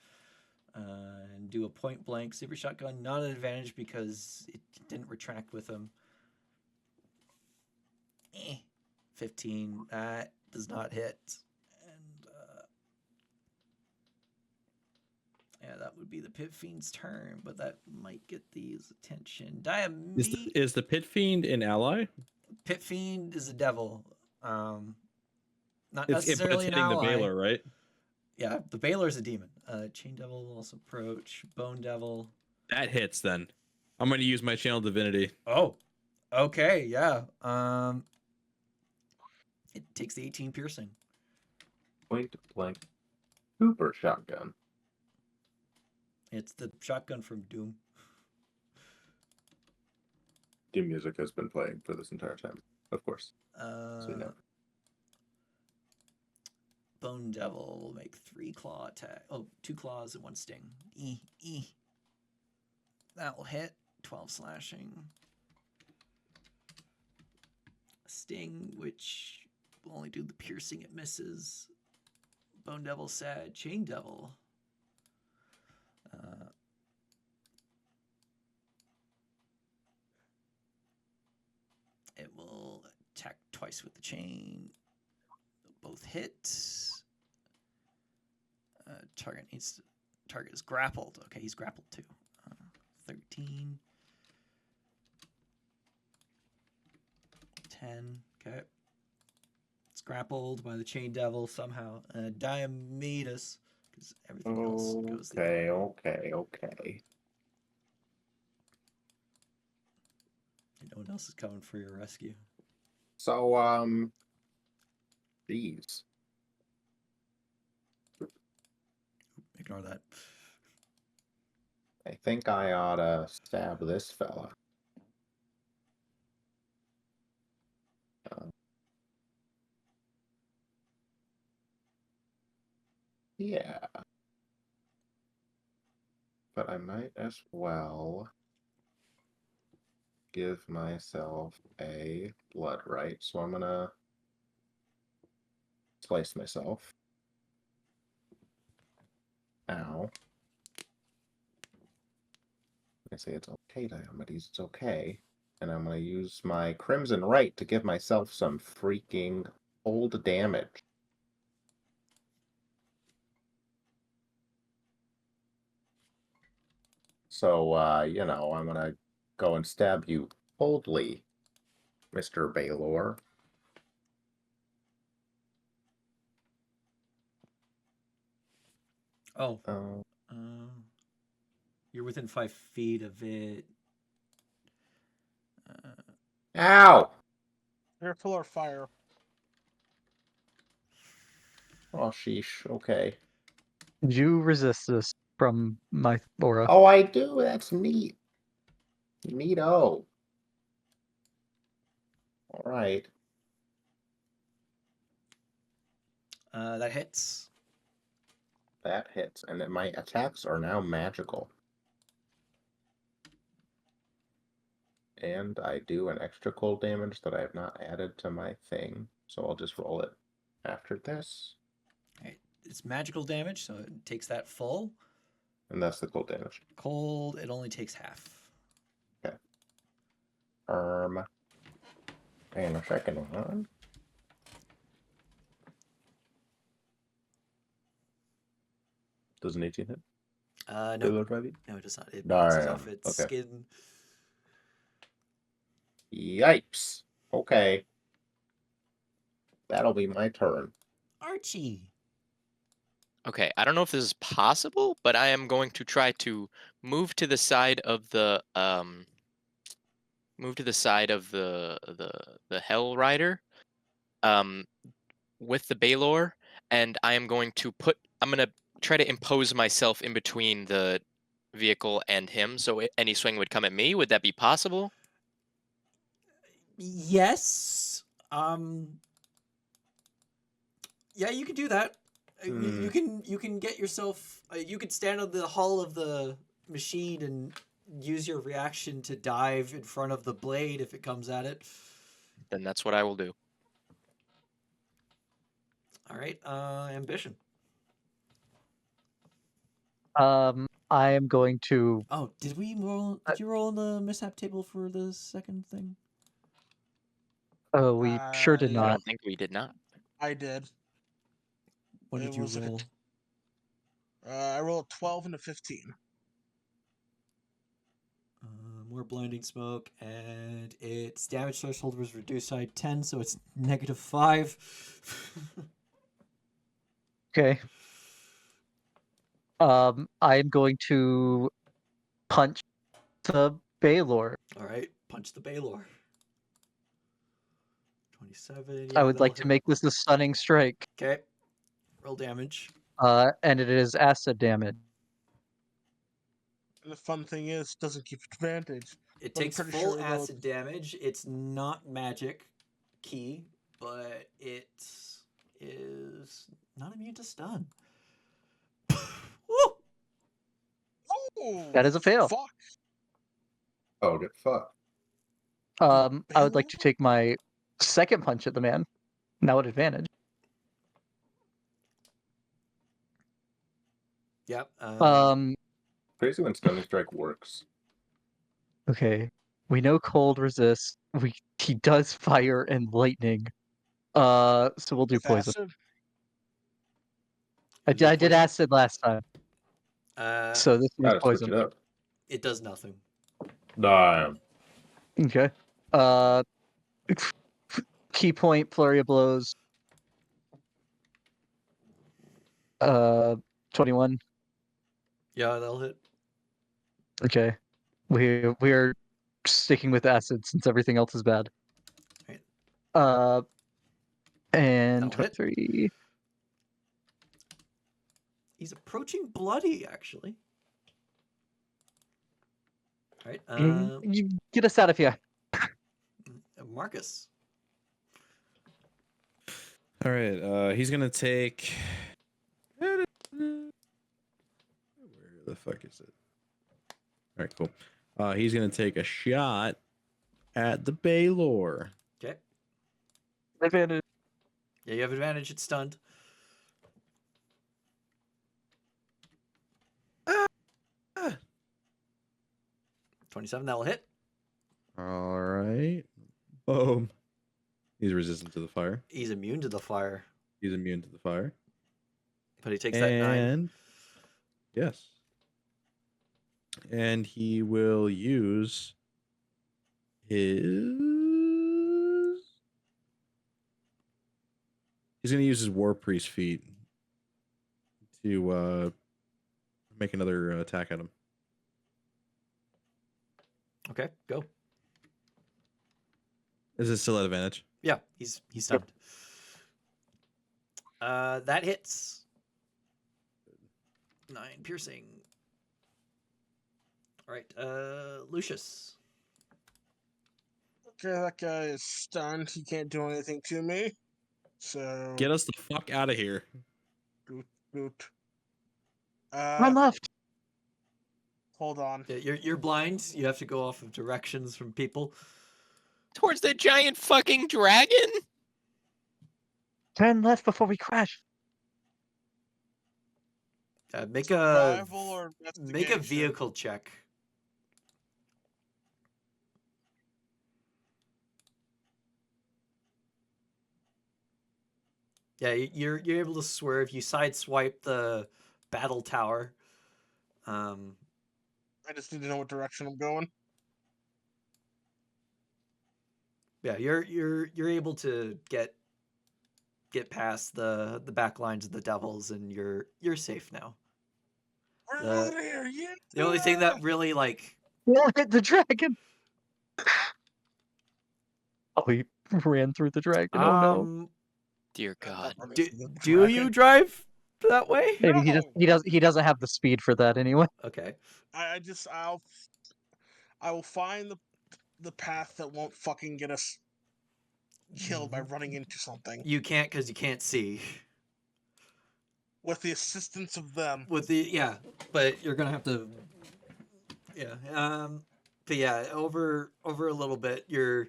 and do a point blank super shotgun. Not an advantage because it didn't retract with him. 15. That does not hit. And yeah, that would be the Pit Fiend's turn, but that might get these attention. is the Pit Fiend an ally? Pit Fiend is a devil. Not But necessarily it's an hitting the ally. Baylor, right? Yeah, the Baylor's a demon. Chain Devil will also approach. Bone Devil. That hits then. I'm going to use my Channel Divinity. Oh, okay, yeah. It takes the 18 piercing. Point blank. Super shotgun. It's the shotgun from Doom. Doom music has been playing for this entire time, of course. Uh, So you know. Bone Devil will make 3 claw attack. Oh, 2 claws and 1 sting. That will hit. 12 slashing. Sting, which will only do the piercing. It misses. Bone Devil sad. Chain Devil. It will attack twice with the chain. Both hit. Target is grappled. Okay, he's grappled too. 13. 10. Okay. It's grappled by the Chain Devil somehow. Diomedes, because everything else goes the other way. Okay. And no one else is coming for your rescue. So, these. ignore that. I think I oughta stab this fella. Yeah. But I might as well give myself a blood right. So I'm gonna slice myself. Ow. I say it's okay, Diomedes, it's okay. And I'm gonna use my Crimson Right to give myself some freaking old damage. So, you know, I'm gonna go and stab you coldly, Mr. Bator. Oh, Oh. you're within 5 feet of it. Ow! Careful or fire. Oh, sheesh. Okay. Did you resist this from my aura? Oh, I do. That's neat. Neato. All right. That hits. That hits. And then my attacks are now magical. And I do an extra cold damage that I have not added to my thing. So I'll just roll it after this. It's magical damage, so it takes that full. And that's the cold damage. Cold, it only takes half. Okay. And a second one. Does an 18 hit? No, No, no, it does not. It No, bounces yeah, off its okay. skin. Yipes. Okay. That'll be my turn. Archie. Okay, I don't know if this is possible, but I am going to try to move to the side of the the Hell Rider, with the Baylor, and I'm going to try to impose myself in between the vehicle and him, so any swing would come at me. Would that be possible? Yes. Yeah, you can do that. You can get yourself. You could stand on the hull of the machine and use your reaction to dive in front of the blade if it comes at it. Then that's what I will do. All right. Ambition. I am going to. Oh, did we roll? Did you roll on the mishap table for the second thing? Oh, we sure did Yeah. I not. don't think we did not. I did. What did It you was like roll? I rolled a 12 and a 15. More blinding smoke, and its damage threshold was reduced by 10, so it's -5. Okay. I am going to punch the Baylor. All right, punch the Baylor. 27. I would like to make this a stunning strike. Okay. Roll damage. And it is acid damage. And the fun thing is, it doesn't keep advantage. It But I'm takes pretty full sure though- acid damage. It's not magic key, but it is not immune to stun. Woo! Oh, That is a fail. fuck. Oh, get fucked. I would like to take my second punch at the man. Now at advantage. Yep. Crazy when Stunning Strike works. Okay. We know cold resists. He does fire and lightning. So we'll do With poison. acid? I did acid last time. So this is Gotta switch poison. it up. It does nothing. Damn. Okay. Key point, flurry of blows. 21. Yeah, that'll hit. Okay. We're sticking with acid since everything else is bad. Right. And That'll hit. 23. He's approaching bloody, actually. All right. You get us out of here. Marcus. All right. He's gonna take. Where the fuck is it? All right, cool. He's gonna take a shot at the Baylor. Okay. Advantage. Yeah, you have advantage. It's stunned. Ah! 27. That'll hit. All right. Boom. He's resistant to the fire. He's immune to the fire, He's immune to the fire. but he takes that 9. And yes. And he will use his. He's gonna use his War Priest feat to make another attack at him. Okay, go. Is it still at advantage? Yeah, he's stunned. That hits. 9 piercing. All right, Lucius. Okay, that guy is stunned. He can't do anything to me. So Get us the fuck out of here. boot. Run left. Hold on. Yeah, you're blind. You have to go off of directions from people. Towards the giant fucking dragon? Turn left before we crash. Make a Survival or make a investigation? vehicle check. Yeah, you're able to swerve. You sideswipe the battle tower. I just need to know what direction I'm going. Yeah, you're able to get past the back lines of the devils, and you're safe now. We're out of here. Yeah. The only thing that really like Don't hit the dragon. Oh, he ran through the dragon. Oh no. Dear God. do you drive that way? Maybe No. he doesn't have the speed for that anyway. Okay. I will find the path that won't fucking get us killed by running into something. You can't because you can't see. With the assistance of them. With the but you're gonna have to. Yeah. But yeah, over a little bit, you're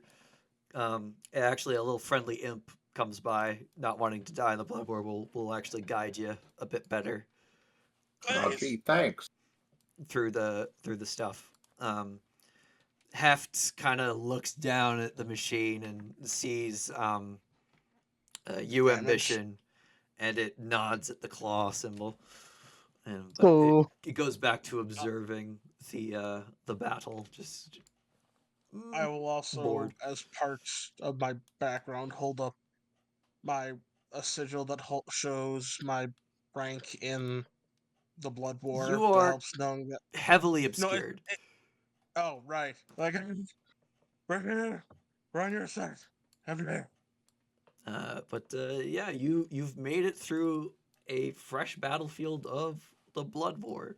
actually a little friendly imp comes by, not wanting to die in the blood war. Will actually guide you a bit better Oh, gee, thanks. through the stuff. Heft kind of looks down at the machine and sees you Damage. ambition, and it nods at the claw symbol, and So it goes back to observing the battle. Just I will also, bored. as part of my background, hold up a sigil that shows my rank in the blood war. You that are helps knowing that. heavily No, obscured. Oh, right. Like, right here. We're on your side. Over there. But yeah, you've made it through a fresh battlefield of the blood war.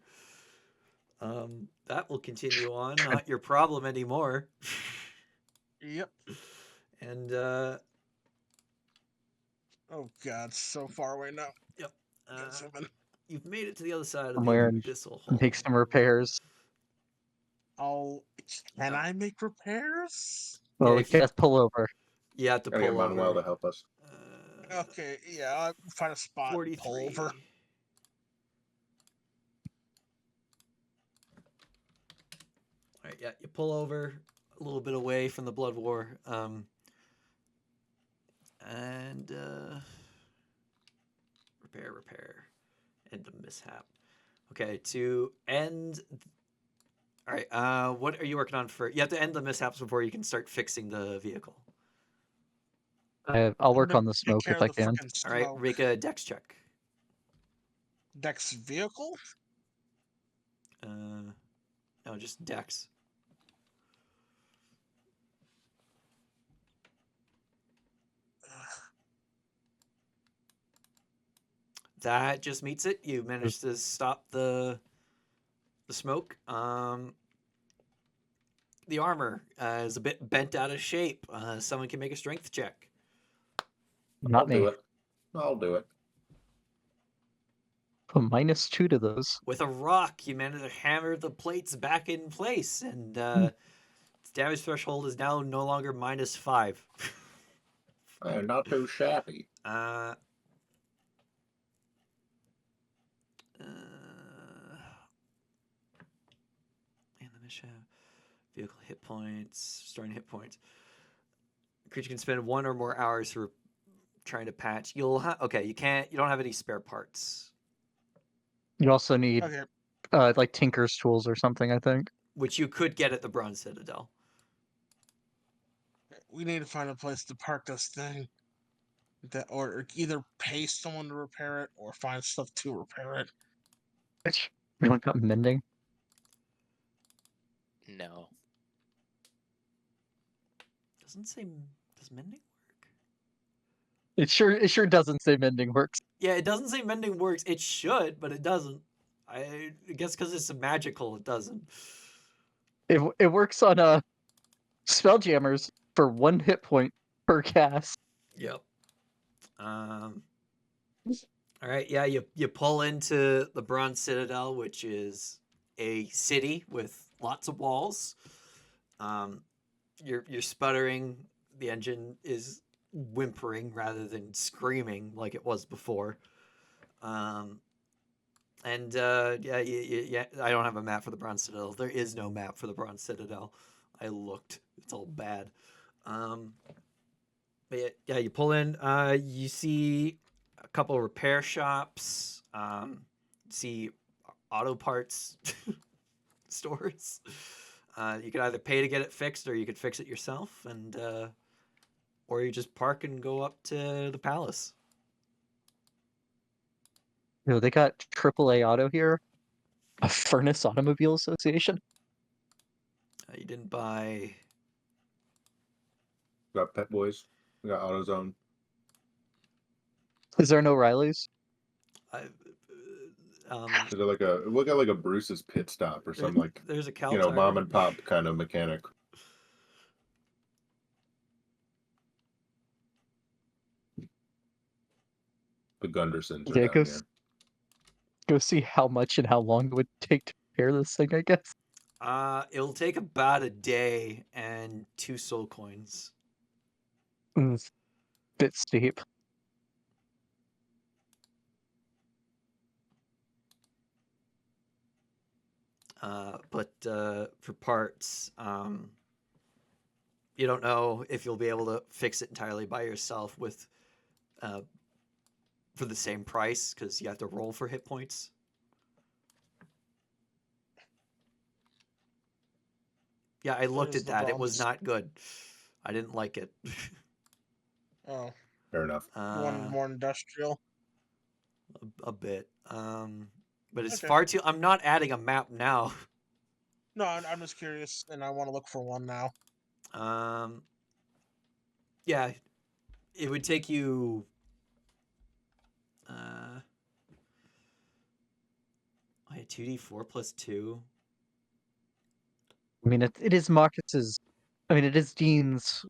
That will continue on, not your problem anymore. Yep. And Oh, God. So far away now. yep, Get zooming. you've made it to the other side of somewhere the and abyssal hole. make some repairs. Can I make repairs? Well, Yeah, we if you- just pull over. You have to Gotta get pull Manuel over. to help us. Okay, yeah, I'll find a spot and pull 43. over. All right, yeah, you pull over a little bit away from the blood war, and repair, end the mishap. Okay, to end. All right, what are you working on for? You have to end the mishaps before you can start fixing the vehicle. I'll work No, on the take smoke care if of I the can. frickin' All right, smoke. make a dex check. Dex vehicle? No, just dex. That just meets it. You managed to stop the smoke. The armor is a bit bent out of shape. Someone can make a strength check. Not I'll me. do it. I'll do it. Put -2 to those. With a rock, you manage to hammer the plates back in place, and its damage threshold is now no longer -5. Not too shabby. And the mission vehicle hit points, starting hit points. Creature can spend 1 or more hours through trying to patch. You don't have any spare parts, You also need Okay. like Tinker's tools or something, I think. which you could get at the Bronze Citadel. We need to find a place to park this thing. Or either pay someone to repair it or find stuff to repair it. Which we don't got mending. No. Doesn't say. Does mending work? It sure doesn't say mending works. Yeah, it doesn't say mending works. It should, but it doesn't. I guess because it's magical, it doesn't. It works on spelljammers for 1 hit point per cast. Yep. All right. Yeah, you pull into the Bronze Citadel, which is a city with lots of walls. You're sputtering. The engine is whimpering rather than screaming like it was before. Yeah, I don't have a map for the Bronze Citadel. There is no map for the Bronze Citadel. I looked. It's all bad. But yeah, you pull in. You see a couple of repair shops. See auto parts stores. You could either pay to get it fixed, or you could fix it yourself, and or you just park and go up to the palace. You know, they got AAA Auto here, a Furnace Automobile Association. You didn't buy. We got Pet Boys. We got AutoZone. Is there no Riley's? Is there like a look at like a Bruce's Pit Stop or some like there's a Cal mom and pop kind of mechanic? The Gundersons are Yeah, down here. go see how much and how long it would take to repair this thing, I guess. It'll take about a day and 2 soul coins. Bit steep. But for parts, you don't know if you'll be able to fix it entirely by yourself with for the same price, because you have to roll for hit points. Yeah, I looked at that. It was not good. I didn't like it. Oh, Fair enough. you wanted more industrial? A bit. But it's Okay. far too. I'm not adding a map now. No, I'm just curious, and I want to look for one now. Yeah, it would take you. 2d4 plus 2. I mean, it is Marcus's. I mean, it is Dean's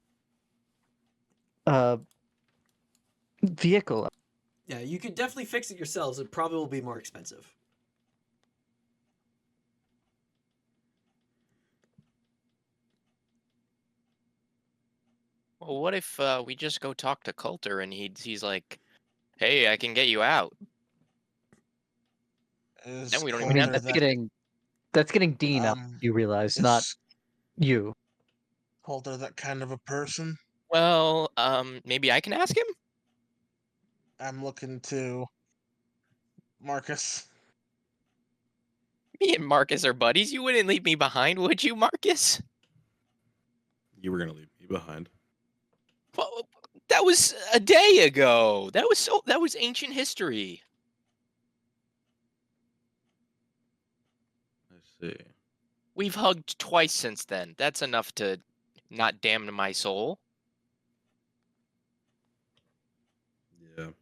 vehicle. Yeah, you could definitely fix it yourselves. It probably will be more expensive. Well, what if we just go talk to Coulter and he's like, "Hey, I can get you out." Is Then we don't I even mean, have Coulter that's getting Dean out. You realize, not is you. Coulter that kind of a person? Well, maybe I can ask him. I'm looking to Marcus. Me and Marcus are buddies. You wouldn't leave me behind, would you, Marcus? You were gonna leave me behind. Well, that was a day ago. That was ancient history. I see. We've hugged twice since then. That's enough to not damn my soul. Yeah.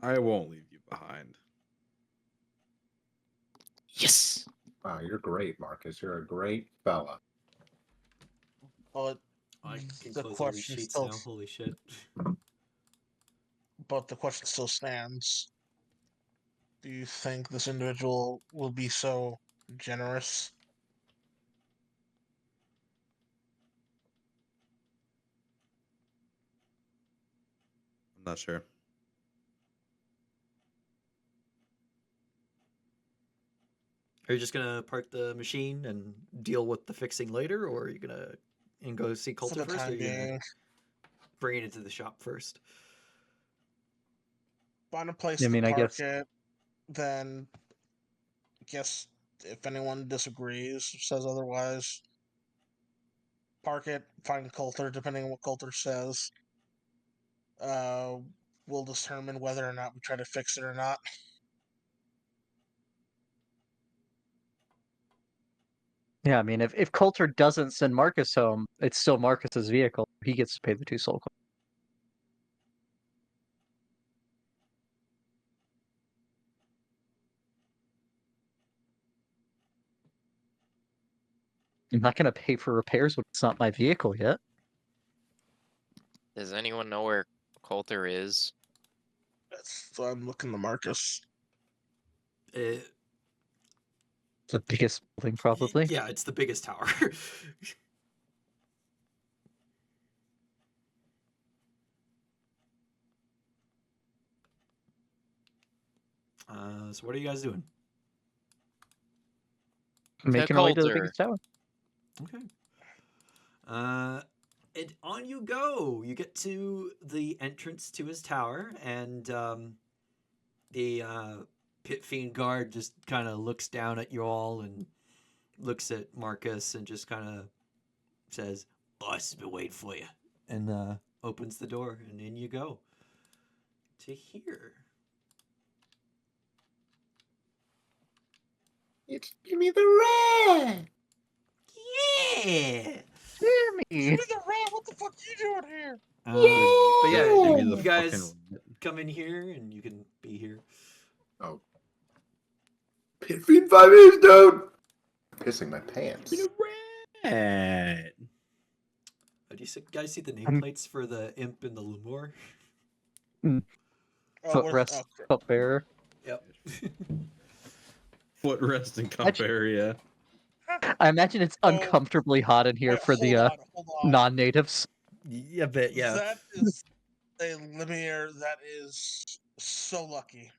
I won't leave you behind. Yes. Wow, you're great, Marcus. You're a great fella. But I can the close all these question sheets still, now. Holy shit. but the question still stands. Do you think this individual will be so generous? I'm not sure. Are you just gonna park the machine and deal with the fixing later, or are you gonna and go see For Coulter the first, or are time you gonna being, bring it into the shop first? find a place I to mean, I park guess it. Then, guess if anyone disagrees, says otherwise, park it. Find Coulter, depending on what Coulter says. Uh, we'll determine whether or not we try to fix it or not. yeah. I mean, if Coulter doesn't send Marcus home, it's still Marcus's vehicle. He gets to pay the 2 soul coins. I'm not gonna pay for repairs when it's not my vehicle yet. Does anyone know where Coulter is? So I'm looking to Marcus. Uh, The biggest building, probably. Yeah, it's the biggest tower. So what are you guys doing? Making our way to the Coulter. biggest tower. Okay. And on you go. You get to the entrance to his tower, and the pit fiend guard just kind of looks down at you all and looks at Marcus and just kind of says, "Boss has been waiting for you," and opens the door, and in you go to here. It's Jimmy the Rat. Yeah. Jimmy! Give me the rat! What the fuck you doing here? But yeah, Yeah. Give me you the guys fucking- come in here, and you can be here. Oh. Pit feed 5 years, dude. Pissing my pants. Rat. Do you guys see the I'm- nameplates for the imp and the Lumor? Oh, Footrest okay. cupbearer. Yep. Footrest and cup area. I imagine it's Oh, uncomfortably hot in here Wait, for the hold on. non-natives. Yeah, but yeah. That is a Limier that is so lucky.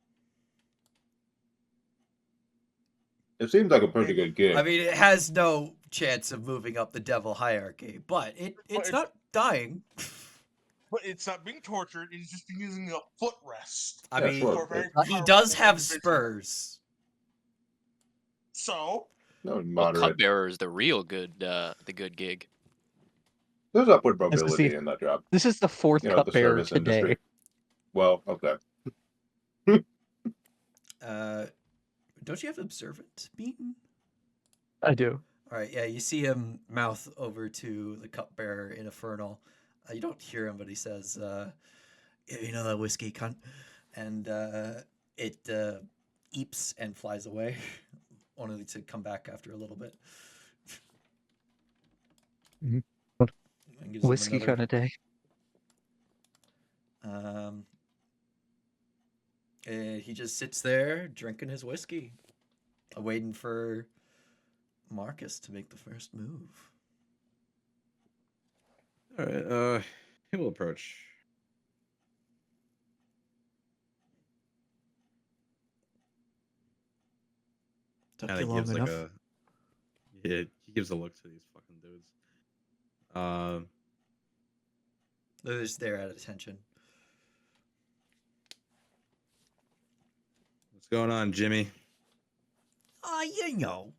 It seems like a pretty good gig. I mean, it has no chance of moving up the devil hierarchy, but it's it's- not dying. But it's not being tortured, it's just being using a footrest. I Yeah, mean, sure. For a very he does powerful have individual. spurs. So, No Well, moderate. cupbearer is the real good, the good gig. There's upward This is mobility the- in that job. This is the 4th You know, the cupbearer service today. industry. Well, okay. Don't you have observant beam? I do. All right, yeah, you see him mouth over to the cupbearer in Infernal. You don't hear him, but he says, "Yeah, you know that whiskey, cunt," and it eeps and flies away, only to come back after a little bit. Mhm. And gives him Whiskey another- kind of day. And he just sits there drinking his whiskey, waiting for Marcus to make the first move. All right. He will approach. Took Kind you of long gives enough. like a. Yeah, he gives a look to these fucking dudes. They're just there at attention. What's going on, Jimmy? Oh, you know,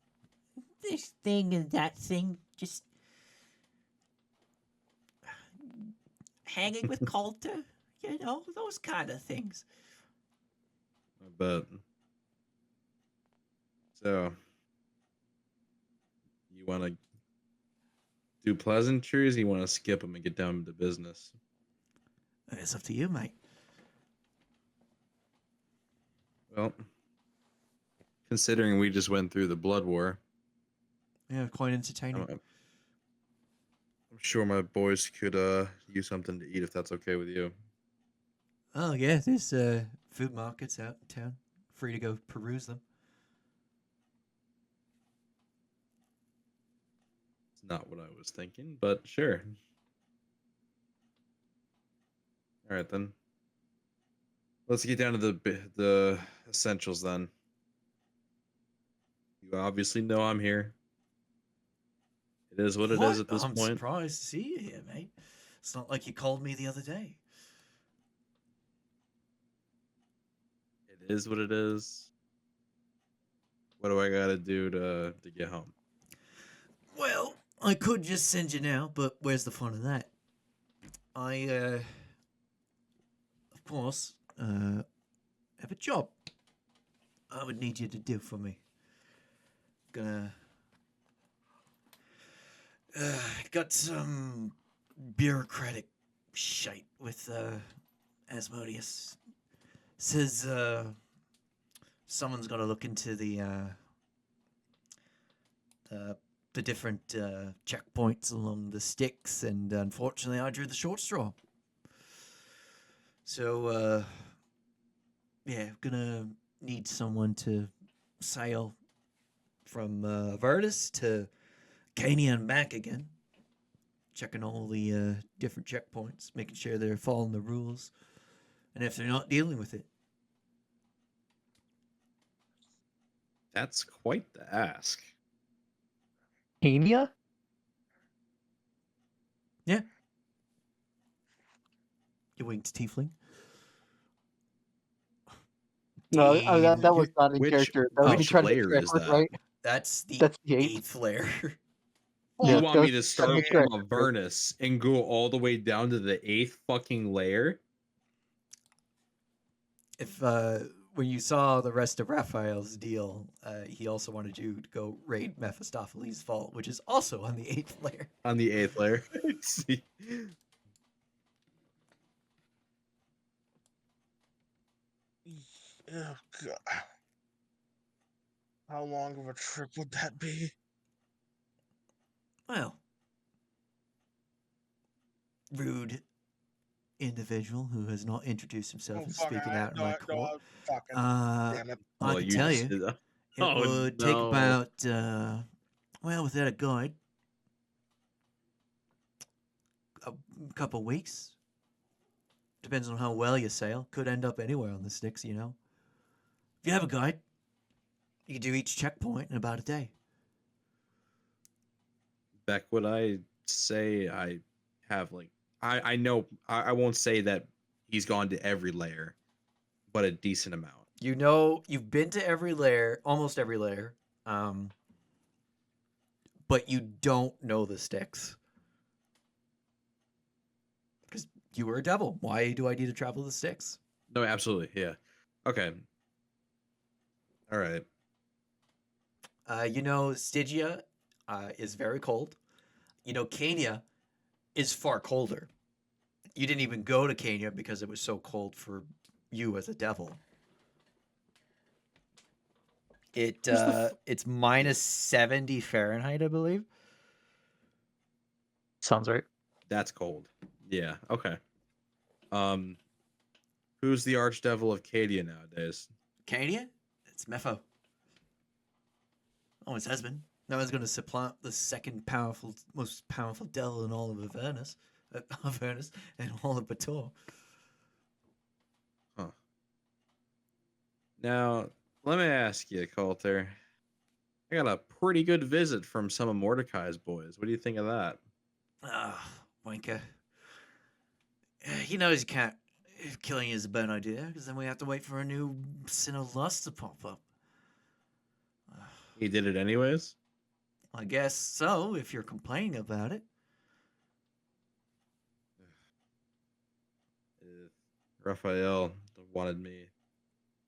this thing and that thing, just hanging with Coulter, you know, those kind of things. I bet. So, you want to do pleasantries? Or you want to skip them and get down to business? It's up to you, mate. Well, considering we just went through the blood war, Yeah, quite entertaining. I'm sure my boys could use something to eat if that's okay with you. Oh yeah, there's food markets out in town. Free to go peruse them. It's not what I was thinking, but sure. All right then. Let's get down to the essentials then. You obviously know I'm here. It is what it is at this I'm point. surprised to see you here, mate. It's not like you called me the other day. It is what it is. What do I gotta do to get home? Well, I could just send you now, but where's the fun of that? Of course, have a job I would need you to do for me. Gonna, got some bureaucratic shite with, Asmodeus. Says, someone's gotta look into the different checkpoints along the sticks, and unfortunately, I drew the short straw. So, yeah, gonna need someone to sail from Virtus to Cania and back again, checking all the different checkpoints, making sure they're following the rules, and if they're not, dealing with it. That's quite the ask. Ania? Yeah. You winked, tiefling. No, that was You're- not in Which character. That was me which trying to layer trick is with, that? right? That's the That's the eighth. eighth layer. You Yeah, want that me was to trying start make sure I from a tricked her. Avernus and go all the way down to the 8th fucking layer? If when you saw the rest of Raphael's deal, he also wanted you to go raid Mephistopheles' vault, which is also on the eighth layer. On the 8th layer. See. Oh, God. How long of a trip would that be? Well, rude individual who has not introduced himself Oh, and fuck, speaking out in my court. fucking, damn it. I Oh, can you tell just you, did that. it Oh, would take no. about, well, without a guide, a couple weeks. Depends on how well you sail. Could end up anywhere on the sticks, you know. If you have a guide, you can do each checkpoint in about a day. Beck, would I say I have like I know I won't say that he's gone to every layer, but a decent amount. You know, you've been to every layer, almost every layer, but you don't know the sticks. Because you were a devil. Why do I need to travel the sticks? No, absolutely, yeah. Okay. All right. You know, Stygia is very cold. You know, Cania is far colder. You didn't even go to Cania because it was so cold for you as a devil. It's minus 70 Fahrenheit, I believe. Sounds right. That's cold. Yeah. Okay. Um, who's the archdevil of Cadia nowadays? Cania? It's Mepho. Oh, his husband. Now he's going to supplant the second most powerful devil in all of Avernus, and all of Bator. Huh. Now, let me ask you, Coulter. I got a pretty good visit from some of Mordecai's boys. What do you think of that? Ah, wanker. He knows he can't. Killing is a bad idea, because then we have to wait for a new sin of lust to pop up. He did it anyways? I guess so, if you're complaining about it. Raphael wanted me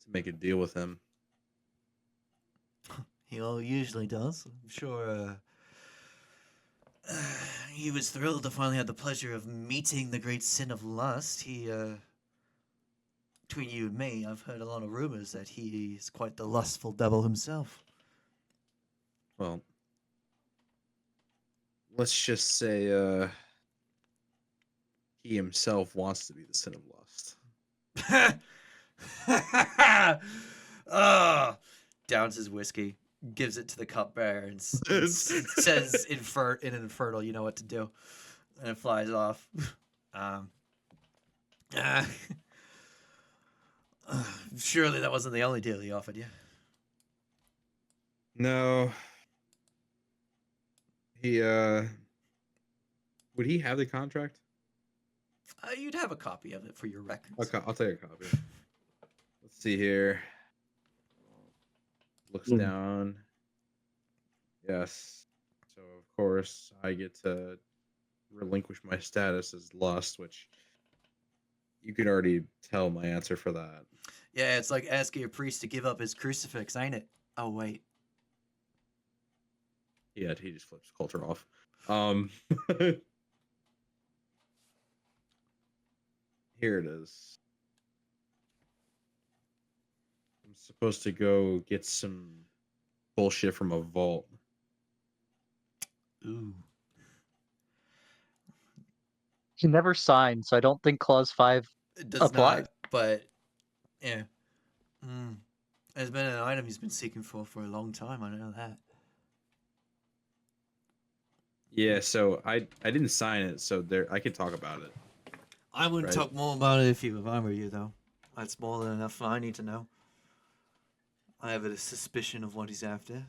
to make a deal with him. He usually does. I'm sure he was thrilled to finally have the pleasure of meeting the great sin of lust. He between you and me, I've heard a lot of rumors that he is quite the lustful devil himself. Well, let's just say he himself wants to be the sin of lust. Downs his whiskey, gives it to the cupbearer, and says in infernal, "You know what to do," and it flies off. Surely that wasn't the only deal he offered you. No. He would he have the contract? You'd have a copy of it for your records. Okay, I'll take a copy. Let's see here. Looks down. Yes. So of course I get to relinquish my status as lust, which you can already tell my answer for that. Yeah, it's like asking a priest to give up his crucifix, ain't it? Oh wait. Yeah, he just flips culture off. Here it is. I'm supposed to go get some bullshit from a vault. Ooh. He never signed, so I don't think Clause 5 It does applies. not, but yeah. It's been an item he's been seeking for a long time. I know that. Yeah, so I didn't sign it, so there I could talk about it. I wouldn't Right. talk more about it if I were you, though. That's more than enough I need to know. I have a suspicion of what he's after.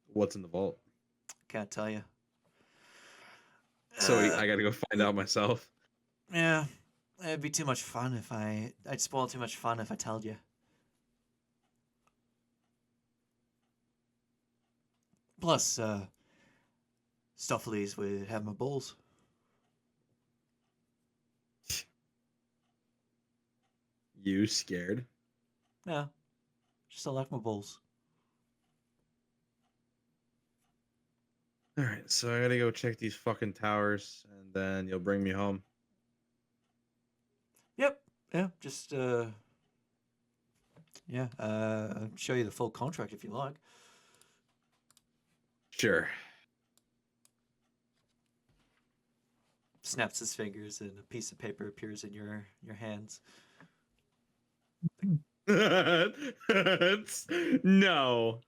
What's in the vault? Can't tell you. So I gotta go find out myself. Yeah, it'd be too much fun if I'd spoil too much fun if I told you. Plus, Stoffelies would have my balls. You scared? No, just I like my balls. Alright, so I gotta go check these fucking towers and then you'll bring me home. Yep. Yeah. Just yeah. I'll show you the full contract if you like. Sure. Snaps his fingers and a piece of paper appears in your hands. No.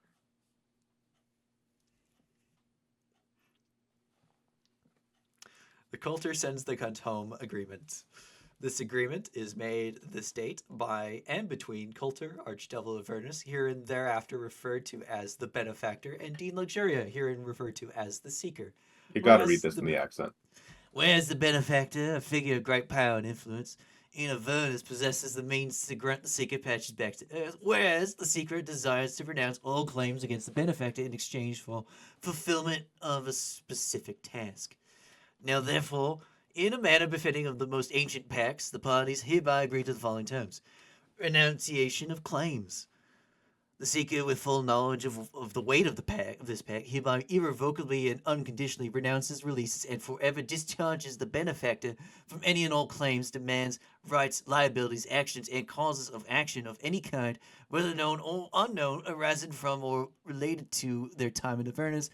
The Coulter sends the cunt home agreement. This agreement is made this date by and between Coulter, Archdevil of Avernus, herein thereafter referred to as the Benefactor, and Dean Luxuria, herein referred to as the Seeker. You got to Whereas read this in the accent. Whereas the Benefactor, a figure of great power and influence, in Avernus possesses the means to grant the Seeker passage back to Earth, whereas the Seeker desires to renounce all claims against the Benefactor in exchange for fulfillment of a specific task. Now, therefore, in a manner befitting of the most ancient pacts, the parties hereby agree to the following terms. Renunciation of claims. The Seeker, with full knowledge of the weight of this pact, hereby irrevocably and unconditionally renounces, releases, and forever discharges the Benefactor from any and all claims, demands, rights, liabilities, actions, and causes of action of any kind, whether known or unknown, arising from or related to their time in Avernus,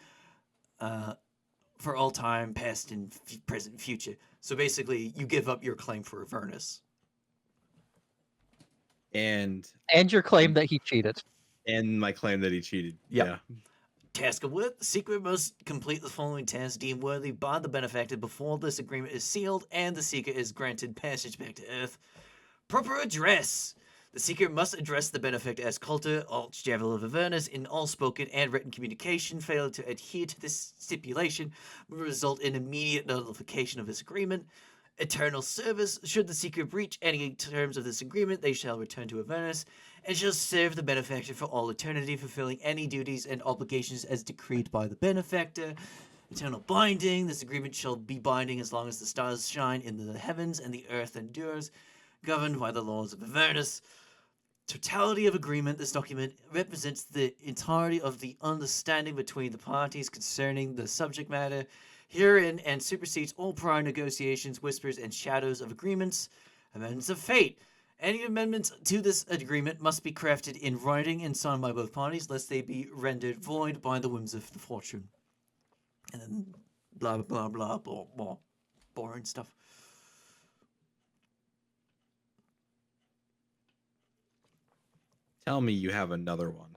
for all time, past and present and future. So basically, you give up your claim for Avernus. And your claim that he cheated. my claim that he cheated. Yep. Yeah. Task of work. The Seeker must complete the following tasks deemed worthy by the Benefactor before this agreement is sealed and the Seeker is granted passage back to Earth. Proper address. The Seeker must address the Benefactor as Coulter, Archdevil of Avernus, in all spoken and written communication. Failure to adhere to this stipulation will result in immediate nullification of this agreement. Eternal service. Should the Seeker breach any terms of this agreement, they shall return to Avernus and shall serve the Benefactor for all eternity, fulfilling any duties and obligations as decreed by the Benefactor. Eternal binding. This agreement shall be binding as long as the stars shine in the heavens and the earth endures, governed by the laws of Avernus. Totality of agreement. This document represents the entirety of the understanding between the parties concerning the subject matter herein and supersedes all prior negotiations, whispers, and shadows of agreements. Amendments of fate. Any amendments to this agreement must be crafted in writing and signed by both parties, lest they be rendered void by the whims of the fortune. And then blah, blah, blah, blah, blah. Boring stuff. Tell me you have another one.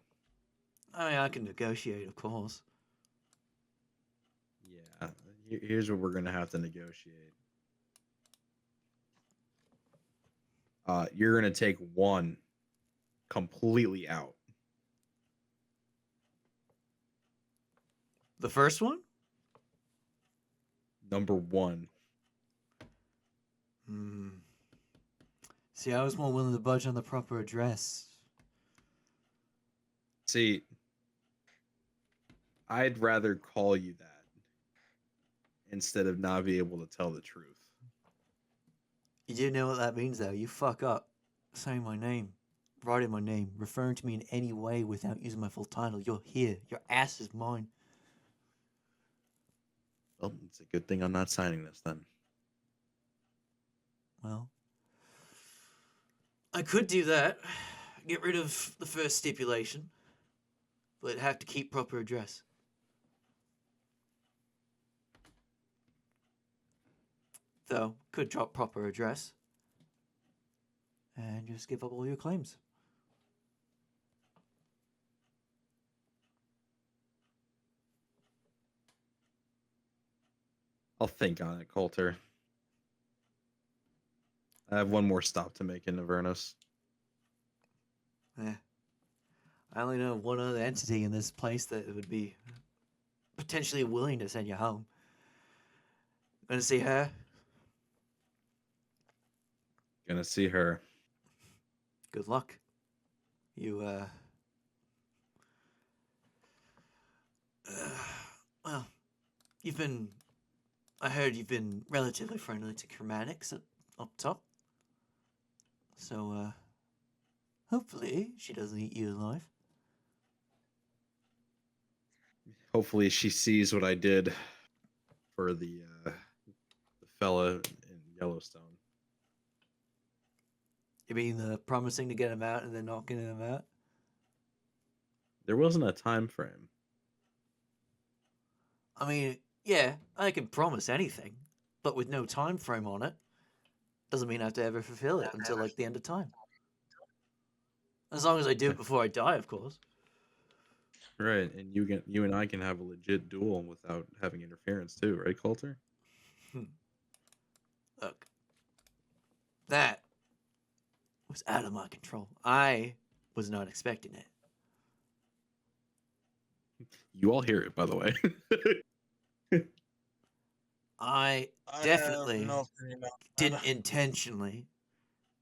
I mean, I can negotiate, of course. Yeah. Here's what we're gonna have to negotiate. You're gonna take one completely out. The first one? Number one. See, I was more willing to budge on the proper address. See, I'd rather call you that instead of not be able to tell the truth. You do know what that means, though. You fuck up saying my name, writing my name, referring to me in any way without using my full title. You're here. Your ass is mine. Well, it's a good thing I'm not signing this then. Well, I could do that. Get rid of the first stipulation, but have to keep proper address. Though, could drop proper address and just give up all your claims. I'll think on it, Coulter. I have one more stop to make in Avernus. I only know one other entity in this place that would be potentially willing to send you home. Gonna see her? Gonna see her. Good luck. You, well, I heard you've been relatively friendly to chromatics up top. So, hopefully she doesn't eat you alive. Hopefully she sees what I did for the fella in Yellowstone. You mean promising to get him out and then not getting him out? There wasn't a time frame. I mean, yeah, I can promise anything, but with no time frame on it, doesn't mean I have to ever fulfill it until like the end of time. As long as I do it before I die, of course. Right, and you and I can have a legit duel without having interference too, right, Coulter? Look, that was out of my control. I was not expecting it. You all hear it, by the way. I I definitely have no opinion on that. didn't intentionally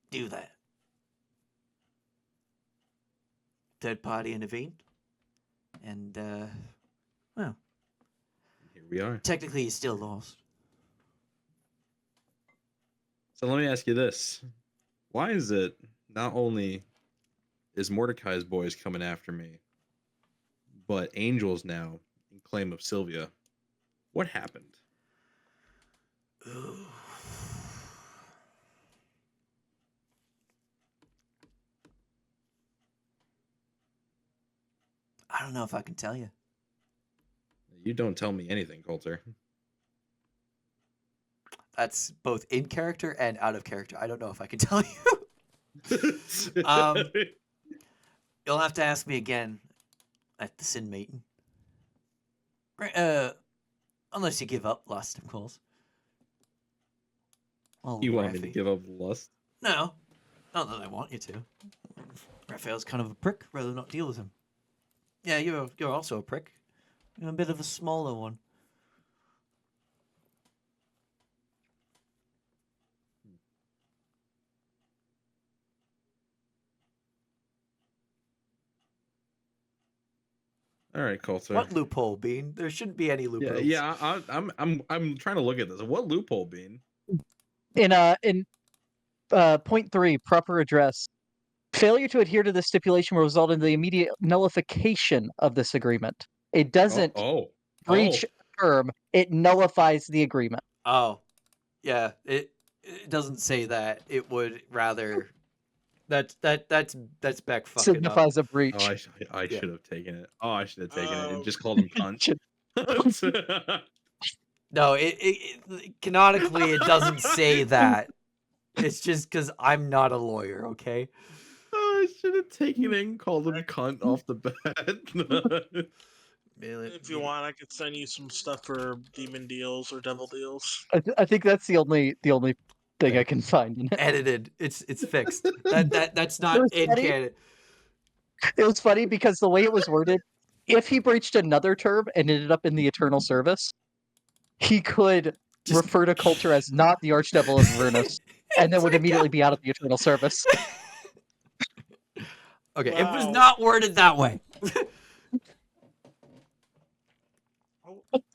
do that. Third party intervened, and well, Here we are. technically you still lost. So let me ask you this. Why is it not only is Mordecai's boys coming after me, but Angel's now in claim of Sylvia? What happened? Ooh. I don't know if I can tell you. You don't tell me anything, Coulter. That's both in character and out of character. I don't know if I can tell you. You'll have to ask me again at the Sin Meeting. Unless you give up lust, of course. Oh, You want me to give up lust? No, not that I want you to. Raphael's kind of a prick. Rather not deal with him. Yeah, you're also a prick. You're a bit of a smaller one. All right, Coulter. What loophole, Bean? There shouldn't be any loopholes. Yeah. I'm trying to look at this. What loophole, Bean? In point 3, proper address. Failure to adhere to this stipulation will result in the immediate nullification of this agreement. It doesn't breach term; it nullifies the agreement. Oh, yeah. It it doesn't say that. It would rather that's Beck fucking up. Signifies a breach. Oh, I Yeah. should have taken it. Oh, I should have taken it and just called him cunt. Should- No, it canonically it doesn't say that. It's just because I'm not a lawyer, okay? Oh, I should have taken it and called him cunt off the bat. If you want, I could send you some stuff for demon deals or devil deals. I think that's the only thing I can find in it. Edited. It's fixed. That's not was in funny. canon. It was funny because the way it was worded, if he breached another term and ended up in the Eternal Service, he could Just- refer to Coulter as not the Archdevil of Avernus, and then would immediately be out of the Eternal Service. Okay, it was Wow. not worded that way.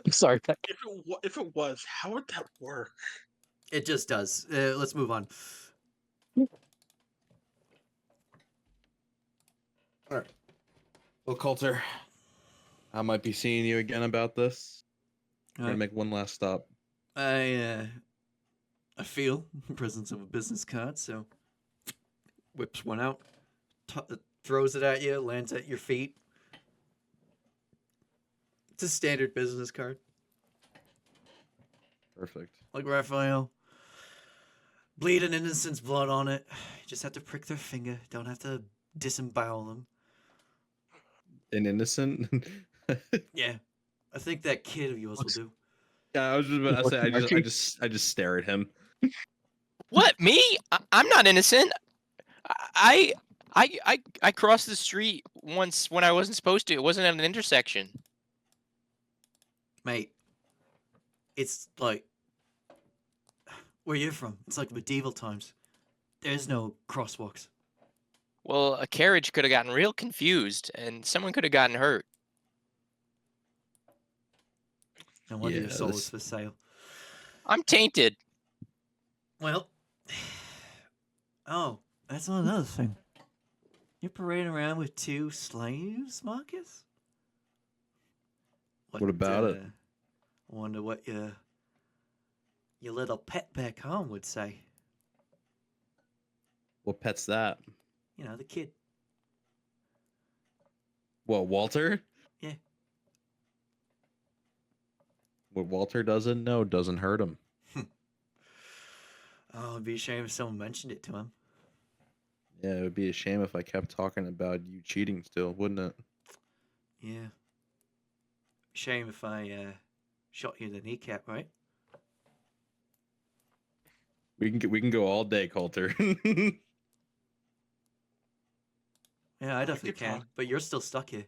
I'm sorry, Beck. If it was, how would that work? It just does. Let's move on. Well, Coulter, I might be seeing you again about this. We're gonna make one last stop. I feel the presence of a business card, so whips one out, throws it at you, lands at your feet. It's a standard business card, Perfect. like Raphael. Bleed an innocent's blood on it. You just have to prick their finger. Don't have to disembowel them. An innocent. Yeah, I think that kid of yours will do. Yeah, I was just about to say. I just stare at him. What, me? I'm not innocent. I crossed the street once when I wasn't supposed to. It wasn't at an intersection. Mate, it's like where you're from. It's like medieval times. There's no crosswalks. Well, a carriage could have gotten real confused, and someone could have gotten hurt. No wonder your Yeah, soul this- is for sale. I'm tainted. Well, oh, that's another thing. You're parading around with 2 slaves, Marcus? What about it? I wonder what your little pet back home would say. What pet's that? You know, the kid. What, Walter? Yeah. What Walter doesn't know doesn't hurt him. Oh, it'd be a shame if someone mentioned it to him. Yeah, it would be a shame if I kept talking about you cheating still, wouldn't it? Yeah. Shame if I shot you in the kneecap, right? We can go all day, Coulter. Yeah, I definitely could can. talk. But you're still stuck here.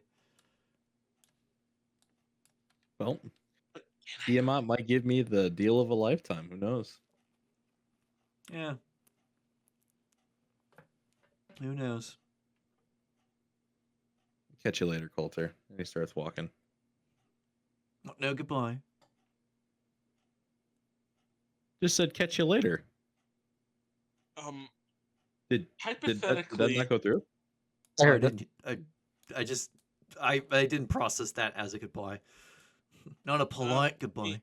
Well, Tiamat might give me the deal of a lifetime. Who knows? Yeah. Who knows? Catch you later, Coulter. And he starts walking. No goodbye. Just said catch you later. Did that Hypothetically, not go through? I heard it. I didn't process that as a goodbye. Not a polite goodbye.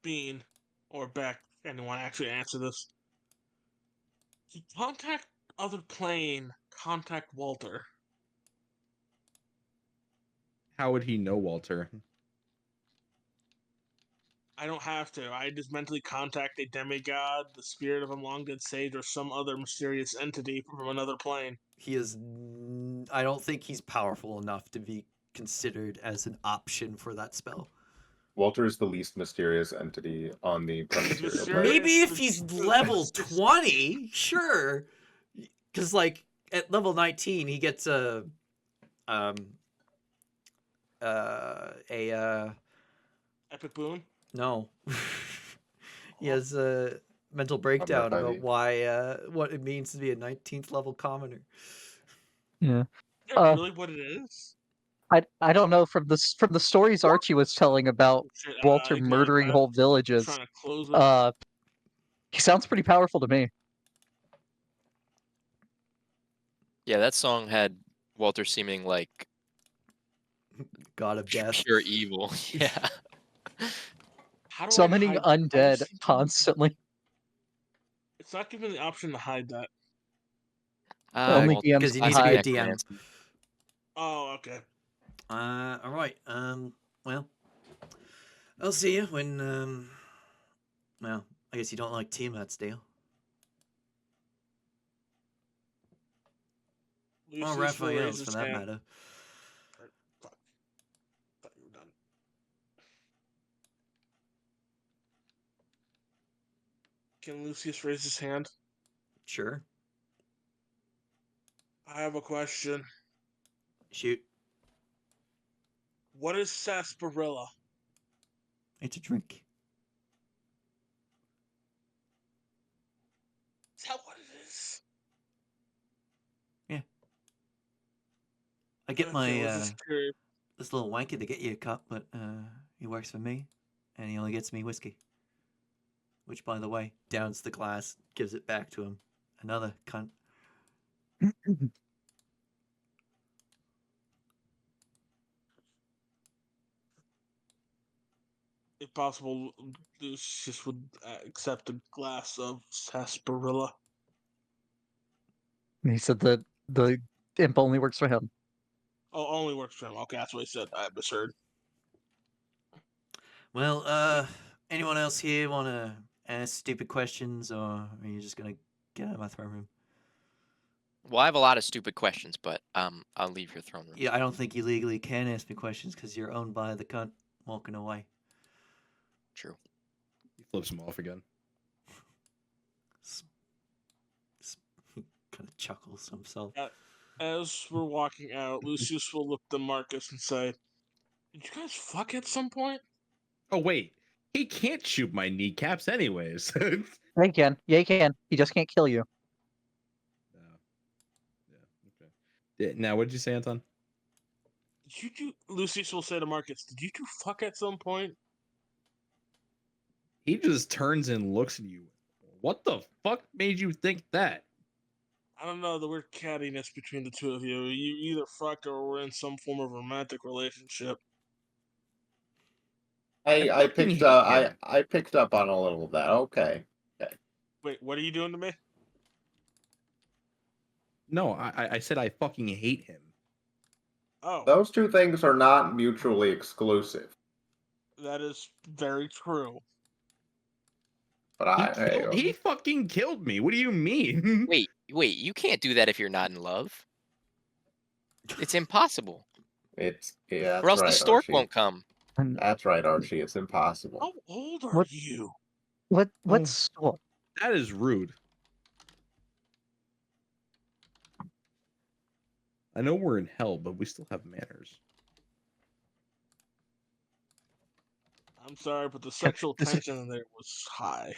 Bean or Beck, anyone actually answer this? To contact other plane, contact Walter. How would he know Walter? I don't have to. I just mentally contact a demigod, the spirit of a long dead sage, or some other mysterious entity from another plane. He is. I don't think he's powerful enough to be considered as an option for that spell. Walter is the least mysterious entity on the Presbyterian Mysterious? plane. Maybe if he's level 20, sure. Because like at level 19, he gets a Epic boon. no. He has a mental breakdown about why what it means to be a 19th level commoner. Yeah. Is that really what it is? I don't know from the stories Archie was telling about Shit, Walter ignore murdering that. whole villages. Trying to close it. He sounds pretty powerful to me. Yeah, that song had Walter seeming like God of death. pure evil. Yeah. How do I Summoning hide- how does undead he- constantly. It's not given the option to hide that. Only well, DMs because you can need to be a hide. DM. Oh, okay. All right. Well, I'll see you when. Well, I guess you don't like Tiamat's deal. Or Lucius will raise Raphael's, his for that hand. matter. Fuck. Thought you were done. Can Lucius raise his hand? Sure. I have a question. Shoot. What is sarsaparilla? It's a drink. Is that what it is? I get Okay, my was just curious. this little wanker to get you a cup, but he works for me, and he only gets me whiskey. Which, by the way, downs the glass, gives it back to him. Another cunt. If possible, Lucius would accept a glass of sarsaparilla. He said that the imp only works for him. Oh, only works for him. Okay, that's what he said. I misheard. Well, anyone else here want to ask stupid questions, or are you just gonna get out of my throne room? Well, I have a lot of stupid questions, but I'll leave your throne room. Yeah, I don't think you legally can ask me questions because you're owned by the cunt walking away. True. He flips him off again. He kind of chuckles to himself. As we're walking out, Lucius will look to Marcus and say, "Did you guys fuck at some point?" Oh wait, he can't shoot my kneecaps anyways. Yeah, he can. Yeah, he can. He just can't kill you. Yeah. Okay. Now, what did you say, Anton? Did you two? Lucius will say to Marcus, "Did you two fuck at some point?" He just turns and looks at you. What the fuck made you think that? I don't know, the weird cattiness between the two of you. You either fucked or were in some form of romantic relationship. I fucking picked hate him. I picked up on a little of that. Okay. Wait, what are you doing to me? No, I said I fucking hate him. Oh, Those two things are not mutually exclusive. that is very true. But He fucking killed me. What do you mean? Wait, you can't do that if you're not in love. It's impossible. it's yeah, Or that's else the right, stork Archie. won't come. And That's right, Archie. It's impossible. How old are What- you? what's stork? That is rude. I know we're in hell, but we still have manners. I'm sorry, but the sexual this is- tension in there was high.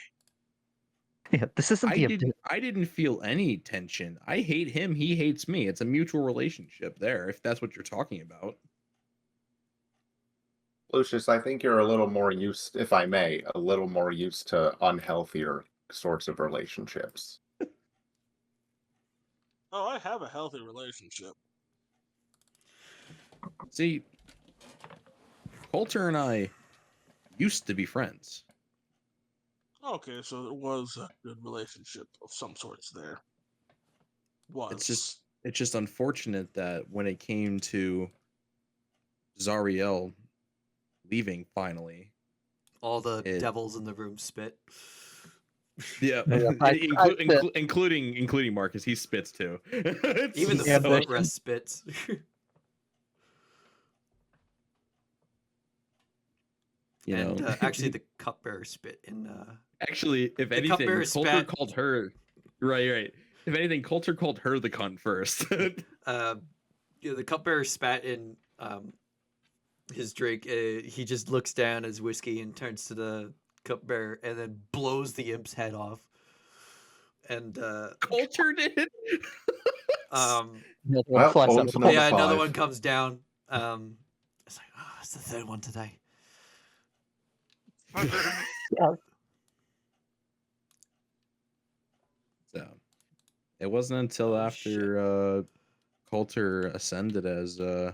Yeah, this isn't the I didn't feel any tension. I hate him. He hates me. It's a mutual relationship there, if that's what you're talking about. Lucius, I think you're a little more used, if I may, a little more used to unhealthier sorts of relationships. Oh, I have a healthy relationship. See, Coulter and I used to be friends. Okay, so there was a good relationship of some sorts there. It's just unfortunate that when it came to Zariel leaving finally. All the devils in the room spit. Yeah, Yeah, including Marcus, he spits too. Even the Yeah, floor but- rest spits. You and know, actually, the cupbearer spit in. actually, if the anything, cupbearer Coulter spat- called her. Right. If anything, Coulter called her the cunt first. Yeah, the cupbearer spat in his drink. He just looks down at his whiskey and turns to the cupbearer and then blows the imp's head off. And Coulter did. Another one Well, flies out of Bolton the on hole. the another 5. one comes down. It's like, oh, it's the third one today. So, it wasn't until Oh, after Coulter ascended as the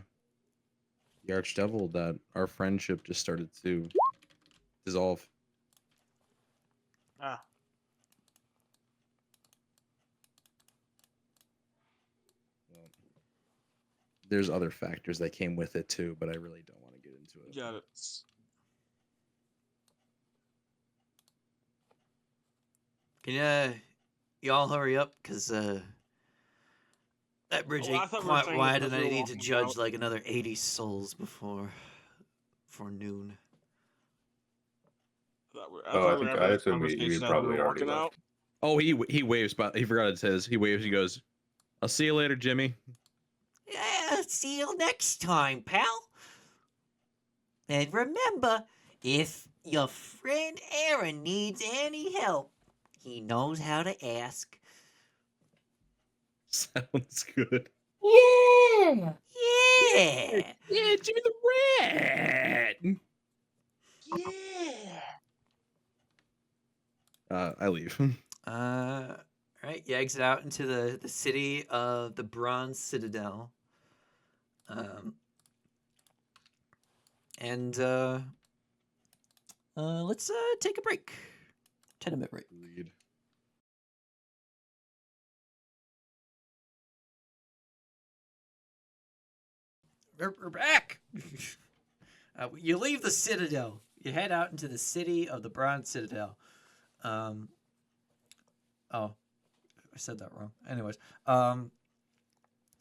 Archdevil that our friendship just started to dissolve. Ah. there's other factors that came with it too, but I really don't want to get into it. Got it. Can y'all hurry up? Because that bridge Oh, I ain't thought we were quite saying wide, because and we I were need to walking judge out. like another 80 souls before noon. I Oh, thought we were having I a assume he conversation as we probably were already walking out. left. Oh, he waves, but he forgot it's his. He waves. He goes, "I'll see you later, Jimmy." Yeah, see you next time, pal. And remember, if your friend Aaron needs any help, he knows how to ask. Sounds good. Yeah! Yeah, Jimmy the Rat. Yeah. I leave. Right, you exit out into the city of the Bronze Citadel. And let's take a break. 10-minute break. Agreed. We're back. You leave the Citadel. You head out into the city of the Bronze Citadel. Oh, I said that wrong. Anyways,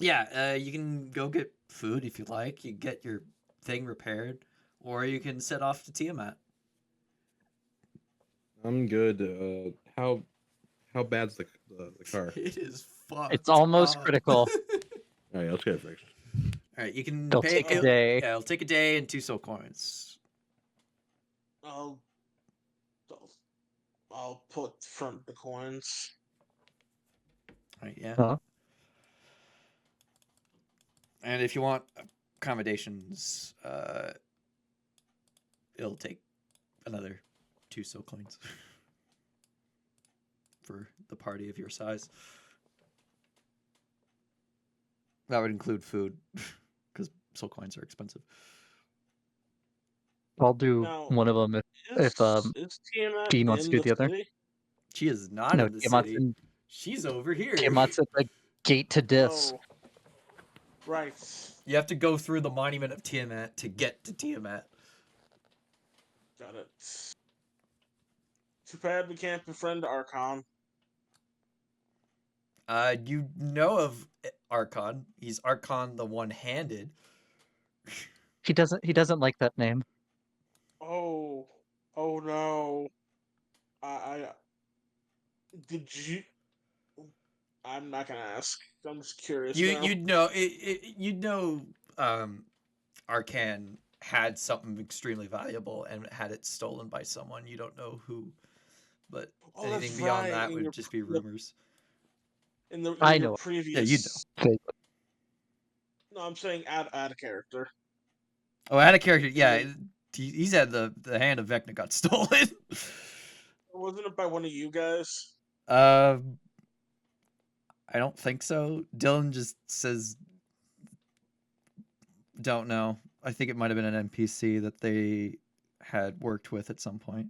yeah, you can go get food if you like. You get your thing repaired, or you can set off to Tiamat. I'm good. How bad's the car? It is fucked. It's almost up. critical. All right, let's get it fixed. All right, you can It'll pay. take a day. Yeah, it'll take a day and 2 soul coins. I'll put front the coins. Right, yeah. Huh? And if you want accommodations, it'll take another 2 soul coins for the party of your size. That would include food, because soul coins are expensive. I'll do Now, one of them if is Tiamat Dean wants to in do the the other. city? She is not No, in the Tiamat's city. She's over here. Tiamat's at the gate to Dis. Oh, right. You have to go through the monument of Tiamat to get to Tiamat. Got it. Too bad we can't befriend Archon. You know of Archon. He's Archon the One-Handed. He doesn't like that name. Oh no. I did you? I'm not gonna ask. I'm just curious now. You'd know you'd know Arcan had something extremely valuable and had it stolen by someone. You don't know who, but Oh, anything that's beyond right. that In would your just be rumors. I your know. previous. Yeah, you know. No, I'm saying add a character. Oh, I had a character. Yeah, And he's had the hand of Vecna got stolen. wasn't it by one of you guys? I don't think so. Dylan just says, "Don't know." I think it might have been an NPC that they had worked with at some point.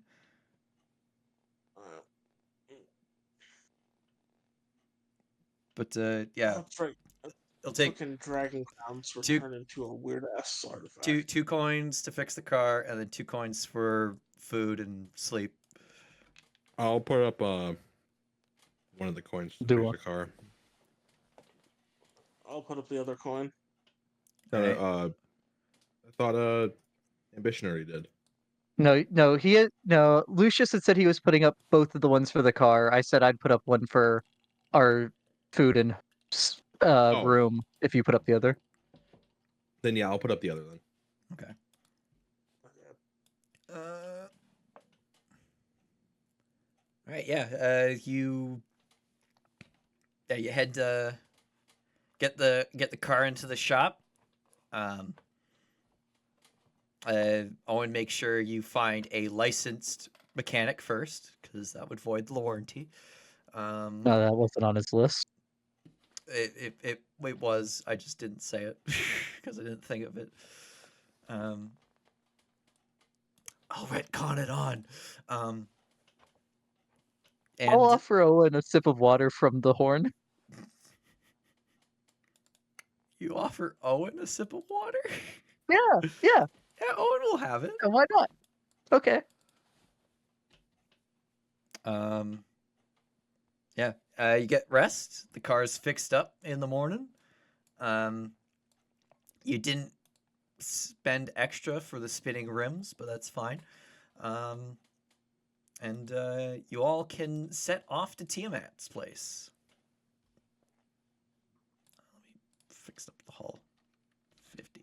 But yeah, That's right. it'll take Fucking dragon crowns were two- turned into a weird ass artifact. two coins to fix the car, and then 2 coins for food and sleep. I'll put up one of the coins to Do fix one. the car. I'll put up the other coin. Okay. I thought Ambition already did. No. Lucius had said he was putting up both of the ones for the car. I said I'd put up one for our food and room if you put up the other. Then yeah, I'll put up the other then. Okay. All right. Yeah. You head to get the car into the shop. Owen, make sure you find a licensed mechanic first, because that would void the warranty. No, that wasn't on his list. It was. I just didn't say it because I didn't think of it. I'll retcon it on. And I'll offer Owen a sip of water from the horn. you offer Owen a sip of water? Yeah. Yeah, Owen will have it. Why not? Okay. Yeah. You get rest. The car's fixed up in the morning. You didn't spend extra for the spinning rims, but that's fine. And you all can set off to Tiamat's place. Let me fix up the hull. 50.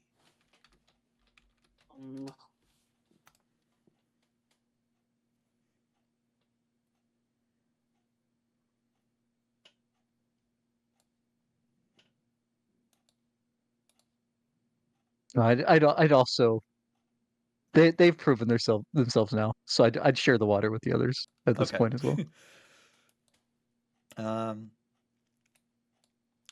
No, I'd also. They've proven themselves now, so I'd share the water with the others at this Okay. point as well.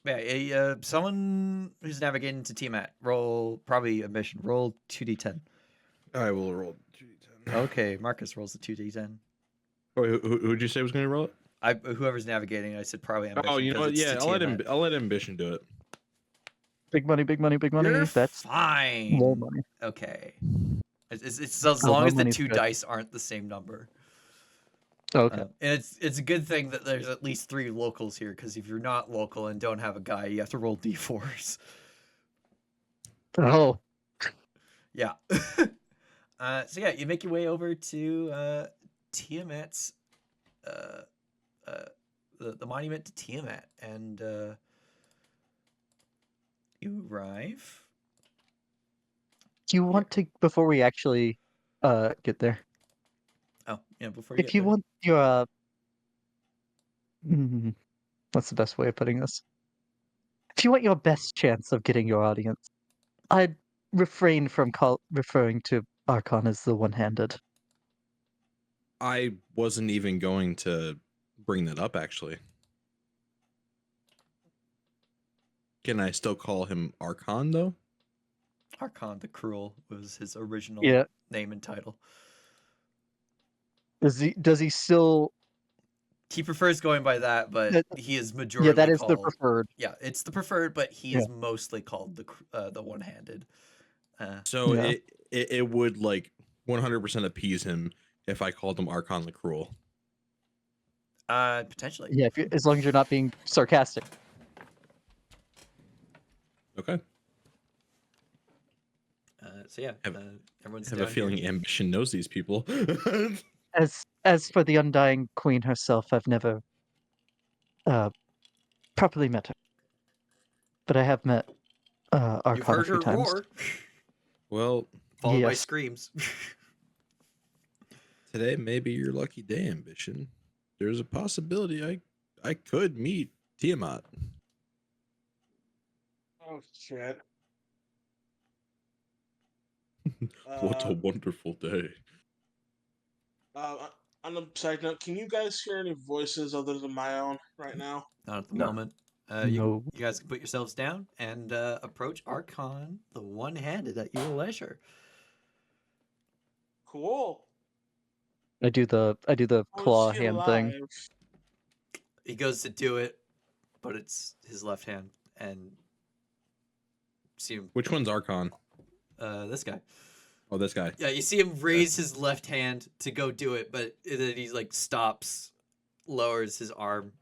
Yeah, someone who's navigating to Tiamat, roll probably a mission. Roll 2d10. I will roll 2d10. Okay, Marcus rolls the 2d10. Oh, who'd you say was going to roll it? Whoever's navigating, I said probably ambition. Oh, you know 'cause what? it's Yeah, to I'll Tiamat. let Ambition do it. Big money, big money, big money. You're That's fine. low money. Okay. It's as Oh, long low as the money's two good. dice aren't the same number. Okay. And it's a good thing that there's at least 3 locals here, because if you're not local and don't have a guy, you have to roll d4s. Oh, Yeah. So yeah, you make your way over to Tiamat's, the monument to Tiamat, and you arrive. do you want to before we actually get there? Oh, yeah, before you If get you there. want your what's the best way of putting this? If you want your best chance of getting your audience, I'd refrain from referring to Archon as the one-handed. I wasn't even going to bring that up, actually. Can I still call him Archon, though? Archon the Cruel was his original Yeah. name and title. Does he still? He prefers going by that, but That- he is majorly Yeah, that is the called. preferred. Yeah, it's the preferred, but he Yeah. is mostly called the one-handed. So Yeah. it would like 100% appease him if I called him Archon the Cruel. Potentially. Yeah, as long as you're not being sarcastic. Okay. So yeah, everyone's I have down a feeling here. Ambition knows these people. As for the Undying Queen herself, I've never properly met her, but I have met You've Archon a heard few her times. roar, Well, followed by Yes. screams. today may be your lucky day, Ambition. There's a possibility I could meet Tiamat. Oh shit. What a wonderful day. On a side note, can you guys hear any voices other than my own right now? Not at the No. moment. No. You guys can put yourselves down and approach Archon, the one-handed, at your leisure. Cool. I do the How claw is he hand thing. alive? He goes to do it, but it's his left hand, and see him. Which one's Archon? This guy. Oh, this guy. Yeah, you see him raise his left hand to go do it, but then he like stops, lowers his arm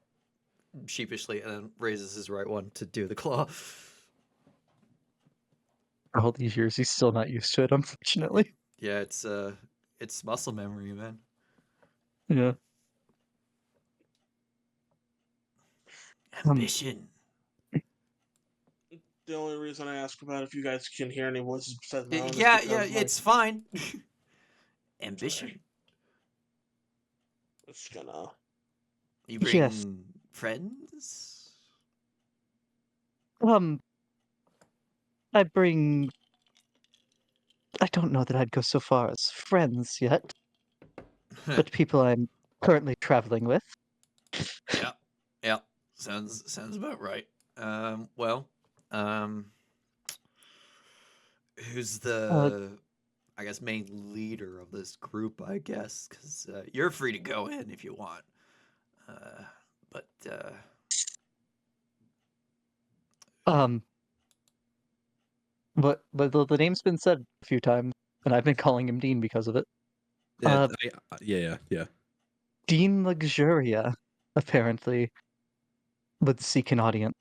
sheepishly, and then raises his right one to do the claw. For all these years, he's still not used to it, unfortunately. Yeah, it's muscle memory, man. Yeah. Ambition. The only reason I ask about if you guys can hear any voices besides my own is Yeah, because it's fine. Ambition. it's gonna. You bring Yes. friends? I bring. I don't know that I'd go so far as friends yet, but people I'm currently traveling with. Yeah. Sounds about right. Well, who's the, I guess, main leader of this group? I guess because you're free to go in if you want. But Um, the name's been said a few times, and I've been calling him Dean because of it. Yeah, Uh, yeah. Dean Luxuria, apparently, would seek an audience.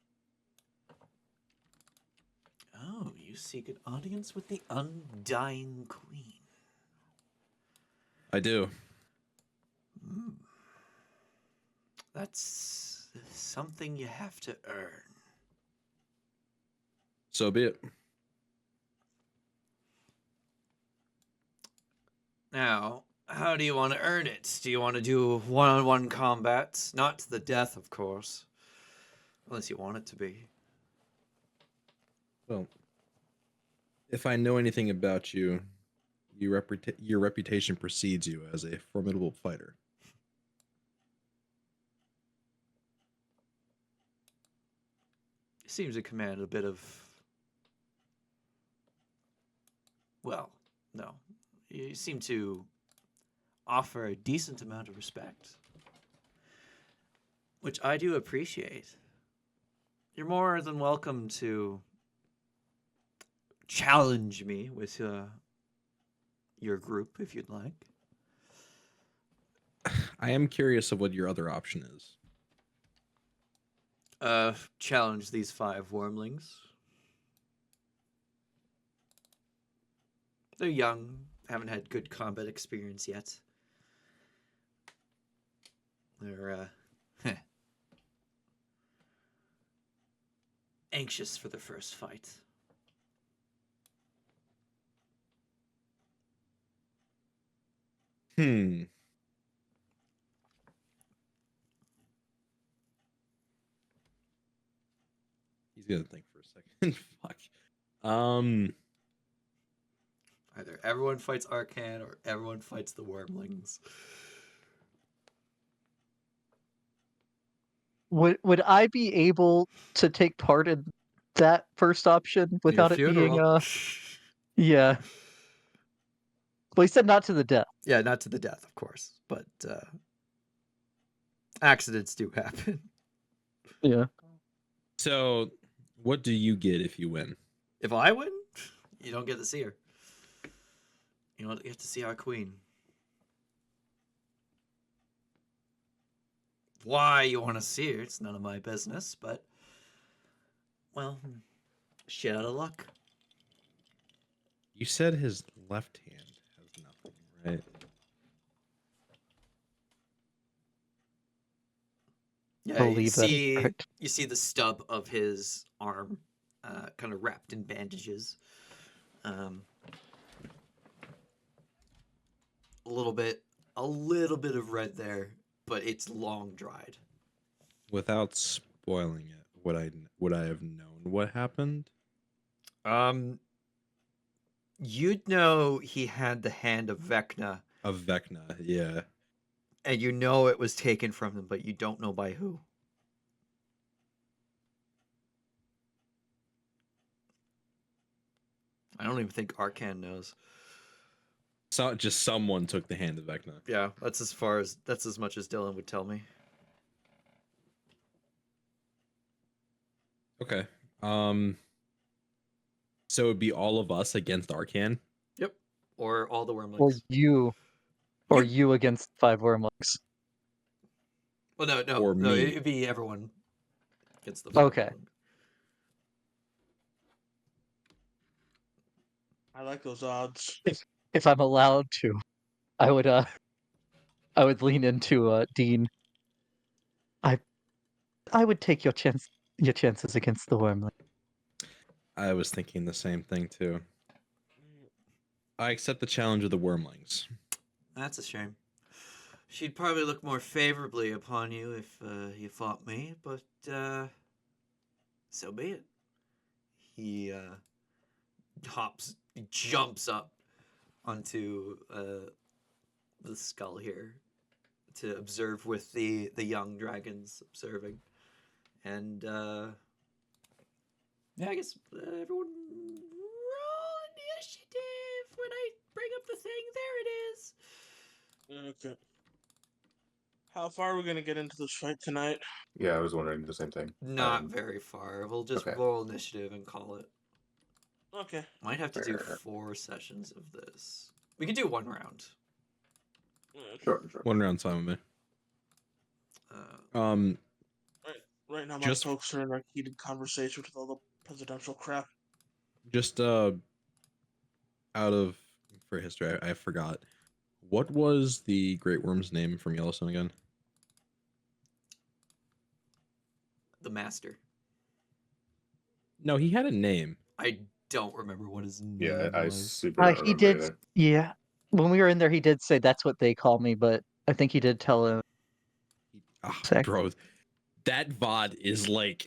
Oh, you seek an audience with the Undying Queen. I do. Hmm. That's something you have to earn. So be it. Now, how do you want to earn it? Do you want to do one-on-one combat? Not to the death, of course. Unless you want it to be. Well, if I know anything about you, your reputation precedes you as a formidable fighter. He seems to command a bit of... Well, no. You seem to offer a decent amount of respect. Which I do appreciate. You're more than welcome to challenge me with your group if you'd like. I am curious of what your other option is. Challenge these 5 wormlings. They're young, haven't had good combat experience yet. They're anxious for their first fight. Hmm. He's gonna think for a second. Fuck. Either everyone fights Arcan or everyone fights the wormlings. Would I be able to take part in that first option without it being yeah? Well, he said not to the death. Yeah, not to the death, of course, but accidents do happen. Yeah. So, what do you get if you win? If I win, you don't get to see her. You don't get to see our queen. Why you want to see her, it's none of my business, but, well, shit out of luck. You said his left hand has nothing, right? Yeah, Believe that is correct. you see the stub of his arm, kind of wrapped in bandages. A little bit of red there, but it's long dried. Without spoiling it, would I have known what happened? You'd know he had the hand of Vecna, Of Vecna, yeah. and you know it was taken from him, but you don't know by who. I don't even think Arcan knows. So just someone took the hand of Vecna. Yeah, that's as much as Dylan would tell me. Okay. So it'd be all of us against Arcan. Yep. Or all the Or wormlings. you against 5 wormlings. Well, no, Or me. it'd be everyone against the Okay. wormlings. I like those odds. If I'm allowed to, I would lean into Dean. I would take your chances against the wormling. I was thinking the same thing too. I accept the challenge of the wormlings. That's a shame. She'd probably look more favorably upon you if you fought me, but so be it. He jumps up onto the skull here to observe with the young dragons observing, and yeah, I guess everyone roll initiative when I bring up the thing. There it is. Okay. How far are we gonna get into this fight tonight? Yeah, I was wondering the same thing. Not very far. We'll just okay. roll initiative and call it. Okay. Might have to do 4 sessions of this. We can do 1 round. Yeah, Sure. One round time with me. Uh, Right now, my Just- folks are in a heated conversation with all the presidential crap. Just out of for history, I forgot. What was the Great Worm's name from Yellowstone again? the Master. No, he had a name. I don't remember what his name Yeah, I was. super don't He remember did. either. Yeah. When we were in there, he did say that's what they call me, but I think he did tell him. Sick. Bro, that VOD is like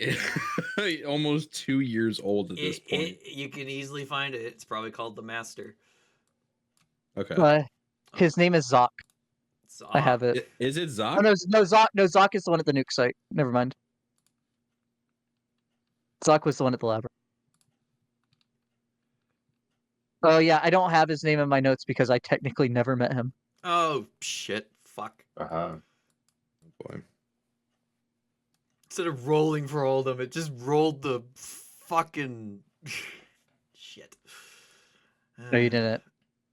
almost 2 years old at this point. You can easily find it. It's probably called the Master. Okay. His name is Zoc. I have it. Is it Oh Zoc? no, Zoc. No, Zoc is the one at the nuke site. Never mind. Zoc was the one at the lab. Oh yeah, I don't have his name in my notes because I technically never met him. Oh shit! Fuck. Uh-huh. Oh, boy. Instead of rolling for all of them, it just rolled the fucking shit. No, you didn't.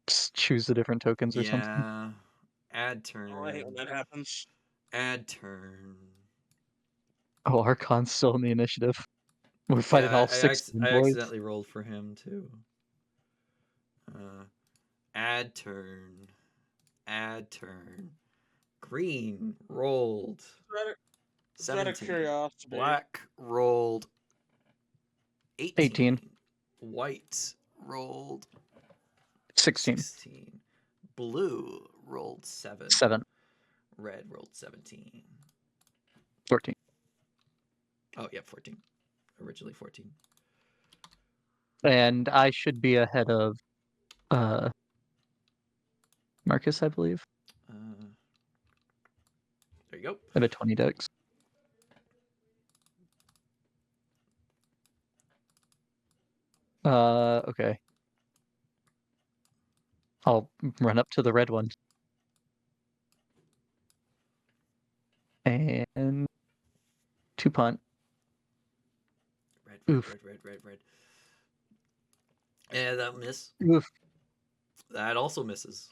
Just choose the different tokens or something. Yeah. Add turn. Oh, I hate when that happens. Add turn. Oh, Archon's still in the initiative. We're fighting all 6 I boys. accidentally rolled for him too. Add turn. Add turn. Green rolled. Just out of 17. curiosity. Black rolled 18. 18. White rolled 16. 16. Blue rolled 7. 7. Red rolled 17. 14. Oh, yeah, 14. Originally 14. And I should be ahead of Marcus, I believe. There you go. I have a 20 dex. Okay. I'll run up to the red one. And 2 punt. Red, Oof. red. Yeah, that miss. Oof. That also misses.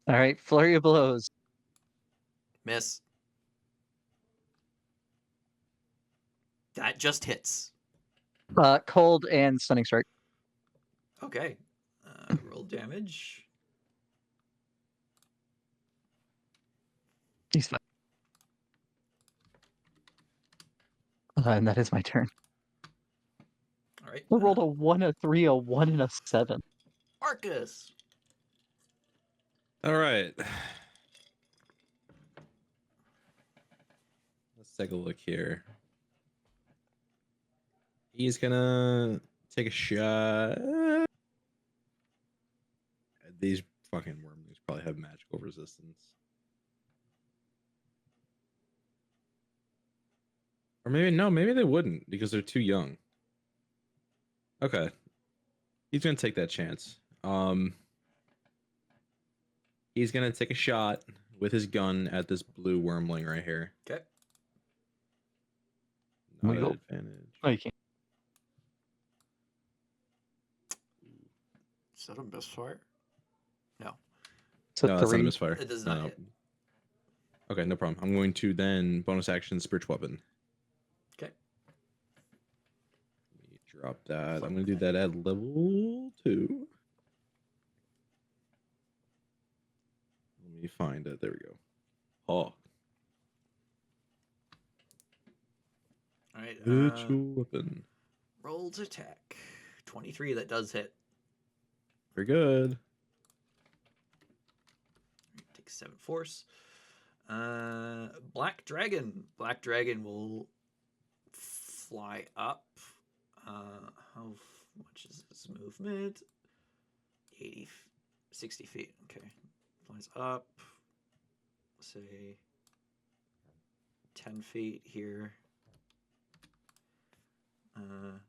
All right, flurry of blows. Miss. That just hits. Cold and stunning strike. Okay. Roll damage. He's fine. And that is my turn. All right. I rolled a 1, a 3, a 1, and a 7. Marcus. All right. Let's take a look here. He's gonna take a shot. These fucking wormlings probably have magical resistance. Or maybe no, maybe they wouldn't because they're too young. Okay. He's gonna take that chance. He's gonna take a shot with his gun at this blue wormling right here. Okay. Not We an go. advantage. Oh, you can't. Is that a misfire? No. It's a No, that's not a 3. misfire. It does No, not no. hit. Okay, no problem. I'm going to then bonus action spiritual weapon. Okay. Let me drop that. I'm going to do that at level 2. Let me find it. There we go. Oh. All right. Spiritual weapon. Roll to attack. 23. That does hit. Very good. Take 7 force. Black dragon. Black dragon will fly up. How much is this movement? 60 feet. Okay. Flies up. Say 10 feet here. And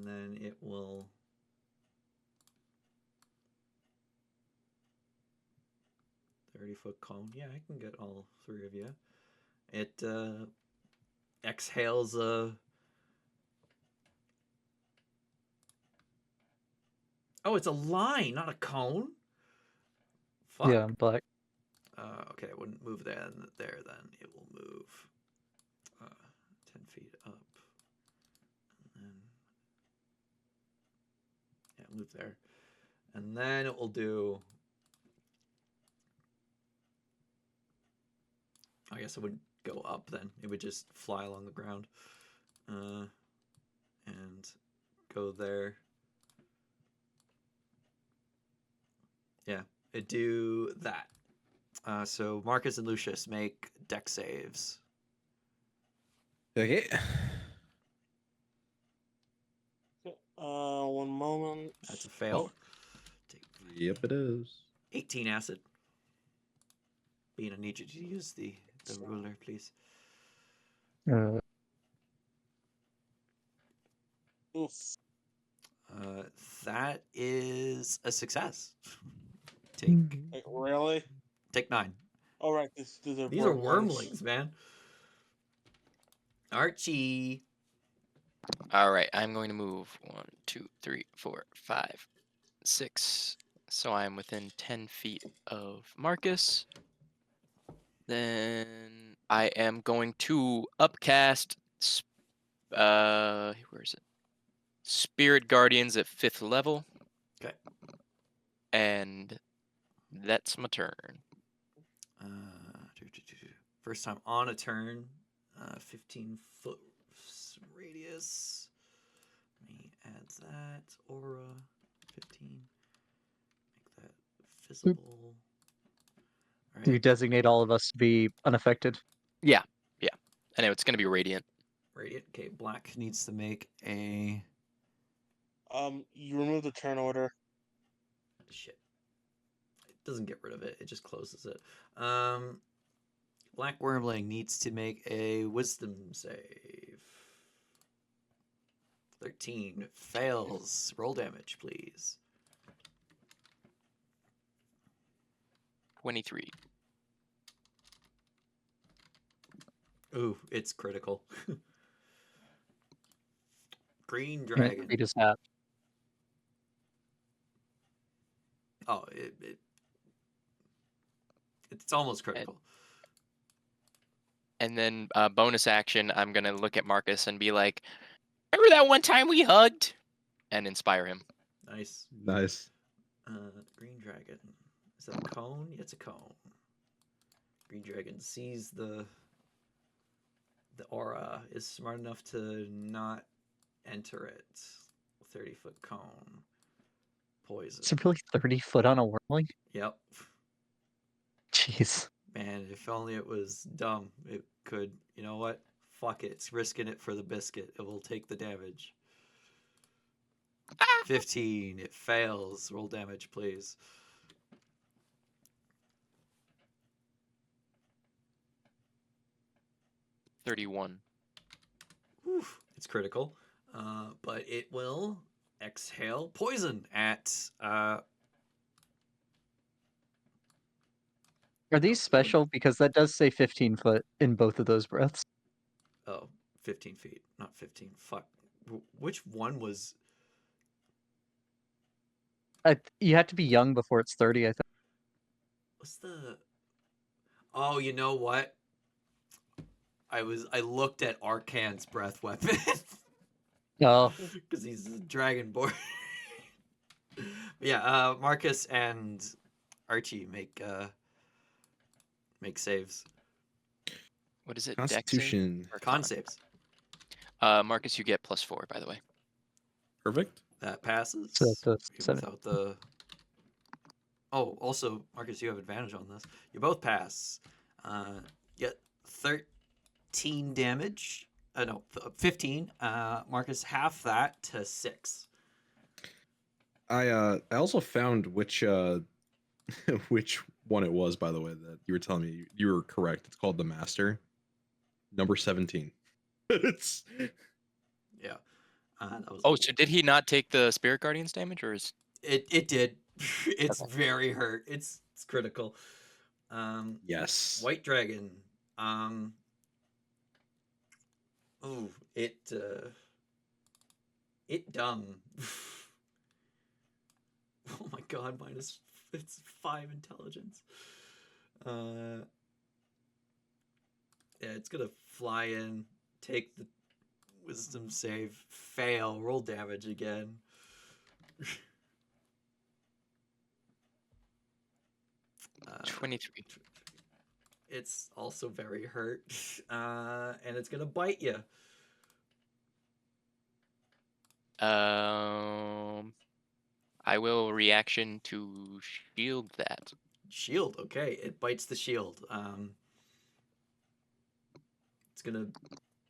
then it will. "30-foot cone." Yeah, I can get all 3 of you. It exhales a Oh, it's a line, not a cone. Fuck. Yeah, black. Okay, it wouldn't move there. Then it will move 10 feet up, and then move there, and then it will do. I guess it wouldn't go up then. It would just fly along the ground, and go there. Yeah, it do that. So Marcus and Lucius make deck saves. Okay. One moment. That's a fail. Take Yep, it is. 18 acid. Bean, I need you to use the ruler, please. Uh, Oof. That is a success. Wait, really? Take 9. All right, these are These are wormlings, man. Archie. All right, I'm going to move 1, 2, 3, 4, 5, 6. So I'm within 10 feet of Marcus. Then I am going to upcast. Where is it? Spirit Guardians at 5th level. Okay. And that's my turn. First time on a turn. 15-foot radius. Let me add that. Aura. 15. Make that visible. All Do you right. designate all of us to be unaffected? Yeah. I know it's going to be radiant. Radiant. Okay, black needs to make a... You remove the turn order. Shit. It doesn't get rid of it. It just closes it. Black Wormling needs to make a wisdom save. 13. Fails. Roll damage, please. 23. Ooh, it's critical. Green Yeah, dragon. he just hat. Oh, it's almost critical. And then bonus action, I'm going to look at Marcus and be like, remember that one time we hugged? And inspire him. Nice. Nice. Green dragon. Is that a cone? Yeah, it's a cone. Green dragon sees the aura, is smart enough to not enter it. 30-foot cone. Poison. Is it really 30 foot on a wormling? Yep. Jeez. Man, if only it was dumb, it could. You know what? Fuck it. It's risking it for the biscuit. It will take the damage. 15. It fails. Roll damage, please. $31. Oof, it's critical. But it will exhale poison at Are these special? Because that does say 15 foot in both of those breaths. 15 feet, not 15. Fuck. Which one was... You have to be young before it's 30, I think. What's the... Oh, you know what? I looked at Arcan's breath weapon. Oh, Because he's a dragonborn. Yeah, Marcus and Archie make saves. What is it? Dex save? Constitution. Or Con saves. Marcus, you get +4, by the way. Perfect. That passes. so that's a 7. Without the... Oh, also, Marcus, you have advantage on this. You both pass. Get 13 damage. No, 15. Marcus, half that to 6. I also found which which one it was, by the way, that you were telling me. You were correct. It's called the Master. Number 17. It's Yeah. That was Oh, so did he not take the Spirit Guardians damage, or is... It did. It's very hurt. It's critical. yes. White dragon. Ooh, it dumb. God, it's 5 intelligence. Yeah, it's gonna fly in, take the wisdom save, fail, roll damage again. 23. It's also very hurt, and it's gonna bite you. I will reaction to shield that. Shield, okay. It bites the shield. It's gonna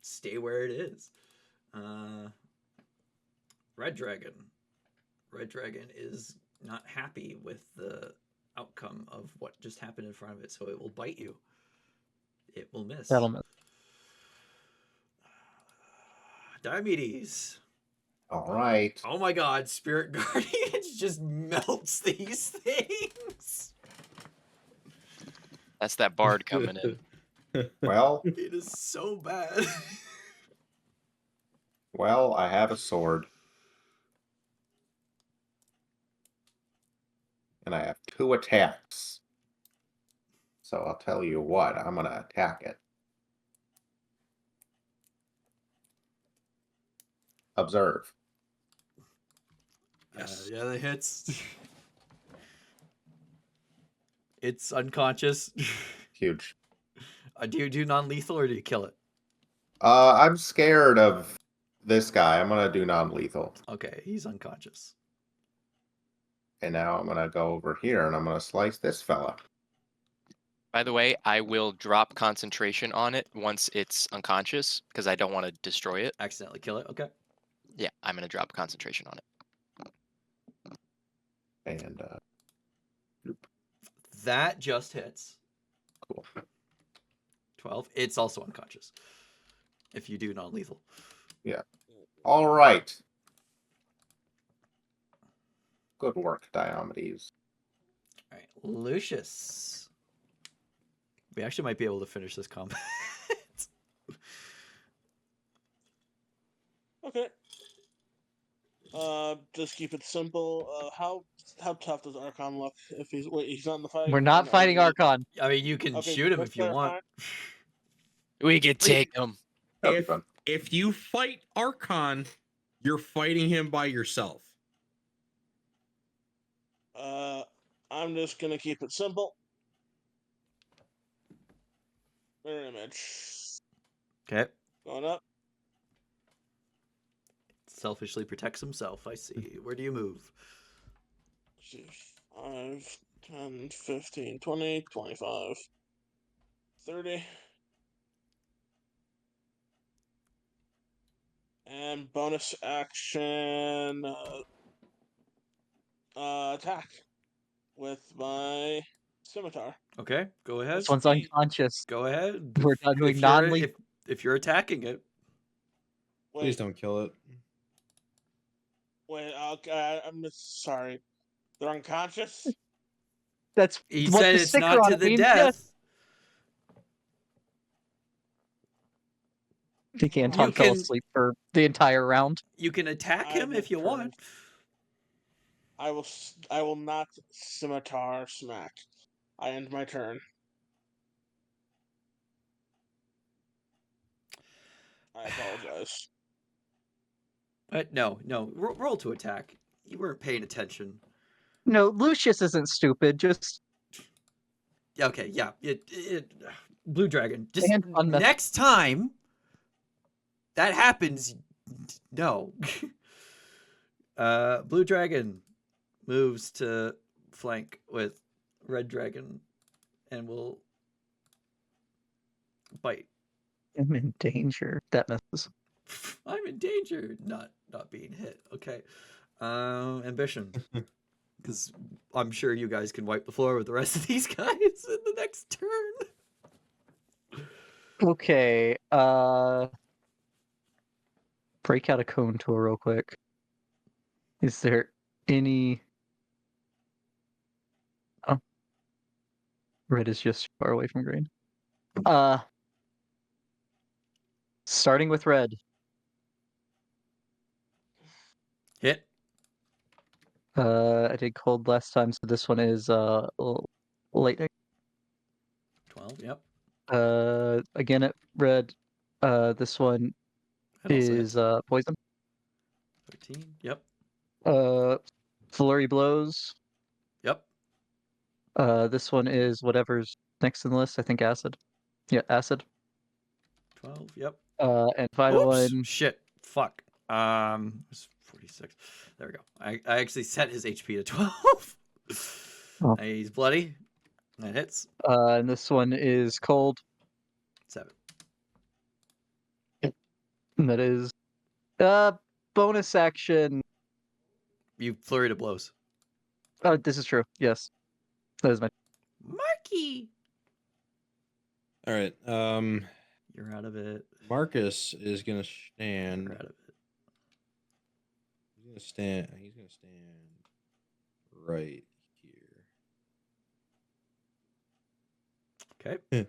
stay where it is. Red Dragon. Red Dragon is not happy with the outcome of what just happened in front of it, so it will bite you. It will miss. That'll miss. Diomedes. All right. Oh my god, Spirit Guardians just melts these things. That's that bard coming in. Well, It is so bad. well, I have a sword. And I have 2 attacks. So I'll tell you what, I'm going to attack it. Observe. Yes. Yeah, that hits. It's unconscious. Huge. Do you do non-lethal or do you kill it? I'm scared of this guy. I'm going to do non-lethal. Okay, he's unconscious. And now I'm going to go over here and I'm going to slice this fella. By the way, I will drop concentration on it once it's unconscious because I don't want to destroy it. Accidentally kill it. Okay. Yeah, I'm gonna drop concentration on it. And That just hits. cool. 12. It's also unconscious. If you do non-lethal. Yeah. All right. Good work, Diomedes. All right, Lucius. We actually might be able to finish this combat. Okay. Just keep it simple. How tough does Archon look? If he's not in the fight. We're not fighting Archon. I mean, you can Okay, shoot him just if you want. We can take them. That'll be fun. If you fight Archon, you're fighting him by yourself. I'm just gonna keep it simple. Mirror image. Okay. Going up. Selfishly protects himself. I see. Where do you move? 5, 10, 15, 20, 25, 30. And bonus action attack with my scimitar. Okay, go ahead. This one's Speed. unconscious. Go ahead. We're not doing If you're- non-lethal. if you're attacking it, Please Wait, don't kill it. wait. Okay, I'm just sorry. They're unconscious. That's he what said the it's sticker not on to it the means. death. Yes. I think Anton You fell can- asleep for the entire round. You can attack him if you want. I will not scimitar smack. I end my turn. I apologize. But no. Roll to attack. You weren't paying attention. No, Lucius isn't stupid. Just Okay, yeah. Blue Dragon. Just And unnecessary. next time that happens, no. Blue Dragon moves to flank with Red Dragon and will bite. I'm in danger. That misses. I'm in danger, not being hit. Okay. Ambition. Because I'm sure you guys can wipe the floor with the rest of these guys in the next turn. Okay. Break out a cone tool real quick. Is there any? Oh, red is just far away from green. Starting with red. Hit. I did cold last time, so this one is lightning. 12. Yep. Again at red. This one That also is hits. poison. 13. Yep. Flurry blows. Yep. This one is whatever's next in the list. I think acid. Yeah, acid. 12. Yep. And final Oops. one. Shit. Fuck. It's 46. There we go. I actually set his HP to 12. Oh. He's bloody. That hits. And this one is cold. 7. And that is bonus action. You flurry to blows. Oh, this is true. Yes, that is my. Marky. All right. You're out of it. Marcus is gonna stand. You're out of it. He's gonna stand. He's gonna stand right Okay. here.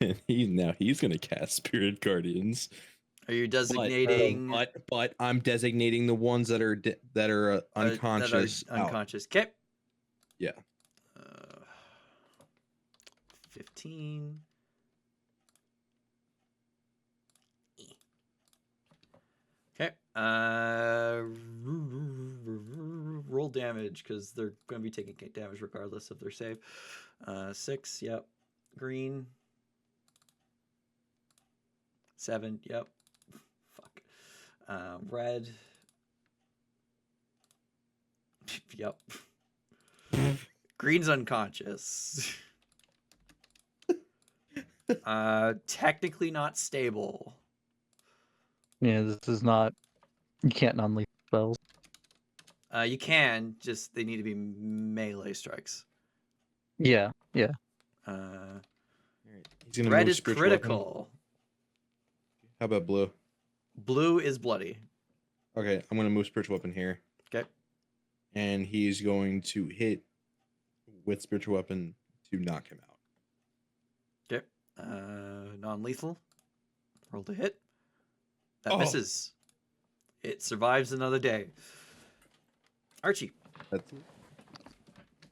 And he's gonna cast Spirit Guardians. Are you designating But I'm designating the ones that are unconscious. That are unconscious. Okay. Yeah. 15. Okay. Roll damage because they're going to be taking damage regardless of their save. 6. Yep. Green. 7. Yep. Fuck. Red. Yep. Green's unconscious. Technically not stable. Yeah, this is not. You can't non-lethal spells. You can, just they need to be melee strikes. Yeah, yeah. He's gonna Red move is spiritual weapon. critical. How about blue? Blue is bloody. Okay, I'm gonna move spiritual weapon here. Okay. And he's going to hit with spiritual weapon to knock him out. Okay. Non-lethal. Roll to hit. That Oh. misses. It survives another day. Archie.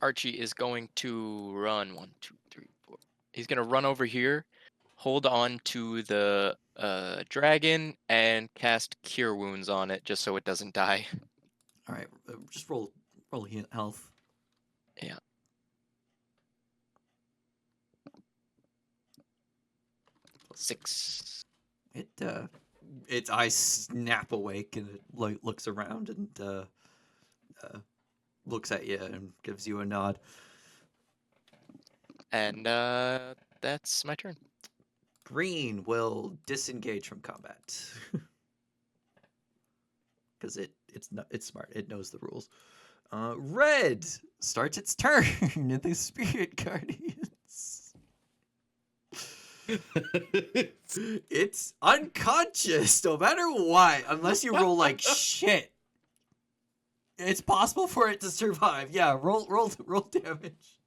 Archie is going to run 1, 2, 3, 4. He's gonna run over here, hold on to the dragon, and cast Cure Wounds on it just so it doesn't die. All right. Just roll health. Yeah. +6. Its eyes snap awake and it looks around and looks at you and gives you a nod. And that's my turn. Green will disengage from combat because it's smart. It knows the rules. Red starts its turn in the Spirit Guardians. It's unconscious no matter what, unless you roll like shit. It's possible for it to survive. Yeah, roll damage.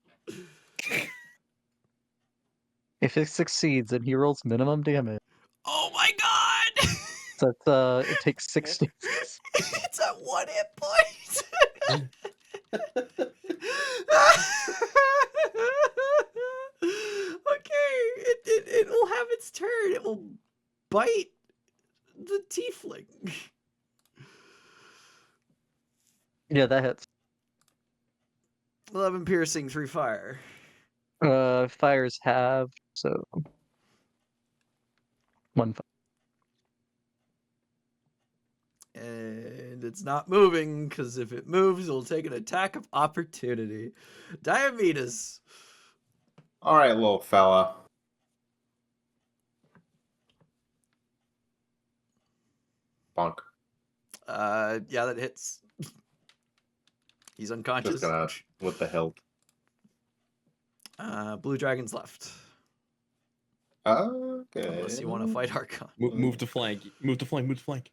If it succeeds, then he rolls minimum damage. Oh my god! So that's it takes 60. It's at 1 hit point. Okay, it will have its turn. It will bite the tiefling. Yeah, that hits. 11 piercing, 3 fire. Fires have so 1 fire. And it's not moving, because if it moves, it'll take an attack of opportunity. Diomedes. All right, little fella. Bonk. Yeah, that hits. He's unconscious. Just gonna with the hilt. Blue dragon's left. Okay. Unless you want to fight Archon. Move to flank. Move to flank. Move to flank.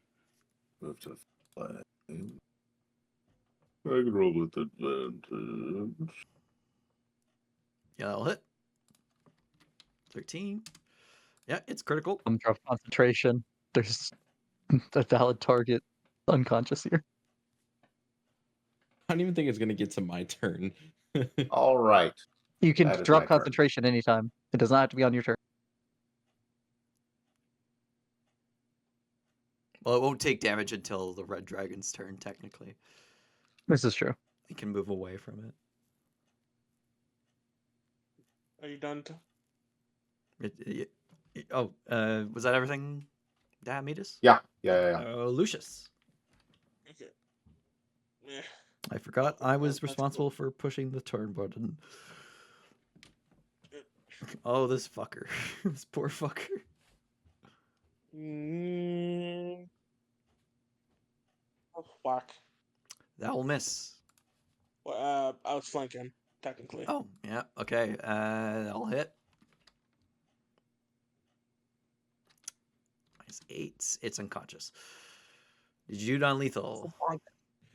Move to flank. I can roll with advantage. Yeah, that'll hit. 13. Yeah, it's critical. Drop concentration. There's a valid target unconscious here. I don't even think it's gonna get to my turn. All right. You can That is drop my turn. concentration anytime. It does not have to be on your turn. Well, it won't take damage until the red dragon's turn, technically. This is true. It can move away from Are you done? Was that everything, Diomedes? Yeah. Lucius. Okay. Yeah. I forgot I was That's responsible cool. for pushing the turn button. Oh, this fucker. This poor fucker. Oh, whack. That will miss. Well, I was flanking, technically. Oh, yeah. Okay. I'll hit. -8. It's unconscious. Did you do non-lethal?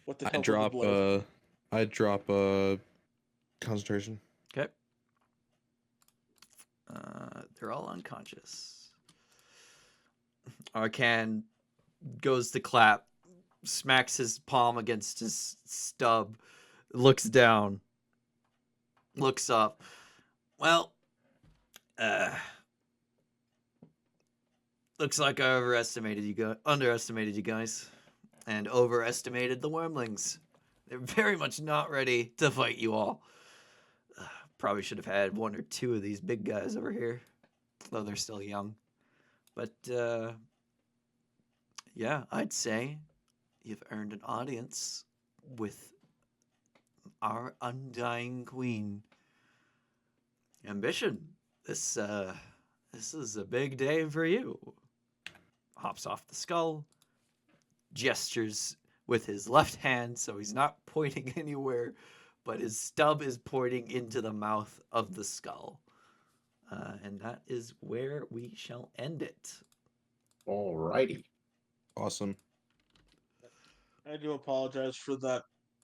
With the I tilt of the blade. drop concentration. Okay. They're all unconscious. Arcan goes to clap, smacks his palm against his stub, looks down, looks up. Well, looks like I underestimated you guys, and overestimated the wormlings. They're very much not ready to fight you all. Probably should have had one or two of these big guys over here, though they're still young. But, yeah, I'd say you've earned an audience with our undying queen. Ambition, this is a big day for you. Hops off the skull, gestures with his left hand, so he's not pointing anywhere, but his stub is pointing into the mouth of the skull. And that is where we shall end it. All righty. Awesome. I do apologize for that